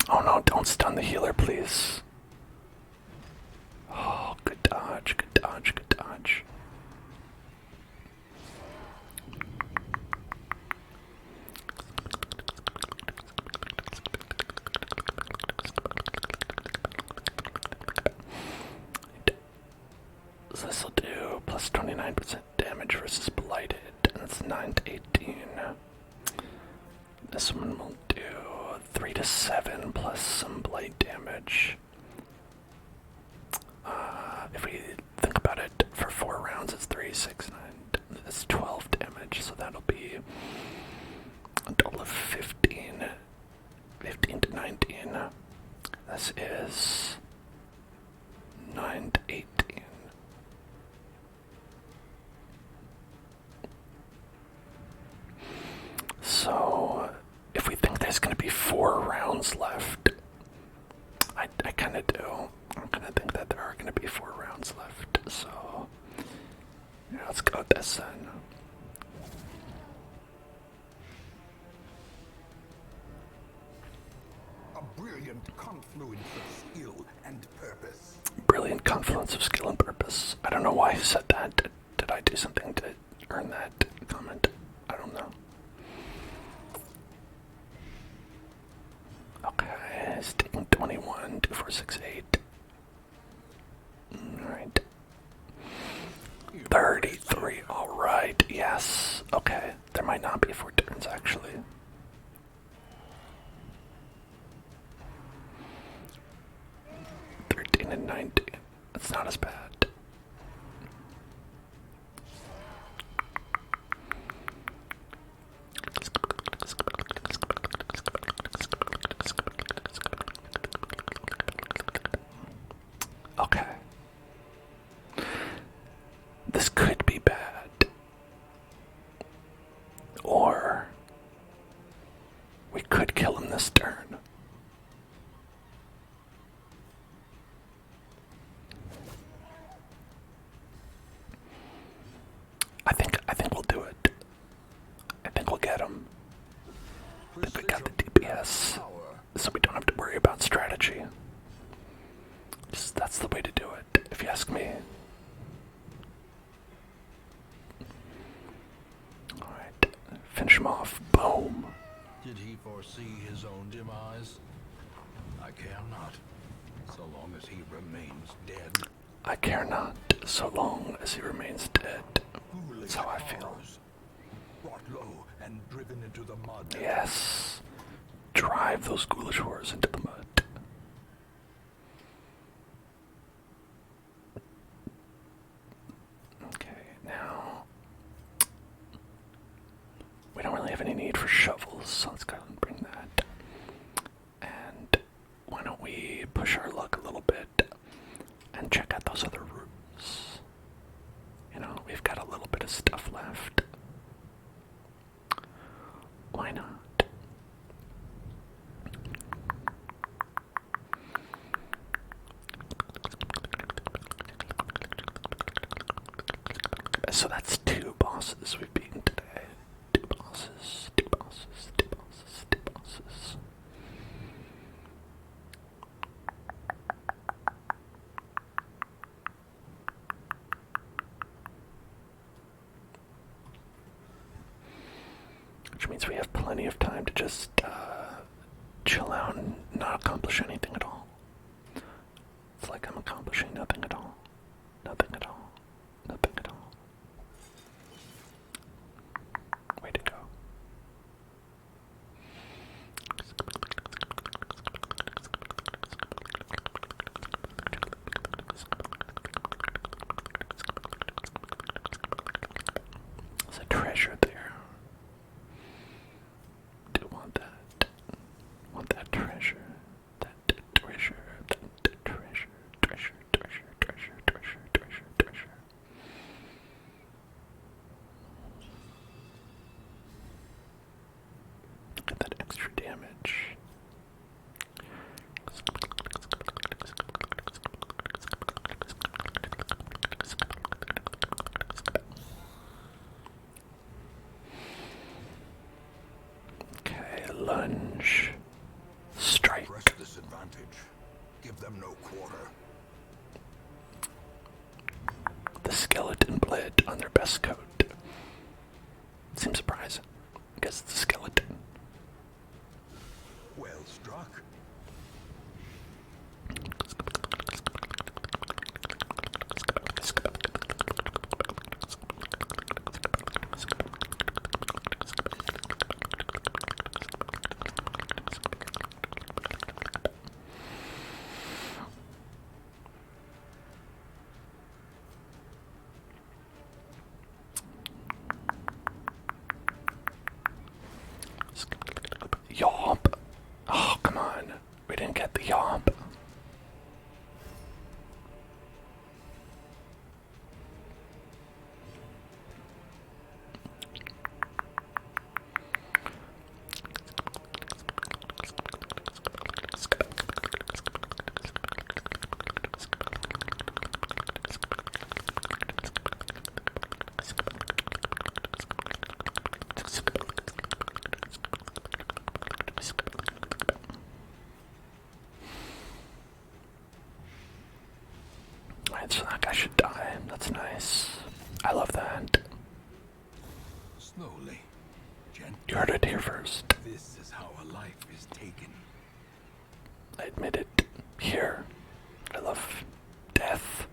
Oh no, don't stun the healer, please. Oh, good dodge, good dodge, good dodge. So this will do plus 29% damage versus blighted. That's 9 to 18. This one will do 3 to 7 plus some blight damage. If we think about it, for 4 rounds it's 3, 6, 9. That's 12 damage, so that'll be a total of 15. 15 to 19. This is 9 to 18. So, if we think there's going to be 4 rounds left, I kind of do. I kind of think that there are going to be 4 rounds left, so yeah, let's go with this then. A brilliant confluence of skill and purpose. Brilliant confluence of skill and purpose. I don't know why he said that. Did I do something to earn that comment? I don't know. Okay, it's taking 21, 2, 4, 6, 8. Alright. 33, alright, yes. Okay, there might not be 4 turns actually. And 19. That's not as bad. Okay. This could be bad. Or we could kill him this turn. I think we'll do it. I think we'll get him. I think we got the DPS, so we don't have to worry about strategy. Just, that's the way to do it, if you ask me. Alright, finish him off. Boom. Did he foresee his own demise? I care not, so long as he remains dead. I care not, so long as he remains dead. That's how I feel. Brought low and driven into the mud. Yes. Drive those ghoulish horrors into the mud. Okay, now we don't really have any need for shovels, so let's go ahead and bring that. And why don't we push our luck a little bit and check out those other rooms? You know, we've got a little bit of stuff left. Why not? So that's 2 bosses we've beaten today. 2 bosses, 2 bosses, 2 bosses, 2 bosses. Which means we have plenty of time to just chill out and not accomplish anything at all. It's like I'm accomplishing nothing at all. Nothing at all. Nothing at all. Way to go. There's a treasure there. Do want that. Want that treasure. That treasure. That treasure. Treasure. Treasure. Treasure. Treasure. Treasure. Treasure. Look at that extra damage. Okay, lunge. Strike. Press this advantage. Give them no quarter. The skeleton bled on their best coat. Seems surprising. I guess it's a skeleton. Well struck. Yawp. Oh, come on. We didn't get the yawp. Alright, so that guy should die. That's nice. I love that. Slowly. Gently. You heard it here first. This is how a life is taken. I admit it. Here. I love death.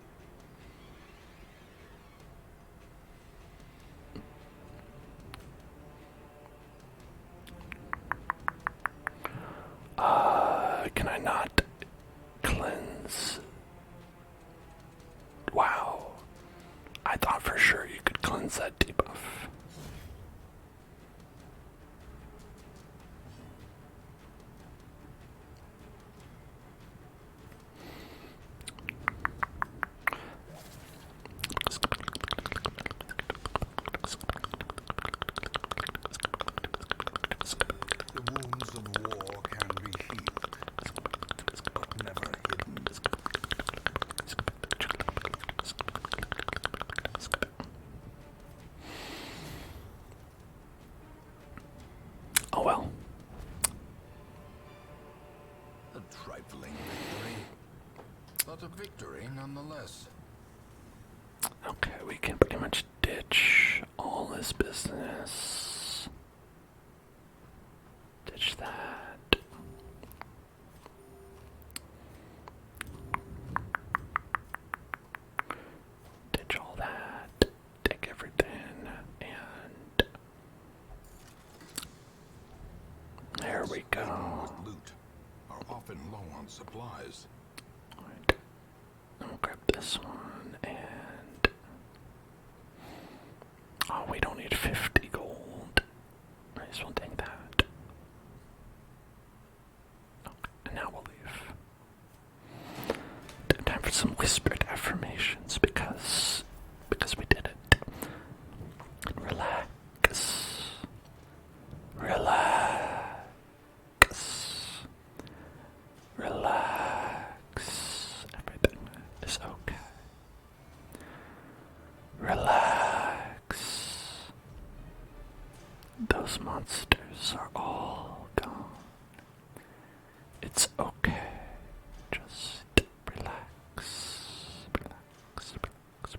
Can I not cleanse? Wow. I thought for sure you could cleanse that debuff. The wounds of war can be healed, but never hidden. Oh well. A trifling victory, but a victory nonetheless. Okay, we can pretty much ditch all this business. we go. laden with loot are often low on supplies. Alright. Then we'll grab this one and... Oh, we don't need 50 gold. I just won't take that. Okay, and now we'll leave. Time for some whispered affirmations because we did it. Relax. Relax. Relax. Everything is okay. Relax. Those monsters are all gone. It's okay. Just relax. Relax. Relax. Relax.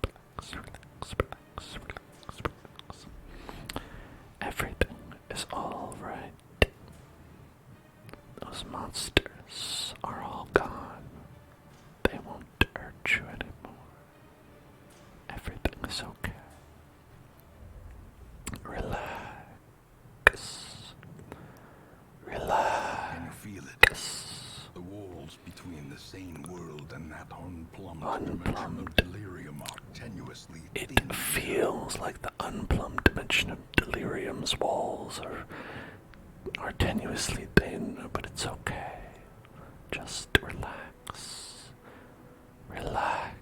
Relax. Relax. Relax. Relax. Everything is all right. Those monsters are all gone. They won't hurt you anymore. Everything is okay. Relax. Relax. Can you feel it? The walls between the sane world and that unplumbed dimension of delirium are tenuously It thin. feels like the unplumbed dimension of delirium's walls are tenuously thin, but it's okay. Just relax. Relax.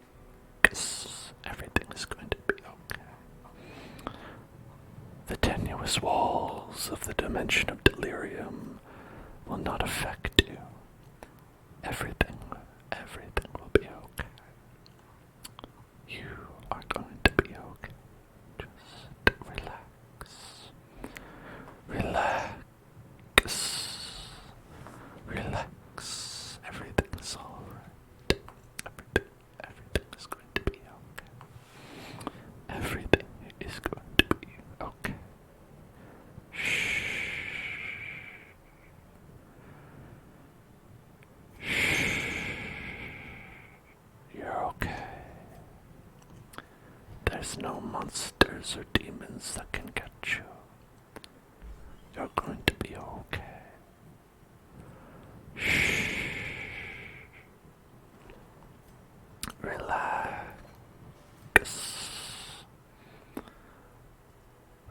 Everything is going to be okay. The tenuous walls of the dimension of delirium will not affect you. Everything will be okay. You are going to be okay. Just relax. Relax. Relax. Everything is alright. Everything is going to be okay. Everything is going to be okay. Shh. You're okay. There's no monsters or demons that can get you. You're going to be okay. Shh. Relax.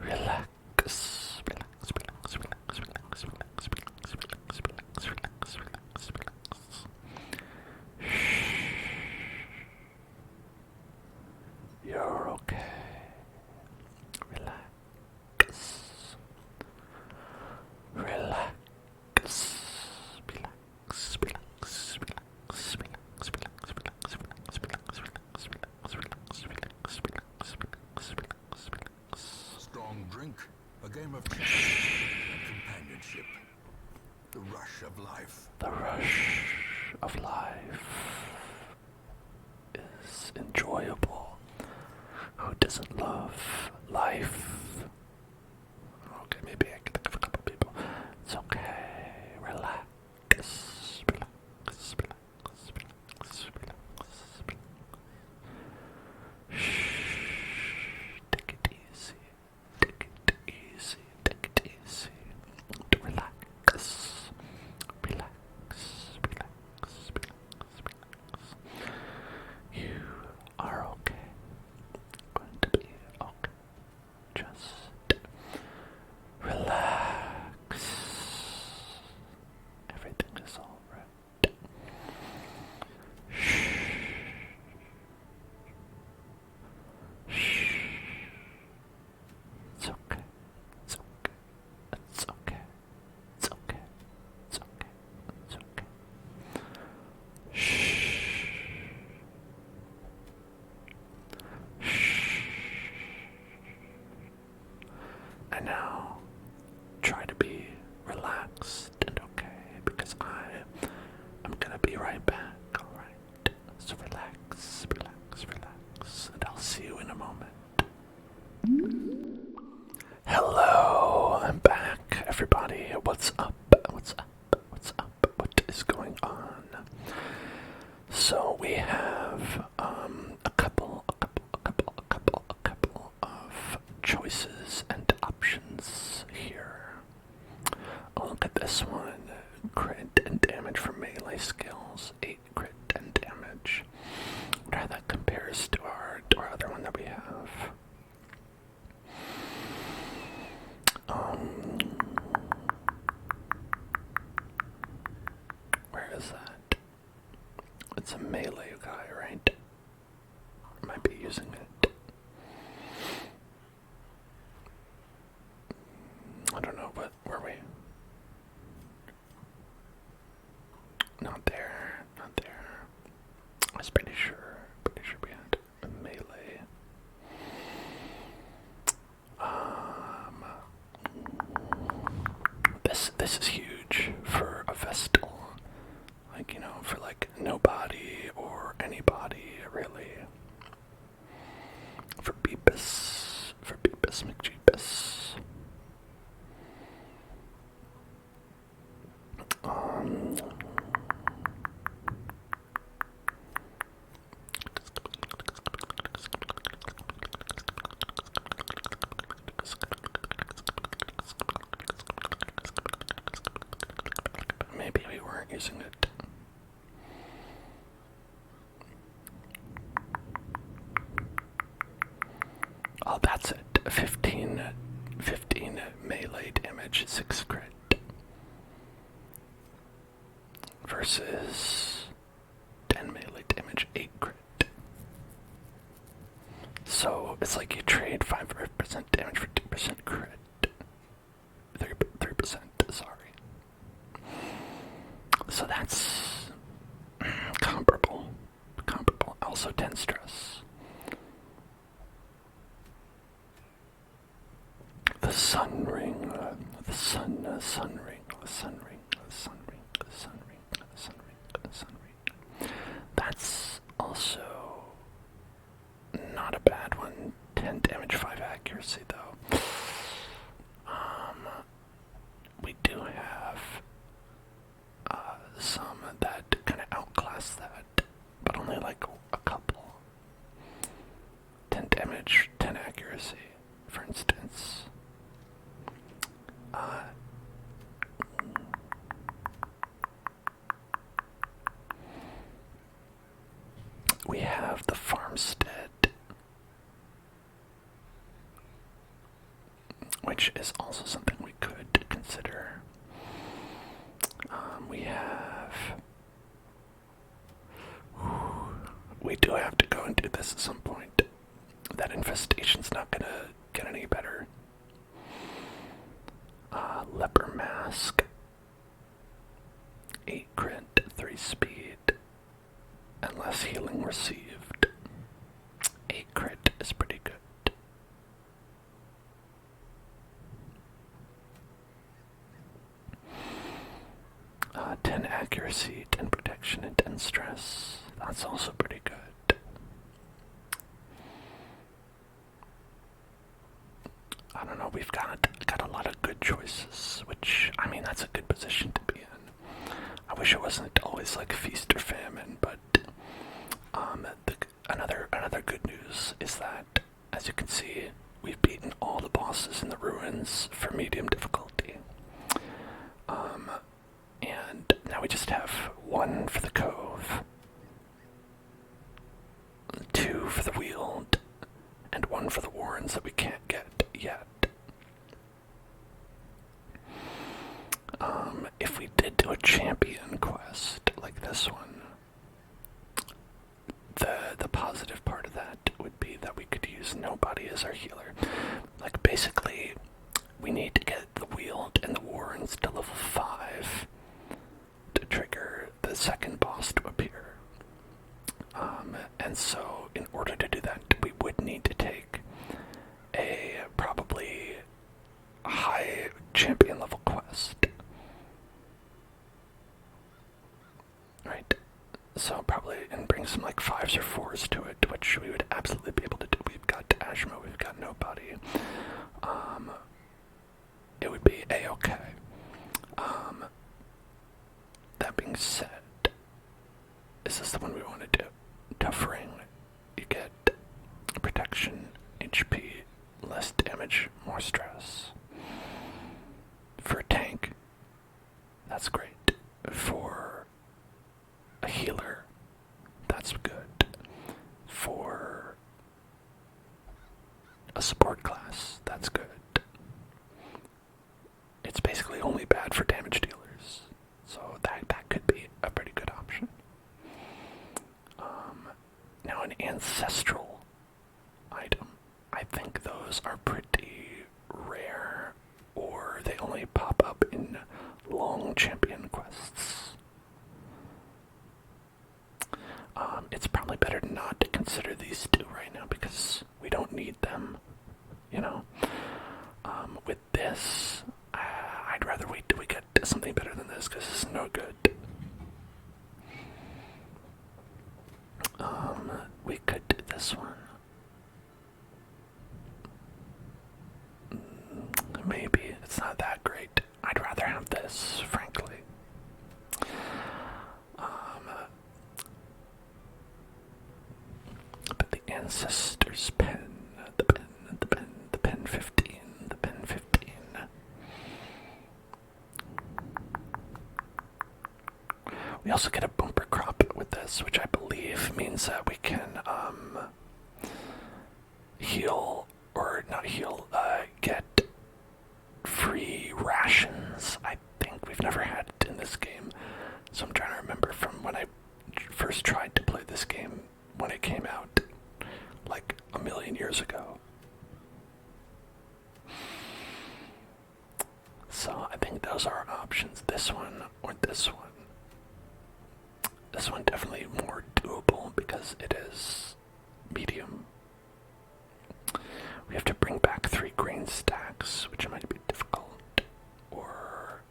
Relax. Relax. Relax. Relax. Relax. Relax. Relax. Relax. Relax. Relax. Relax. Relax. You're okay. Relax. Relax. Relax. Relax. Relax. Relax. Relax. Relax. Relax. Relax. Relax. Relax. Relax. Relax. Relax. Relax. Relax. Strong drink, a game of chess, and companionship. The rush of life. The rush of life is enjoyable. Who doesn't love life? Okay, maybe I can think of a couple people. It's okay. Relax. Relax. Relax. Relax. Relax. Shh. Take it easy. Take it easy. Take it easy. Relax. Relax. Relax. Relax. Relax. You are okay. Going to be okay. Just relax. Everything is alright. Shh. Shh. It's okay. It's okay. It's okay. It's okay. It's okay. It's okay. Shh. And now, try to be relaxed and okay, because I'm gonna be right back, alright? So relax, relax, relax, and I'll see you in a moment. Hello, I'm back, everybody. What's up? What's up? What's up? What is going on? So we have a couple of choices and options here. Oh, look at this one. crit and damage for melee skills. 8 crit and damage. I wonder how that compares to our other one that we have. Where is that? It's a melee guy, right? Might be using it. I don't know, but were we? Not there, not there. I was pretty sure we had a melee. This is huge for a Vestal. Like, you know, for like nobody or anybody, really. For Beepus McJeepus. Maybe we weren't using it. Oh, that's it. 15 melee damage, 6 crit. Versus 10 melee damage, 8 crit. So it's like you trade 5% damage for 2% crit. 3%, sorry. So that's comparable. Also 10 stress. The sun ring. That's also not a bad one. 10 damage, 5 accuracy though. We do have some that kind of outclass that, but only like a couple. 10 damage, 10 accuracy, for instance. We have the farmstead, which is also something we could consider. We do have to go and do this at some point. That infestation's not gonna get any better. Leper mask, 8 crit, 3 speed, and less healing received. 8 crit is pretty good. 10 accuracy, 10 protection, and 10 stress. That's also pretty good. I don't know, we've got a lot of good choices, which, I mean, that's a good position to be in. I wish it wasn't always like feast or famine, but another good news is that, as you can see, we've beaten all the bosses in the ruins for medium difficulty. And now we just have 1 for the cove, 2 for the Weald, and 1 for the warrens that we can't get yet. If we did do a champion quest like this one, the positive part of that would be that we could use nobody as our healer. Like, basically, we need to get the Weald and the warrens to level 5 to trigger the second boss to appear. And so, in order to do that, we would need to take a probably high champion level quest. Right? So probably, and bring some like 5s or 4s to it, which we would absolutely be able to do. We've got Ashmo, we've got nobody. It would be a-okay. That being said, is this the one we want to do? Tough ring. You get protection, HP, less damage, more stress. For a tank, that's great. support class. That's good. It's basically only bad for damage dealers. So that could be a pretty good option. Now an ancestral item. I think those are pretty rare, or they only pop up in long champion quests. It's probably better not to consider these two right now because we don't need them, you know. With this, I'd rather wait till we get something better than this because it's no good. We could do this one. Maybe it's not that great. I'd rather have this, frankly. But the ancestor's pen, the pen 15, the pen 15. We also get a bumper crop with this, which I believe means that we can heal, or not heal, get free rations. I think we've never had it in this game, so I'm trying to remember from when I first tried to play this game when it came out, like a million years ago. So I think those are our options, this one or this one. This one definitely more doable because it is medium. We have to bring back 3 grain stacks, which might be difficult or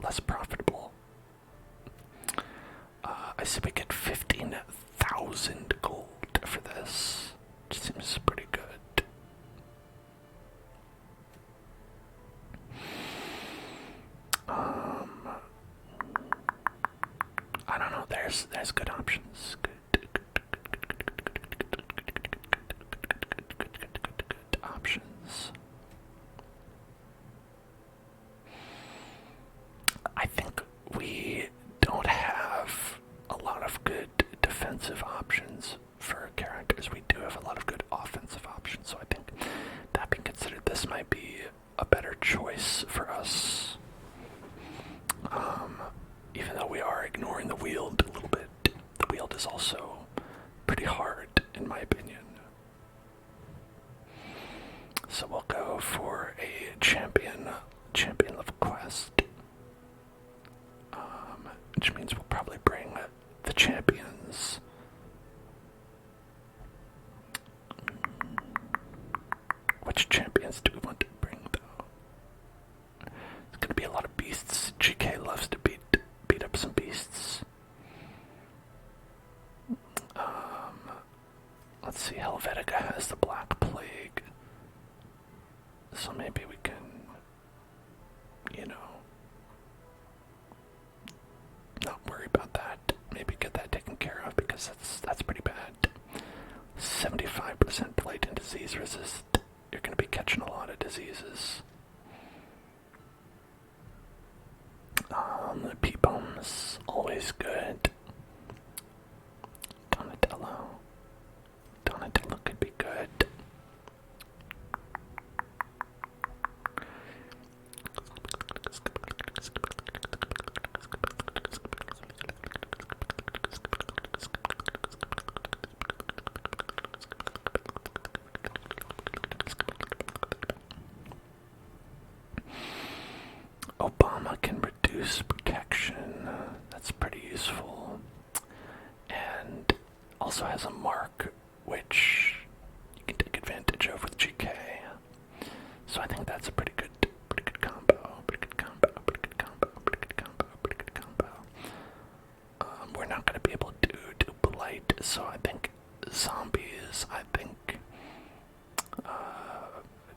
less profitable. I see we get 15,000 gold for this, which seems pretty good. I don't know, there's good options. Good options. I think we don't have a lot of good defensive options for characters. We do have a lot of good offensive options, so I think that being considered, this might be a better choice for us. Even though we are ignoring the wield a little bit, the wield is also pretty hard, in my opinion. So we'll go for a champion level quest, which means we'll probably bring the champions. Which champions do we want to bring, though? It's gonna be a lot of beasts. GK loves to beat up some beasts. Let's see, Helvetica has the Black Plague. So maybe we can, not worry about that. Maybe get that taken care of because that's pretty bad. 75% plague and disease resist. You're going to be catching a lot of diseases. The P-bombs, always good. Donatello could be good. Obama can reduce protection. That's pretty useful. And also has a mark which you can take advantage of with GK. So I think that's a pretty good combo. We're not going to be able to do Blight, so I think zombies,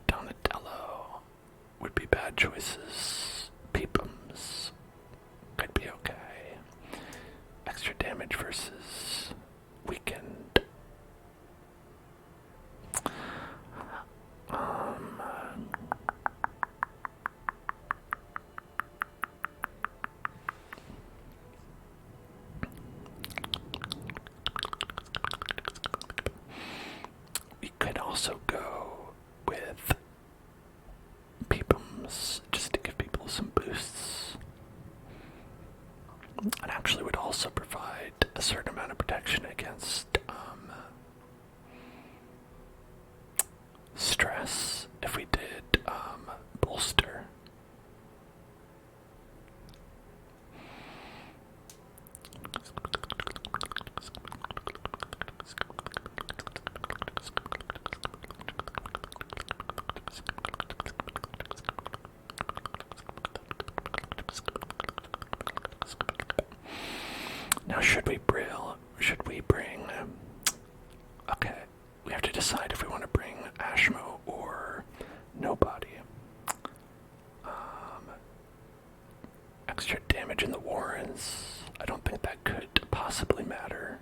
Donatello would be bad choices. Peepums could be okay. Extra damage versus weakened. a certain amount of protection against stress if we did bolster. Now, should we bring, okay, we have to decide if we want to bring Ashmo or nobody. Extra damage in the Warrens, I don't think that could possibly matter.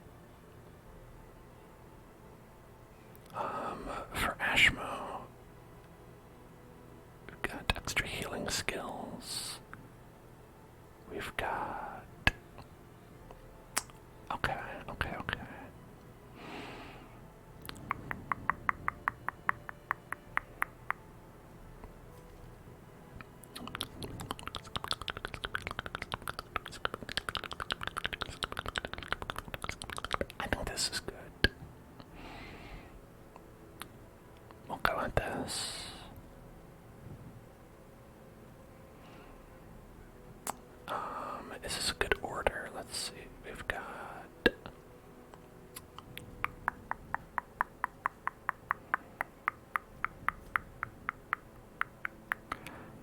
For Ashmo, we've got extra healing skills. We've got... Okay. I think this is good. We'll go with this. Is this a good order? Let's see. We've got...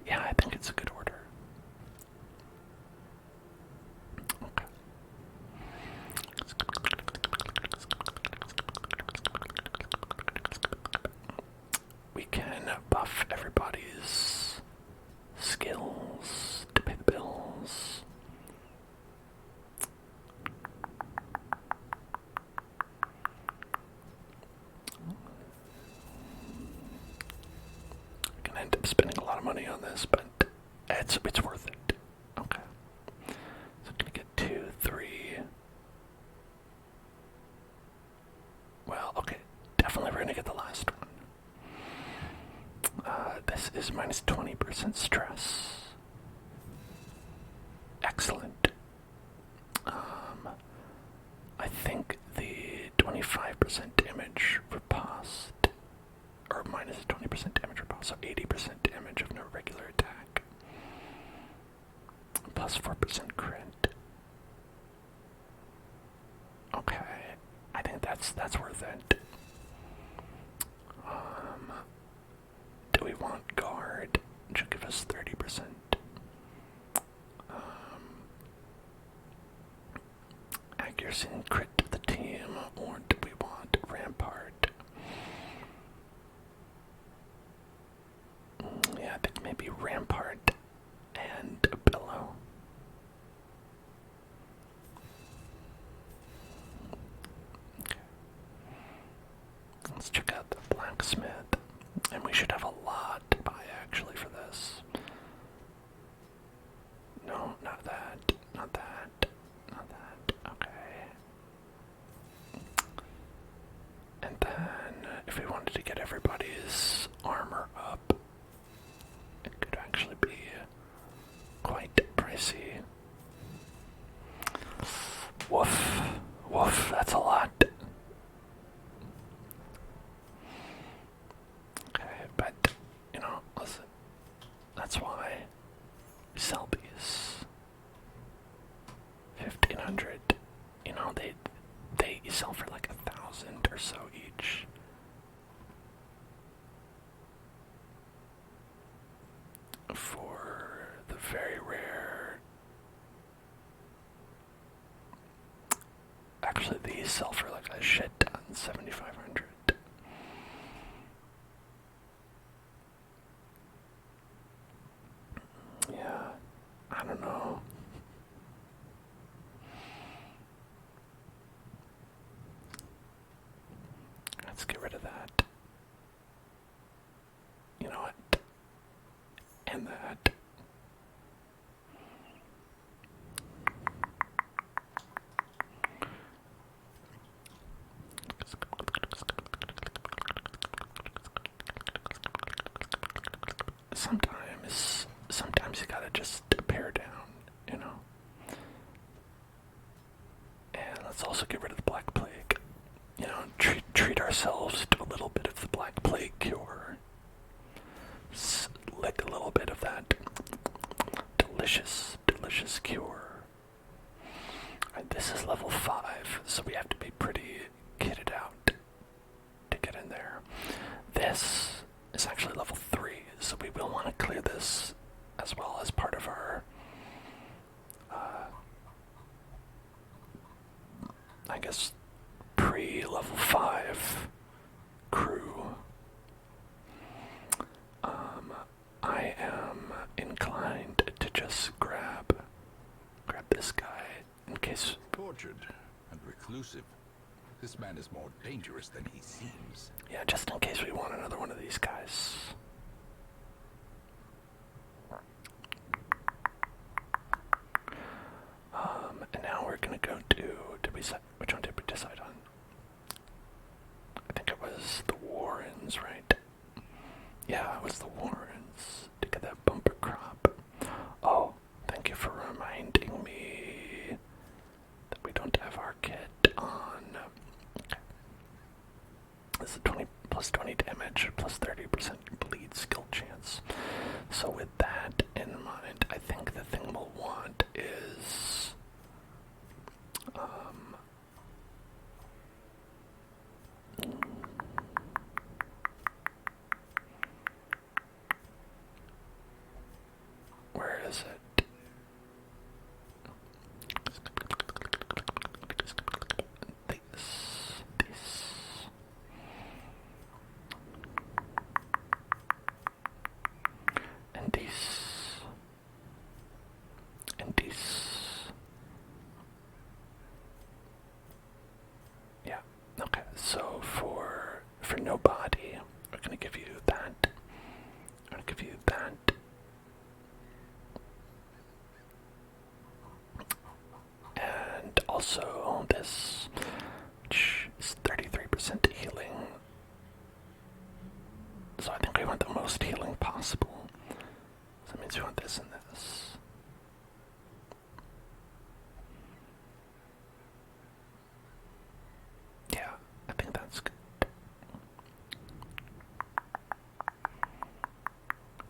Yeah, I think it's a good order. Okay. We can buff everybody's skills to pay the bills. Gonna end up spending a lot of money on this, but it's worth it. Okay. So I'm gonna get 2, 3. Well, okay. Definitely we're gonna get the last one. This is minus 20% stress. Excellent. I think the 25% damage riposte, or minus 20% damage riposte, so 80% damage of no regular attack, plus 4% crit. Okay, I think that's worth it. Do we want guard? It should give us 30%. Accuracy and crit to the team, or do we want rampart? Yeah, I think maybe rampart and a pillow. Okay. Let's check out the blacksmith. And we should have a lot to buy actually for this. No, not that. Not that. Not that. Okay. And then, if we wanted to get everybody's armor up, it could actually be quite pricey. Woof. Woof, that's a lot. But, listen, that's why we sell these. 1,500, they sell for like 1,000 or so each. For the very rare... Actually, these sell for like a shit ton, 7,500. Yeah, I don't know. Let's get rid of that. You know what? And that. Sometimes you gotta just pare down, establishes cure. Alright, this is level 5, so we have to be pretty kitted out to get in there. This is actually level 3, so we will want to clear this as well as part of our, I guess, pre-level 5 crew. I am inclined to just grab this guy in case. Tortured and reclusive. This man is more dangerous than he seems. Yeah, just in case we want another one of these guys. And now we're gonna go to, which one did we decide on? I think it was the Warrens, right? Yeah, it was the Warrens to get that bumper crop. Oh, thank you for reminding me that we don't have our kit on. Okay. This is 20 plus 20 damage, plus 30% bleed skill chance. So with that in mind, I think the thing we'll want is where is it? This. And this. And this. Yeah, okay, so for no body, we're gonna give you that. I'm gonna give you that. And also this, which is 33% healing. So I think we want the most healing possible. So that means we want this and this. Yeah, I think that's good.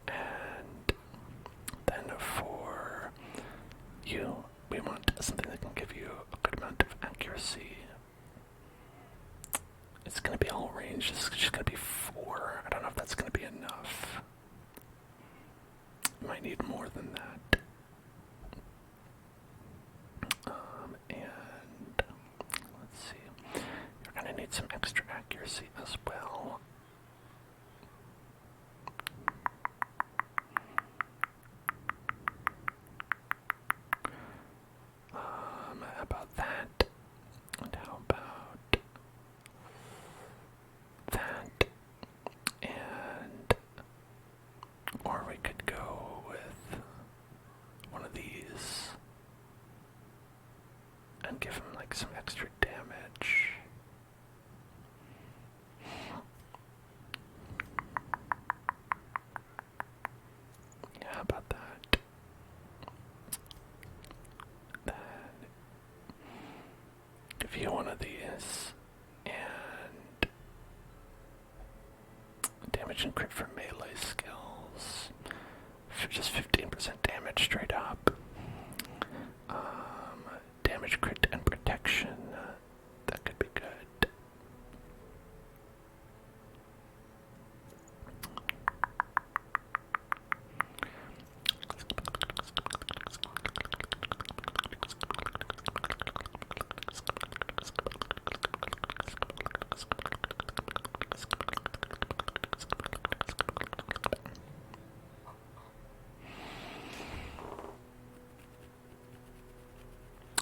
And then for you, we want something that can give you a good amount of accuracy. It's going to be all range. It's just going to be 4. I don't know if that's going to be enough. You might need more than that. And let's see. You're going to need some extra accuracy as well. How about that? And how about that? And or we could go with one of these and give him like some extra damage. Yeah, how about that? Then give you one of these and damage and crit for melee skills. Just 15% damage straight up. Damage, crit, and protection. That could be good.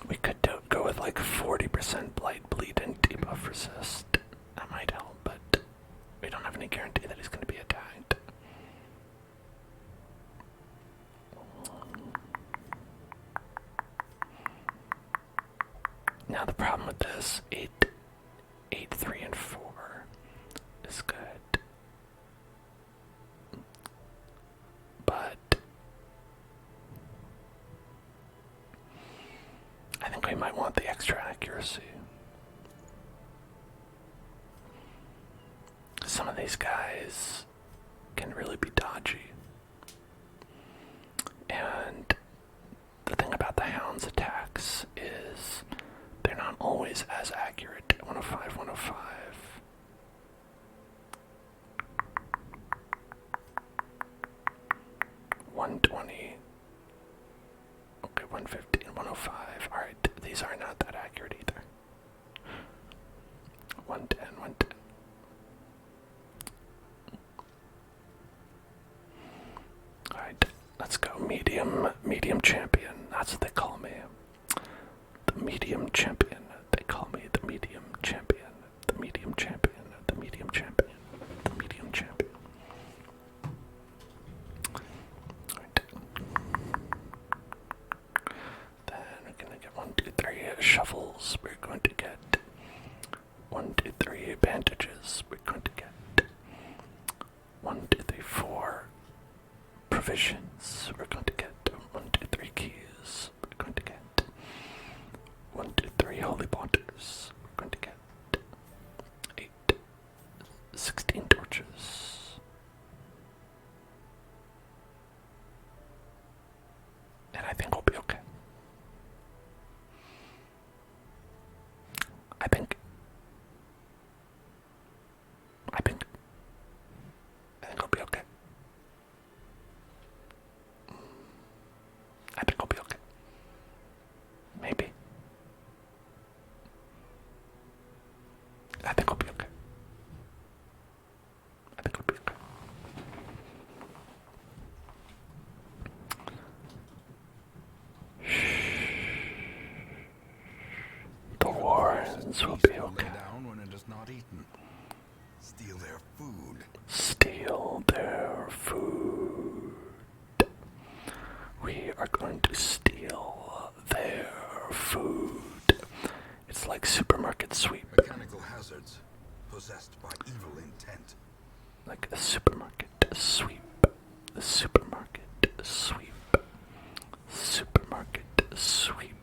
We could go with like 40% blight, bleed, and debuff resist. That might help, but we don't have any guarantee that he's going to be attacked. Now the problem with this, 8, 3, and 4 is good. But I think we might want the extra accuracy. Some of these guys can really be dodgy. And the thing 150 and 105. Alright, these are not that accurate either. 110, 110. Alright, let's go. Medium champion. That's what they call me. The medium champion. They call me the medium champion. The medium champion. The medium champion. The medium champion. Alright. Then we're gonna get 1, 2, 3 shovels. We're going to get 1, 2, 3 bandages. We're going to get 1, 2, 3, 4 provisions. We're going to get 1, 2, 3 keys. We're going to get 1, 2, 3 holy waters. We're going to get 8, 16 torches. And I think we'll be okay. I think I'll be okay. I think I'll be okay. Maybe. I think I'll be okay. I think I'll be okay. The Warrens will be okay. Down when it is not eaten. Steal their food. Steal their food. We are going to steal their food. It's like supermarket sweep. Mechanical hazards possessed by evil intent. Like a supermarket sweep. The supermarket sweep. Supermarket sweep.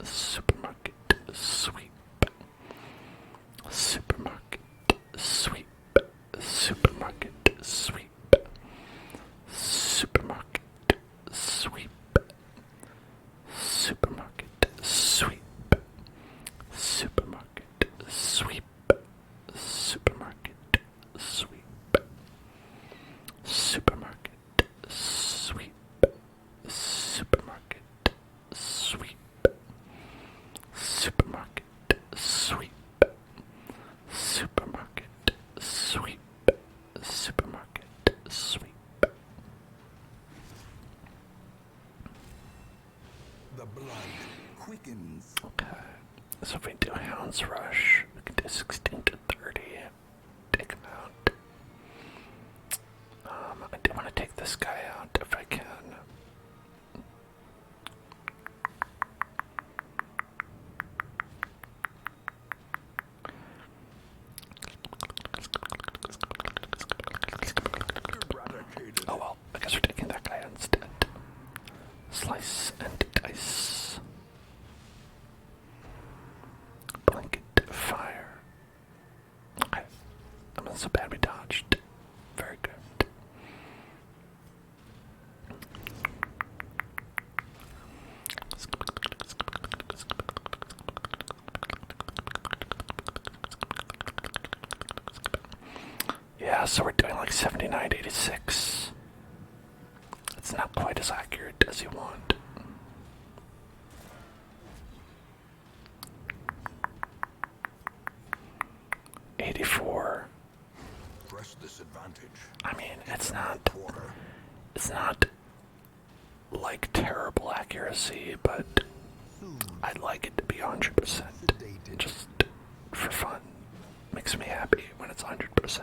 Supermarket sweep. Supermarket sweep. Supermarket sweep. Supermarket sweep. Supermarket sweep. Supermarket sweep. Supermarket sweep. Supermarket sweep. Supermarket sweep. Supermarket sweep. Supermarket sweep. Supermarket sweep. The blood quickens. Okay, so if we do Hound's Rush, we can do 16 to 30. Take him out. I do want to take this guy out if I can. Oh well, I guess we're taking that guy instead. Slice and dice. Blanket fire. Okay. That wasn't so bad we dodged. Very good. Yeah, so we're doing like 79, 86. It's not quite as accurate as you want. Press disadvantage. I mean, it's not like terrible accuracy, but I'd like it to be 100%. Just for fun. Makes me happy when it's 100%.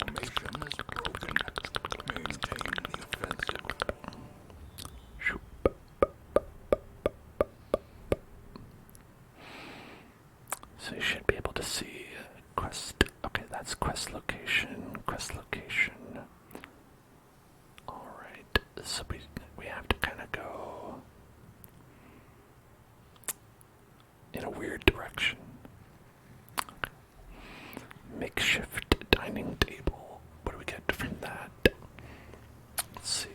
Formation is broken. Maintain the offensive. So you should be able to see quest. Okay, that's quest location. Quest location. Alright, so we have to kind of go in a weird direction. Okay. Makeshift dining table. What do we get from that? Let's see.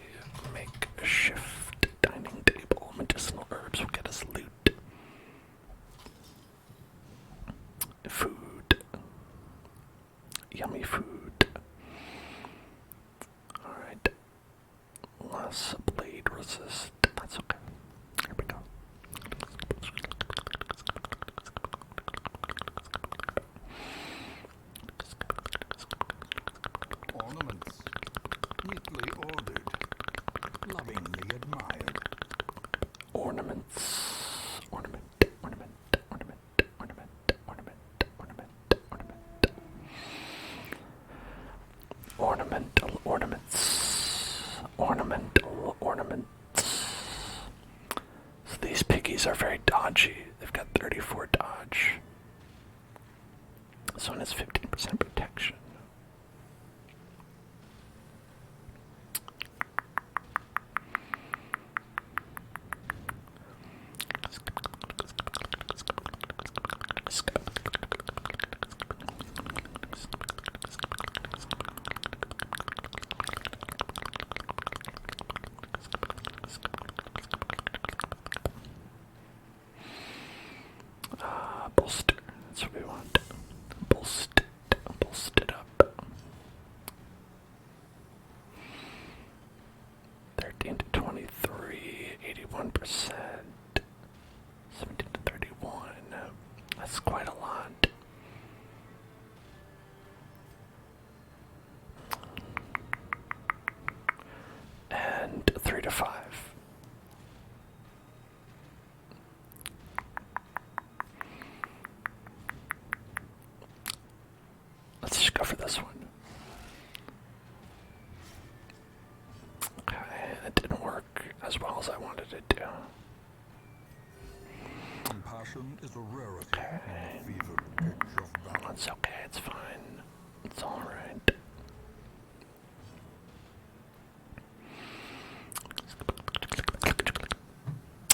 Makeshift dining table. Medicinal herbs will get us loot. Food. 15% protection. Bolster. That's what we want. Bolster it up. 13 to 23, 81%. 17 to 31. That's quite a lot. And 3 to 5. Let's just go for this one. Okay, that didn't work as well as I wanted it to. Compassion is a rarity Okay. in the fevered pitch of battle. It's okay, it's fine. It's alright.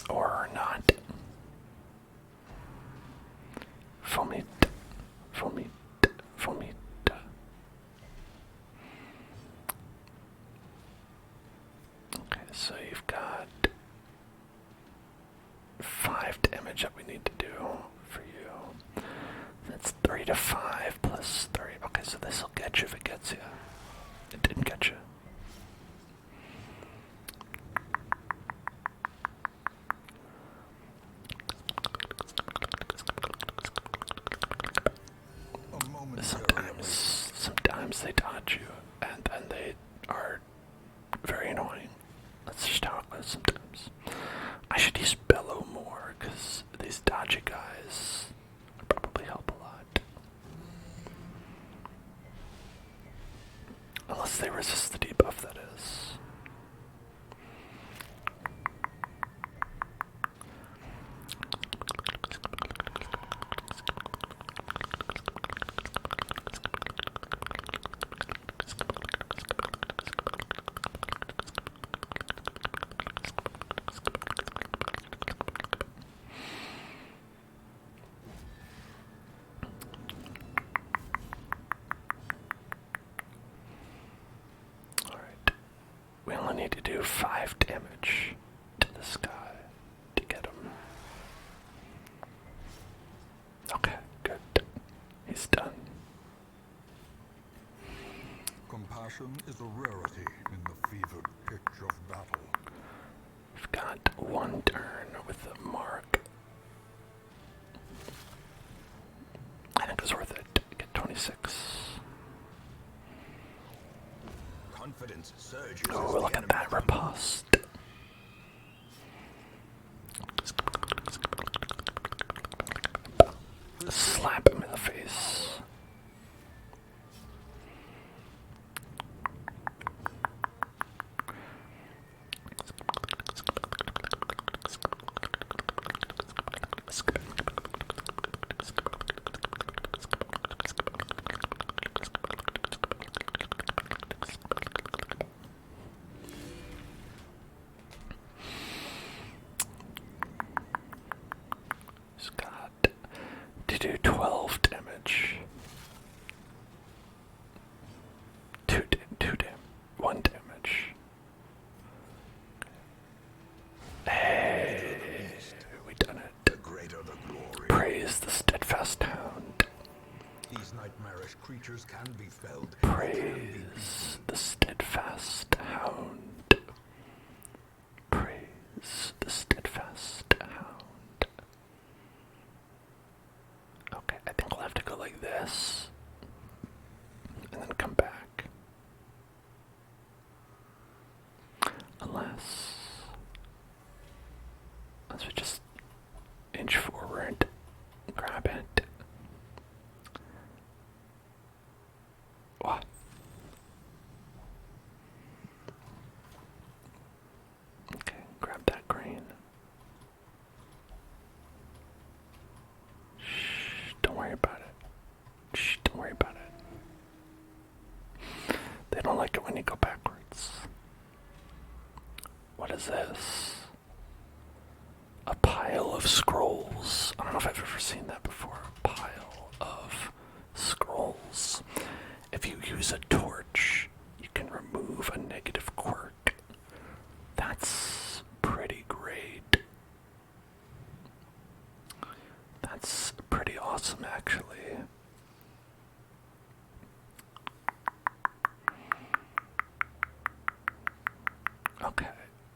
Or not. Vomit. Vomit. Vomit. Okay, so you've got 5 damage that we need to do for you. That's 3 to 5 plus 3. Okay, so this will get you if it gets you. It didn't get you. Sometimes they dodge you, and then they are very annoying. That's just how it goes sometimes. I should use bellow more, because these dodgy guys probably help a lot. Unless they resist the debuff, that is. We only need to do 5 damage to this guy to get him. Okay, good. He's done. Compassion is a rarity in the fevered pitch of battle. We've got 1 turn with the mark. I think it's worth it. Get 26. Confidence surges. Oh, look at that riposte. Slap him in the face. He's got to do 12 damage. 1 damage. Hey, we done it. The greater the glory. Praise the steadfast hound. These nightmarish creatures can be felled. Praise the steadfast hound. Praise the steadfast hound. Okay, I think we'll have to go like this. And then come back. Unless we just inch forward, grab it. What? Okay, grab that grain. Shh, don't worry about it. Shh, don't worry about it. They don't like it when you go backwards. What is this? A pile of scrolls. I don't know if I've ever seen that before. A pile of scrolls. If you use a torch, you can remove a negative quirk. That's pretty great. That's pretty awesome, actually. Okay,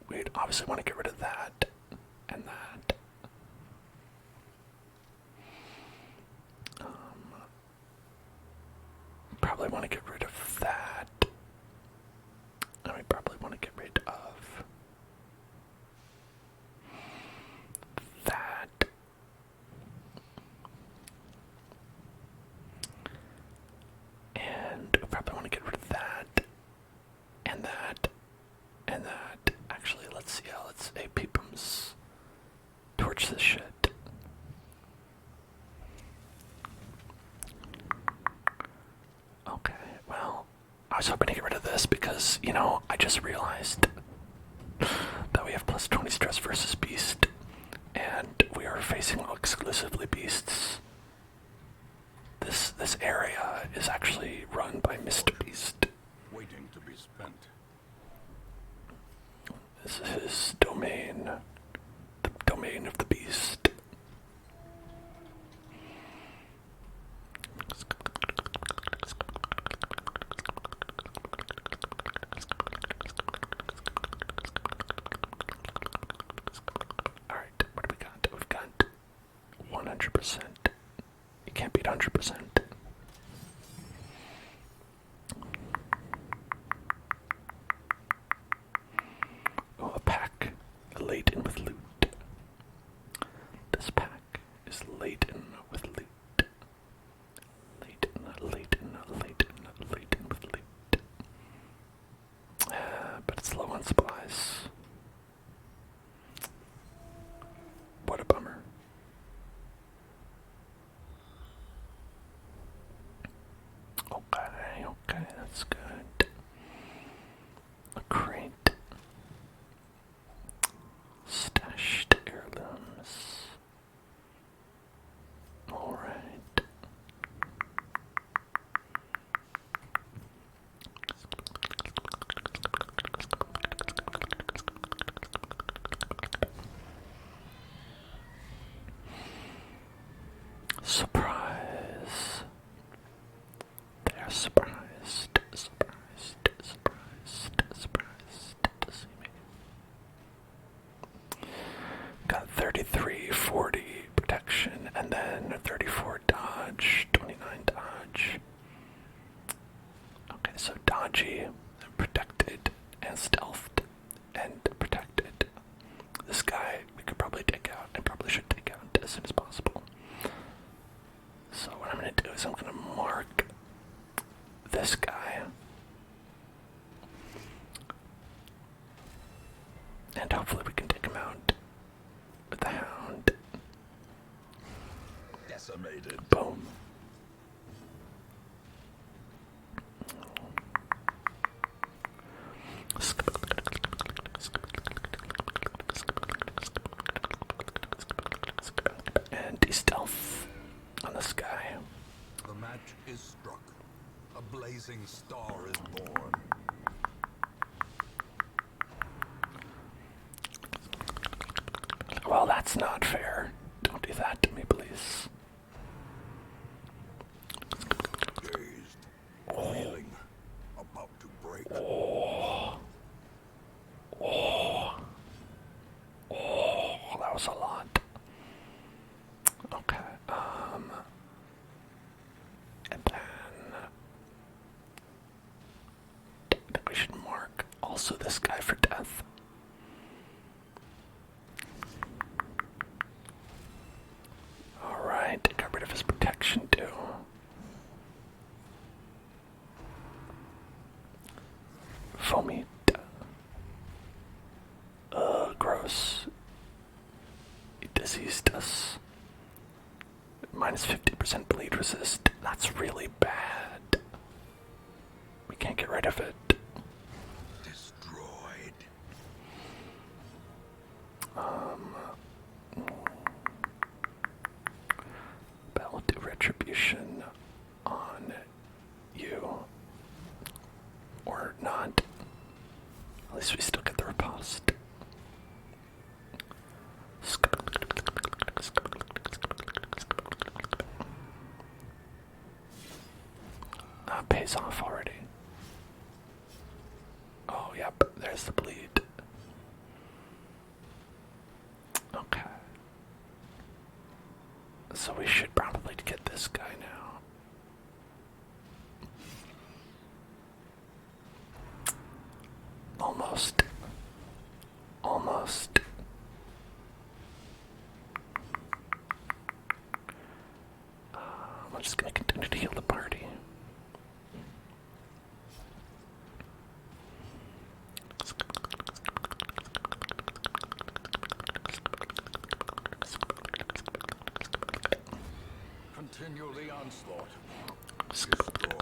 we'd obviously want to get rid of that and that. Probably want to get rid of that. And we probably want to get rid of that. And we probably want to get rid of that. And that. And that. Actually, let's see how let's peepums torch this shit. Okay, well, I was hoping to get rid of this because, you know, I just realized that we have plus 20 stress versus beast, and we are facing exclusively beasts. This area is actually run by Mr. Beast. Waiting to be spent. This is his domain, the domain of the beast. Alright, what do we got? We've got 100%. You can't beat 100%. Oh, a pack laden with loot. This pack is laden with loot. Laden with loot. But it's low on supplies. What a bummer. Okay, that's good. A crate. Stashed heirlooms. Alright. Surprise. They are surprised to see me. Got 33, 40 protection, and then 34 dodge, 29 dodge. Okay, so dodgy, protected, and stealthed, and protected. This guy we could probably take out, and probably should take out as soon as possible. So what I'm going to do is I'm going to mark this guy. And hopefully we can take him out with the hound. Decimated. Boom. And de-stealth on this guy. The match is struck. A blazing star is born. Well, that's not fair. Don't do that to me, please. Dazed. Feeling about to break. That was a lot. Okay, and then I think we should mark also this guy for death. Alright, got rid of his protection too. Foamy. Gross. He diseased us. Minus 50% bleed resist. That's really bad. We can't get rid rid of it. Destroyed. But I'll do retribution on you. Or not. At least we still get the riposte. Pays off already. Oh, yep, there's the bleed. Okay. So we should probably get this guy now. Almost. Almost. I'm just gonna continue to heal the party. Continue the onslaught. Destroy them all.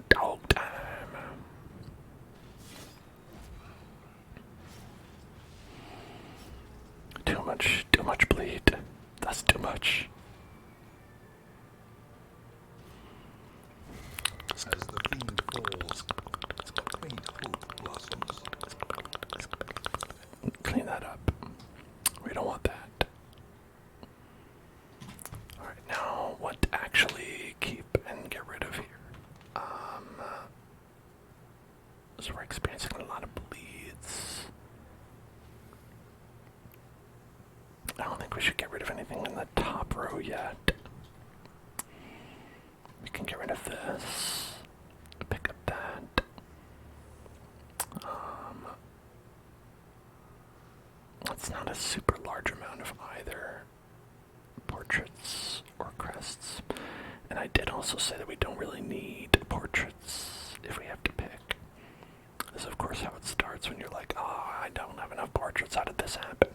Dog time. Too much bleed. That's too much. As the fiend falls, a faint hope blossoms. Clean that up. We don't want that. Alright, now what to actually keep and get rid of here? So we're experiencing a lot of bleeds. I don't think we should get rid of anything in the top row yet. We can get rid of this. Pick up that. It's not a super large amount of either portraits or crests. And I did also say that we don't really need portraits if we have to pick. This is of course how it starts when you're like, oh, I don't have enough portraits. How did this happen?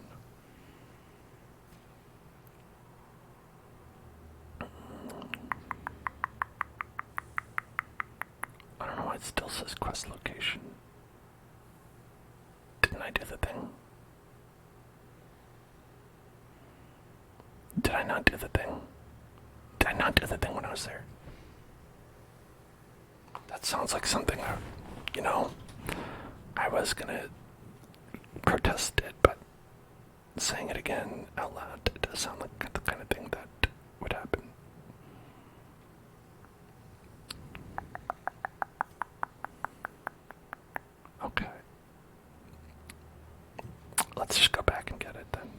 I don't know why it still says quest location. Didn't I do the thing? Did I not do the thing? Did I not do the thing when I was there? That sounds like something I was gonna protest it, but saying it again out loud, it does sound like the kind of thing that would happen. Okay. Let's just go back and get it then.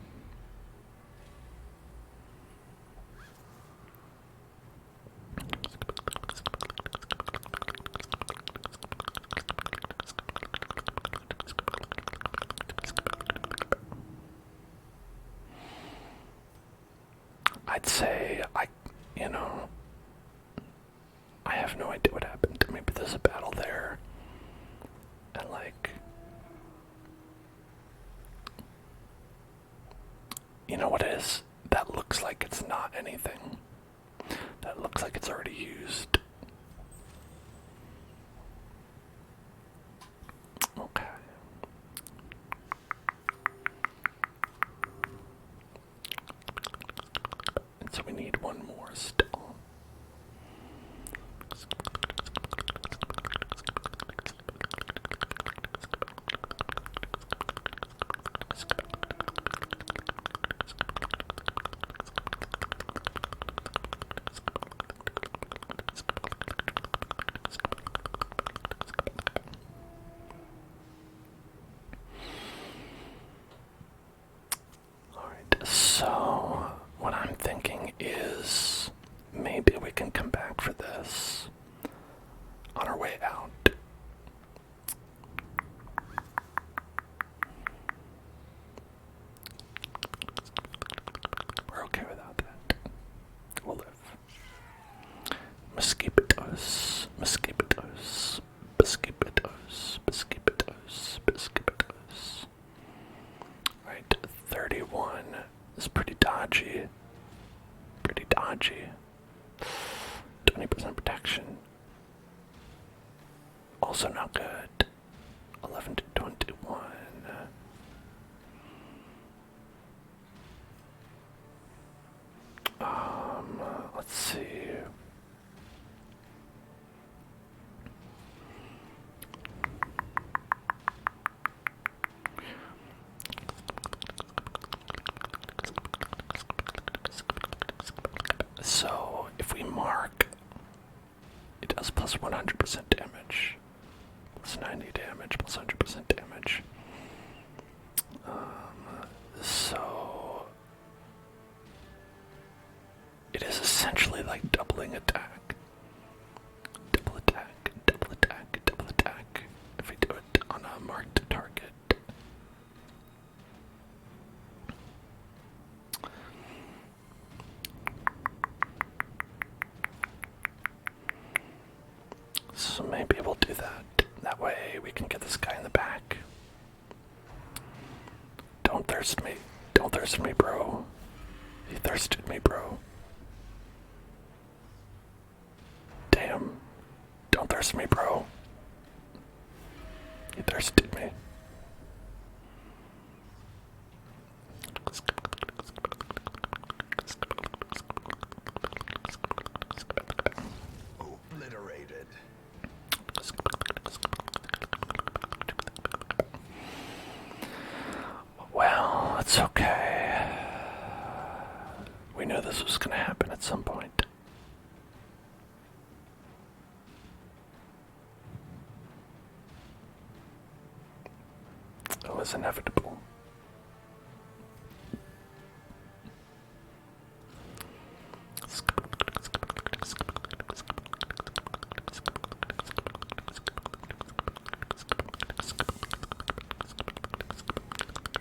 I'd say I have no idea what happened. Maybe there's a battle there. And you know what it is? That looks like it's not anything. That looks like it's already used. Okay. And so we need one more still. So, what I'm thinking is maybe we can come back for this on our way out. We're okay without that. We'll live. Mosquitoes, mosquitoes, mosquitoes, mosquitoes, mosquitoes. Right, 31. This is pretty dodgy. Pretty dodgy. 20% protection. Also not good. 11 to 21. Let's see. So, if we mark, it does plus 100% damage, plus 90 damage, plus 100% damage. So, it is essentially like doubling attack. Double attack, double attack, double attack, if we do it on a marked target. So maybe we'll do that. That way we can get this guy in the back. Don't thirst me. Don't thirst me, bro. He thirsted me, bro. Damn. Don't thirst me, bro. He thirsted me. Obliterated. Well, it's okay. We knew this was gonna happen at some point. It was inevitable.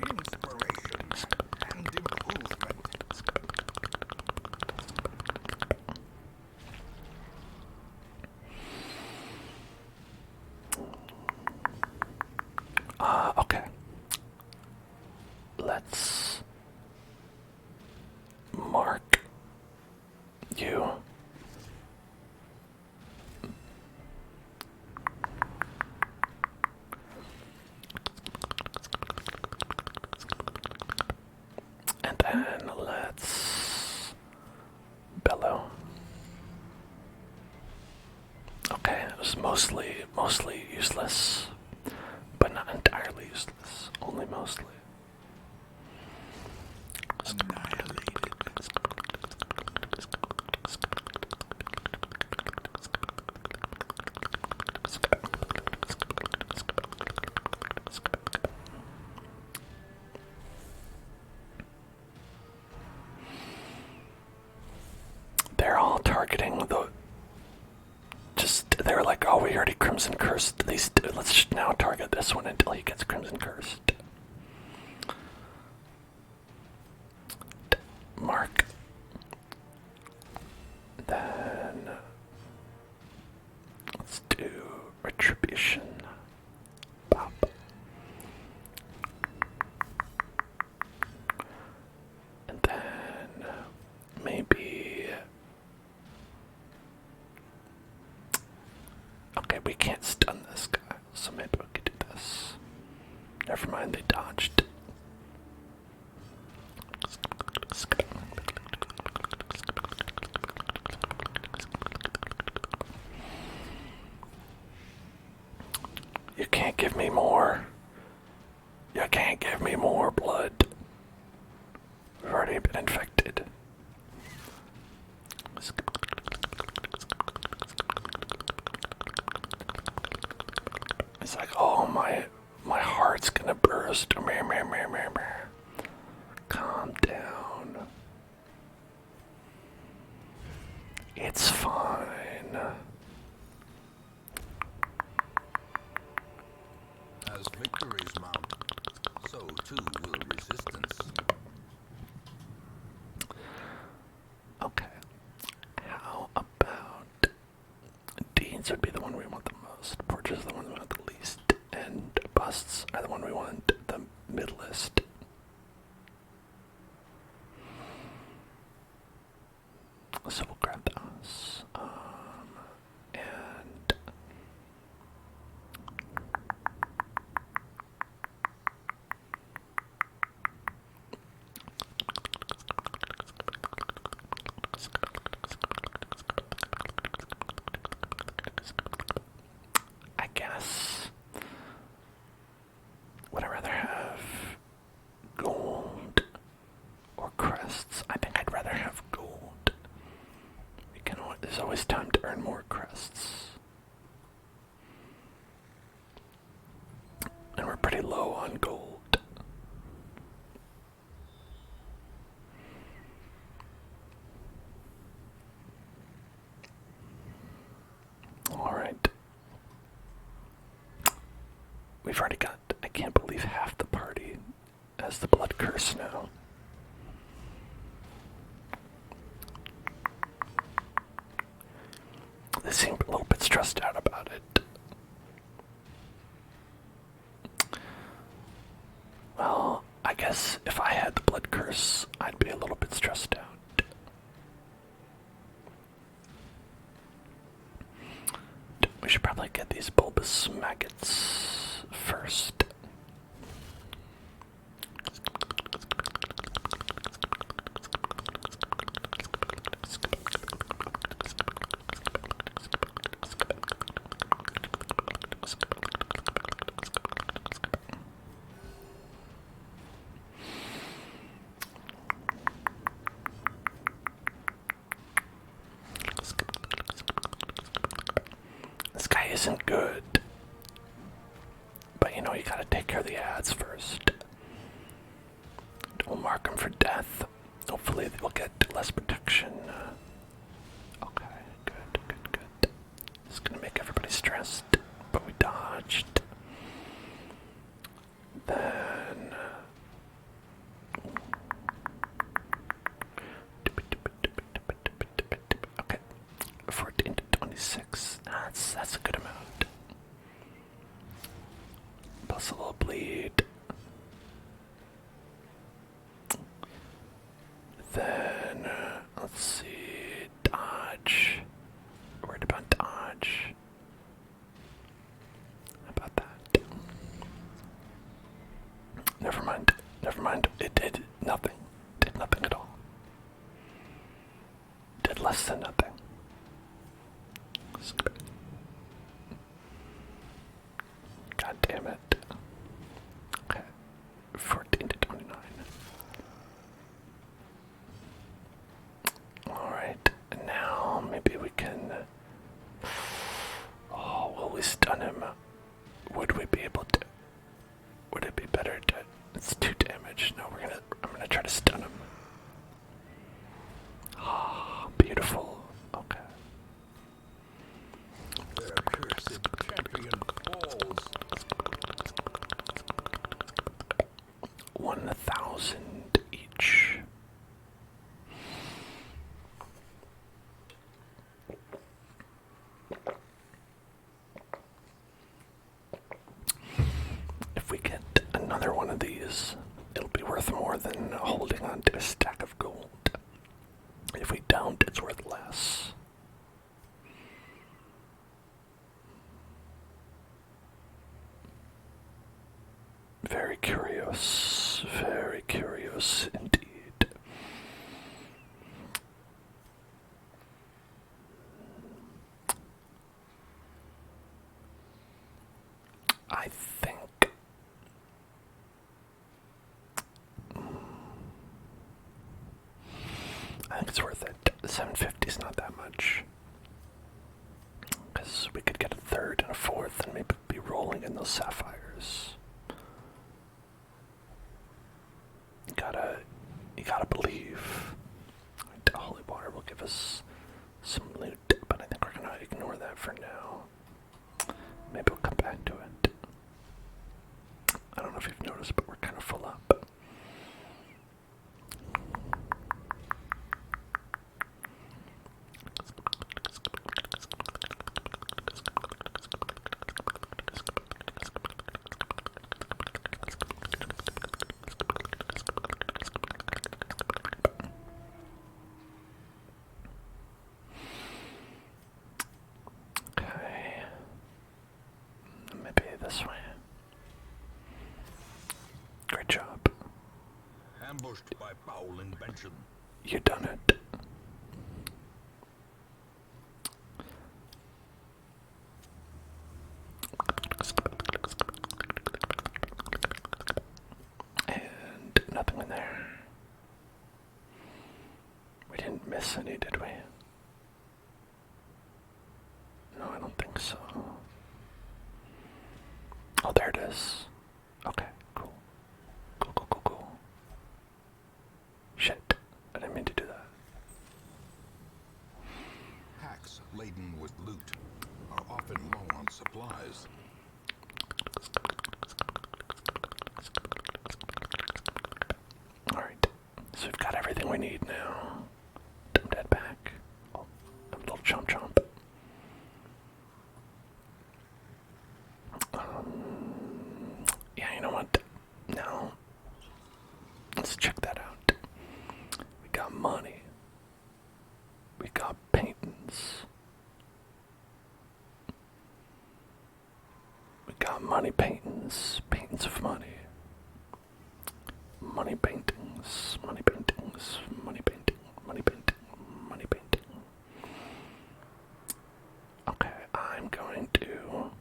Inspiration and improvement. Okay. Let's mark you. And then let's bellow. Okay, it was mostly useless, but not entirely useless, only mostly. Annihilated. They're all targeting the. They were like, oh, we already Crimson Cursed these two. Let's just now target this one until he gets Crimson Cursed. Mark. Then let's do Retribution. Pop. And then maybe. Okay, we can't stun this guy, so maybe we could do this. Never mind, they dodged. You can't give me more. You can't give me more blood. We've already been infected. It's like, oh, my heart's gonna burst. Calm down. It's fine. As victories mount, so too will resistance. Okay. How about deeds would be the one we want the most, portraits are the one we want the least, and busts are the one we want the middlest. crests. I think I'd rather have gold. There's always time to earn more crests. And we're pretty low on gold. Alright. We've already got, I can't believe, half the party has the blood curse now. They seem a little bit stressed out about it. Well, I guess if I had the blood curse, I'd be a little bit stressed out. We should probably get these bulbous maggots first. This guy isn't good. But you know, you gotta take care of the ads first. We'll mark him for death. Hopefully we'll get less protection. Okay, good. It's gonna make everybody stressed, but we dodged. Then... Okay, 14 to 26. That's a good amount. Plus a little bleed. Then, let's see, dodge. Worried about dodge. How about that? Never mind. It did nothing. Did nothing at all. Did less than nothing. God damn it. Okay. 14 to 29. Alright, and now maybe we can... Oh, will we stun him? Would we be able to... Would it be better to... It's 2 damage. No, I'm gonna try to stun him. Ah, beautiful. Okay. Their cursed champion falls. 1,000 each. If we get another one of these, it'll be worth more than holding on to a stack of gold. If we don't, it's worth less. Very curious indeed. I think it's worth it. 750 is not that much. Because we could get a third and a fourth and maybe be rolling in those sapphires. You gotta believe. The holy water will give us some loot, but I think we're gonna ignore that for now. Maybe we'll come back to it. I don't know if you've noticed, but we're kind of full up. This way. Great job. Ambushed by foul invention. You done it. And nothing in there. miss any, did we? No, I don't think so. Oh, there it is. Okay, cool. Cool. Shit, I didn't mean to do that. Hacks laden with loot are often low on supplies. Alright, so we've got everything we need now. I'm dead back. Oh, a little chomp chomp. Yeah, you know what? Now, let's check that out. We got money. We got paintings. We got money paintings. Paintings of money. Money paintings. Money paintings. Money painting. Money painting. Money painting. Okay, I'm going to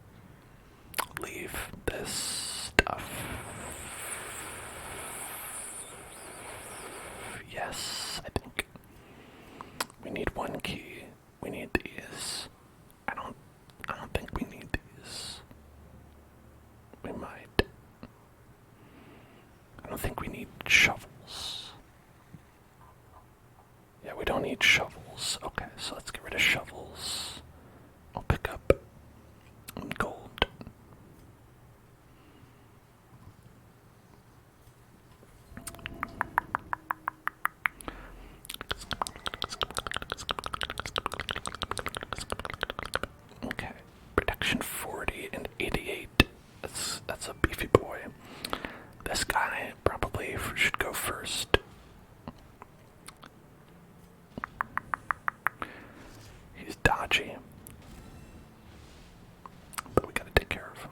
leave this stuff. Yes, I think we need one key. We need these. I don't think we need these. We might. I don't think we need shovels. Yeah, we don't need shovels. Okay, so let's get rid of shovels. I'll pick up gold. Okay, protection 40 and 88. That's a beefy boy. This guy probably should go first. He's dodgy, but we gotta take care of him.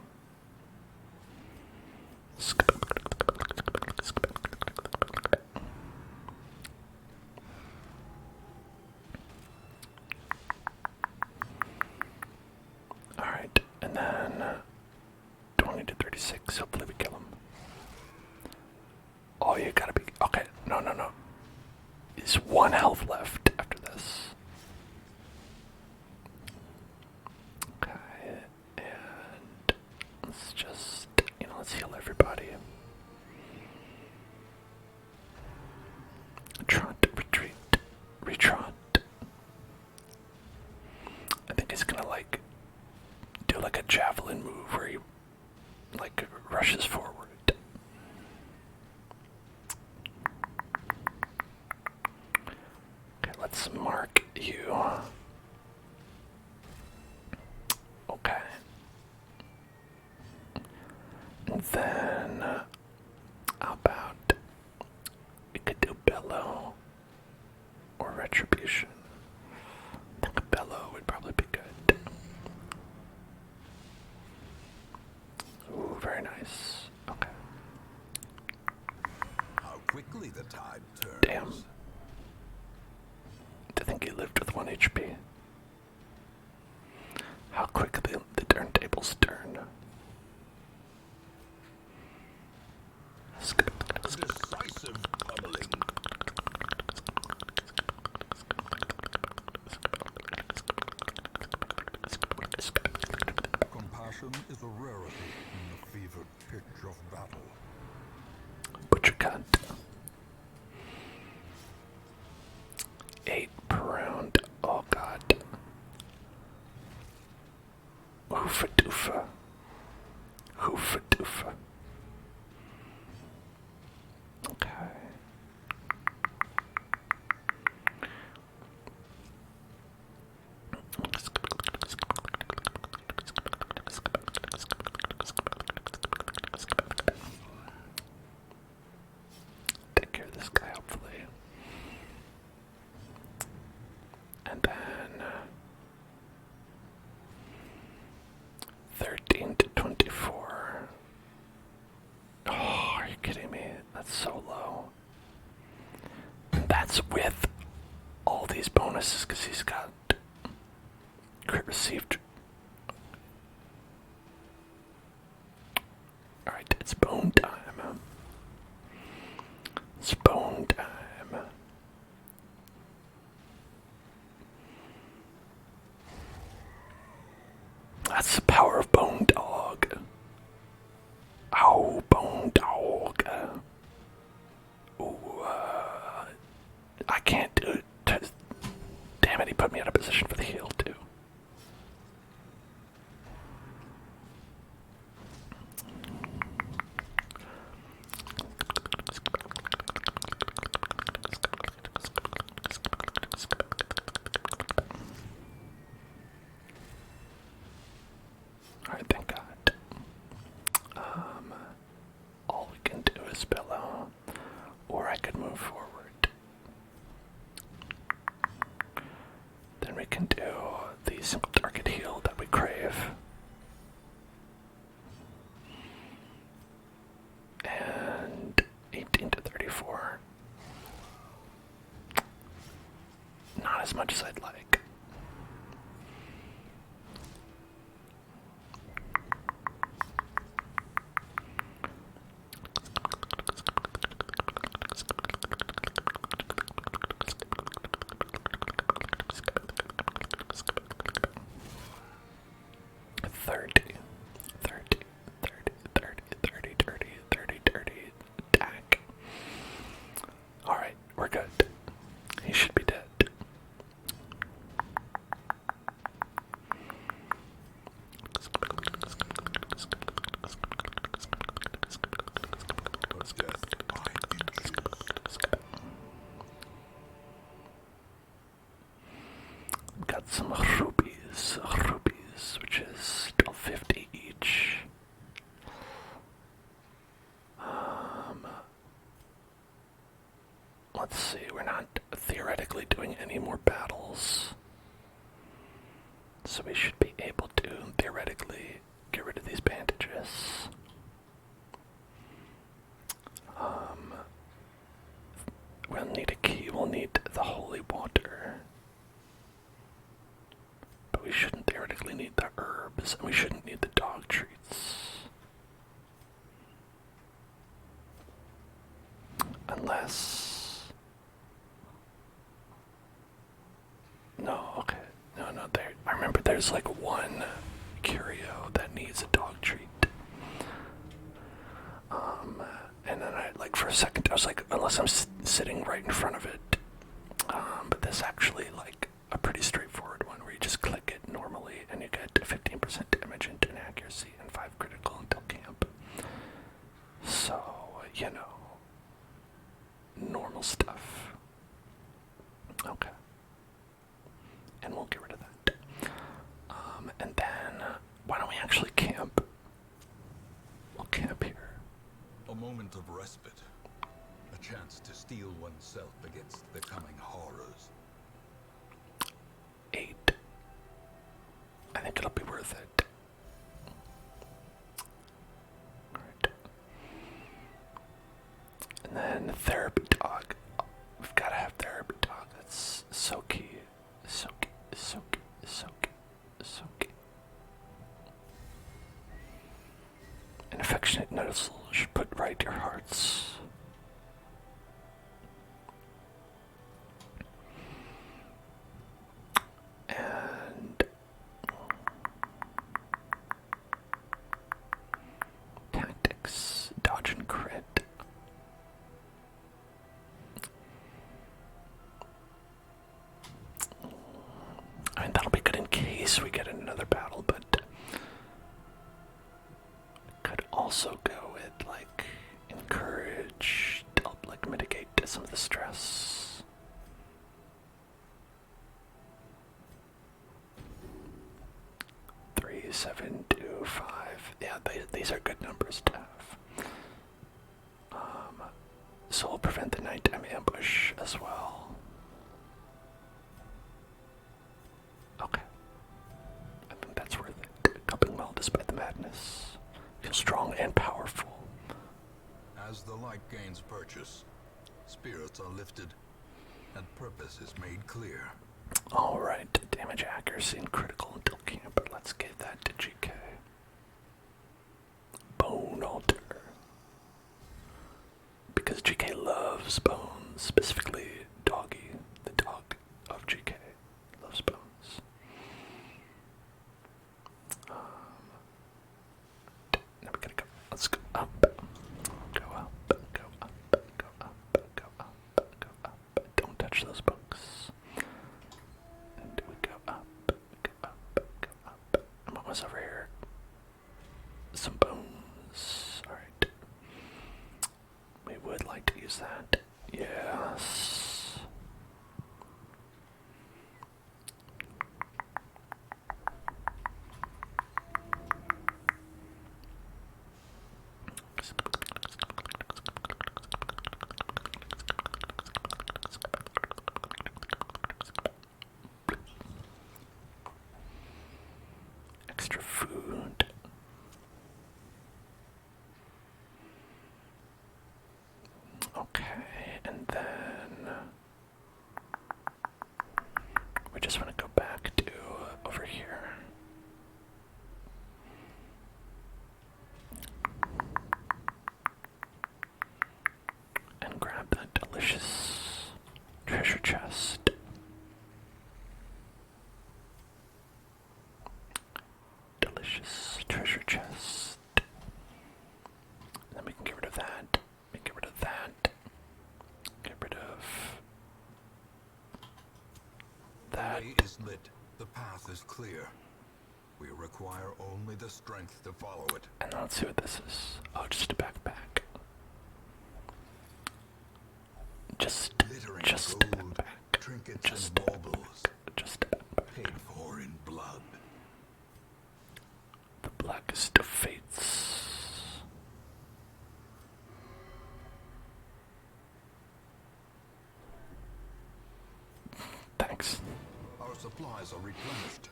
Alright, and then 20 to 36, hopefully we kill him. Oh, you gotta be... Okay, no. There's 1 health left after this. Okay, and let's just, let's heal everybody. Trot, retreat, retrot. I think he's gonna, do a javelin move where he, rushes forward. Okay, let's mark you. Okay. And then, how about we could do bellow or retribution? I think bellow would probably be good. Ooh, very nice. Okay. How quickly the tide turns. Damn. I think he lived with 1 HP. How quickly the turntables turn. Decisive bubbling. Compassion is a rarity in the fevered pitch of battle. Butcher cut. 8 per round. Oh god. Hoofa doofa. Hoofa doofa. Okay. Take care of this guy, hopefully. And then 13 to 24. Oh, are you kidding me? That's so low. And that's with all these bonuses because he's got crit received. Alright, it's bone time. It's bone time. I can't do it. Damn it, he put me out of position for the heal, too. Alright, thank God. All we can do is pillow, or I could move forward. Then we can do the single target heal that we crave. And 18 to 34. Not as much as I'd like. Attack. Alright, we're good. He should be dead. Got some rupees, which is still 50 each. Let's see, we're not theoretically doing any more battles. So we should be able to theoretically get rid of these bandages. We'll need a key, we'll need the holy water. But we shouldn't theoretically need the herbs, and we shouldn't need the dog treats. Unless... No, okay. No, there. I remember there's like one curio that needs a dog treat. And then for a second, I was like, unless I'm sitting right in front of it. But this actually, a pretty straightforward one where you just click it normally and you get 15% damage and 10 accuracy and 5 critical until camp. So, normal stuff. Okay. And we'll get rid of that. And then, why don't we actually camp? We'll camp here. A moment of respite. A chance to steel oneself against the coming horrors. 8. I think it'll be worth it. Alright. And then therapy dog. Oh, we've got to have therapy dog. That's so key. So key. So key. So key. So key. An affectionate notice should put right your hearts. And tactics, dodge and crit. I mean, that'll be good in case we get in another battle, but could also go with encourage to help mitigate some of the stress. Three, 7, 2, 5. Yeah, these are good numbers to have. So we'll prevent the nighttime ambush as well. Okay. I think that's worth it. Coping well despite the madness. Feel strong and powerful. As the light gains purchase, spirits are lifted, and purpose is made clear. Alright, damage accuracy and critical until camp. Let's give that to GK. Bone altar. Because GK loves bones, specifically Doggy, the dog of GK, loves bones. Now we gotta go. Let's go up. Go up, go up, go up, go up, go up. Don't touch Yes. Extra food. Okay, and then we just want to go back to over here. And grab that delicious treasure chest. Delicious treasure chest. Then we can get rid of that. We can get rid of that. Get rid of that. The way is lit. The path is clear. We require only the strength to follow it. And let's see what this is. Oh, just a backpack. Just a backpack. Trinkets Just and baubles. Just a backpack. Paid for in blood. The blackest of fates. Thanks. Our supplies are replenished.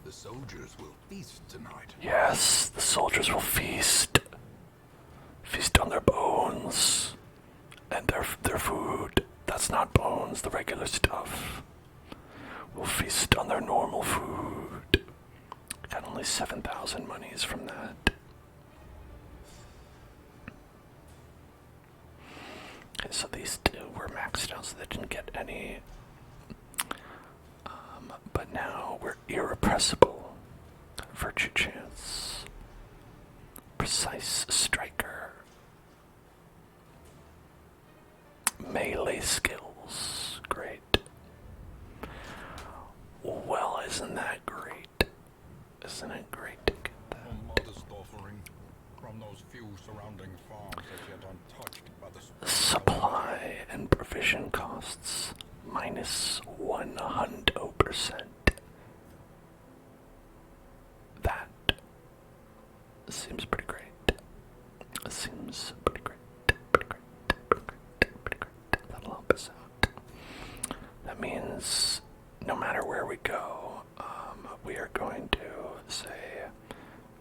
The soldiers will feast tonight. Yes, the soldiers will feast. Feast on their bones. And their food. That's not bones, the regular stuff. Will feast on their normal food. Got only 7,000 monies from that. Okay, so these two were maxed out, so they didn't get any. But now we're irrepressible. Virtue chance. Precise striker. Melee skills. Great. Well, isn't that great? Isn't it great to get that? A modest offering from those few surrounding farms as yet untouched by the Supply and provision costs minus 100%. That seems pretty great. Seems pretty great. Pretty great. Pretty great. Pretty great. That'll help us out. That means no matter where we go, we are going to say,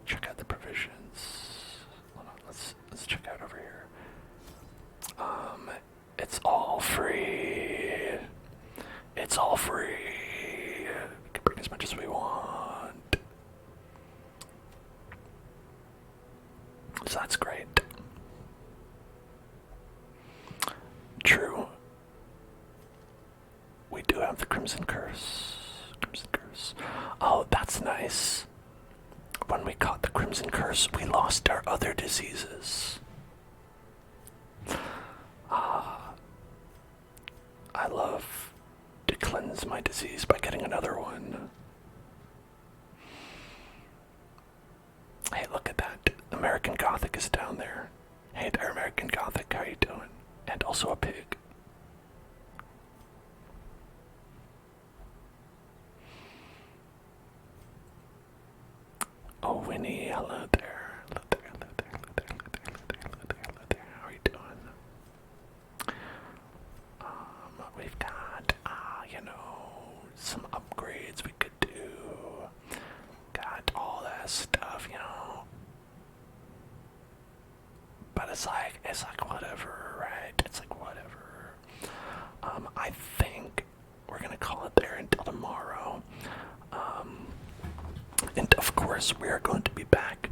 check out the provisions. Hold on, let's check out over here. It's all free. It's all free. We can bring as much as we want. So that's great. True. We do have the Crimson Curse. Crimson Curse. Oh, that's nice. When we caught the Crimson Curse, we lost our other diseases. I love to cleanse my disease by getting another one. Hey, look at that. American Gothic is down there. Hey there, American Gothic. How you doing? And also a pig. Oh, Winnie, hello there. Hello there, hello there, hello there, hello there, hello there, hello there, hello there. How are you doing? We've got, some upgrades we could do. Got all that stuff, But it's like whatever, right? It's like whatever. I think we're gonna call it there until tomorrow. And of course, we are going to be back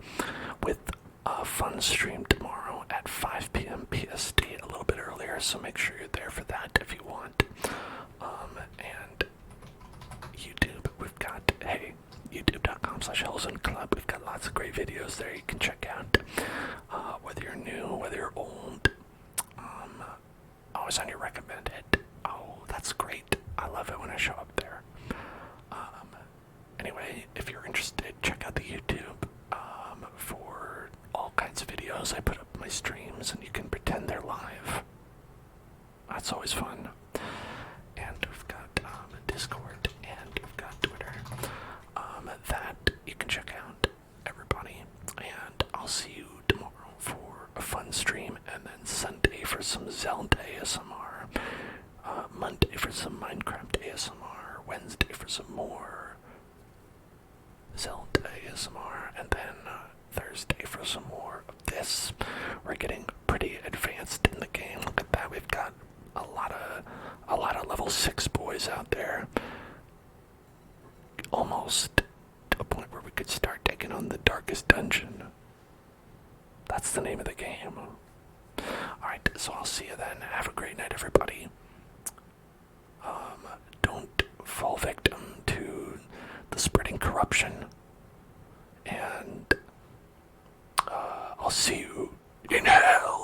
with a fun stream tomorrow at 5 p.m. PST, a little bit earlier, so make sure you're there for that if you want. And YouTube, we've got, youtube.com/HellzoneClub. We've got lots of great videos there you can check out. Whether you're new, whether you're old, always on your recommended. Oh, that's great. I love it when I show up there. Anyway, if you're interested, check out the YouTube for all kinds of videos. I put up my streams and you can pretend they're live. that's always fun. And we've got Discord, and we've got Twitter. That you can check out, everybody. And I'll see you tomorrow for a fun stream, and then Sunday for some Zelda ASMR, Monday for some Minecraft ASMR, Wednesday for some more Zelda ASMR, and then Thursday for some more of this. We're getting pretty advanced in the game. Look at that. We've got a lot of level 6 boys out there. Almost to a point where we could start taking on the darkest dungeon. That's the name of the game. Alright, so I'll see you then. Have a great night, everybody. Don't fall victim to the spreading corruption. And I'll see you in hell.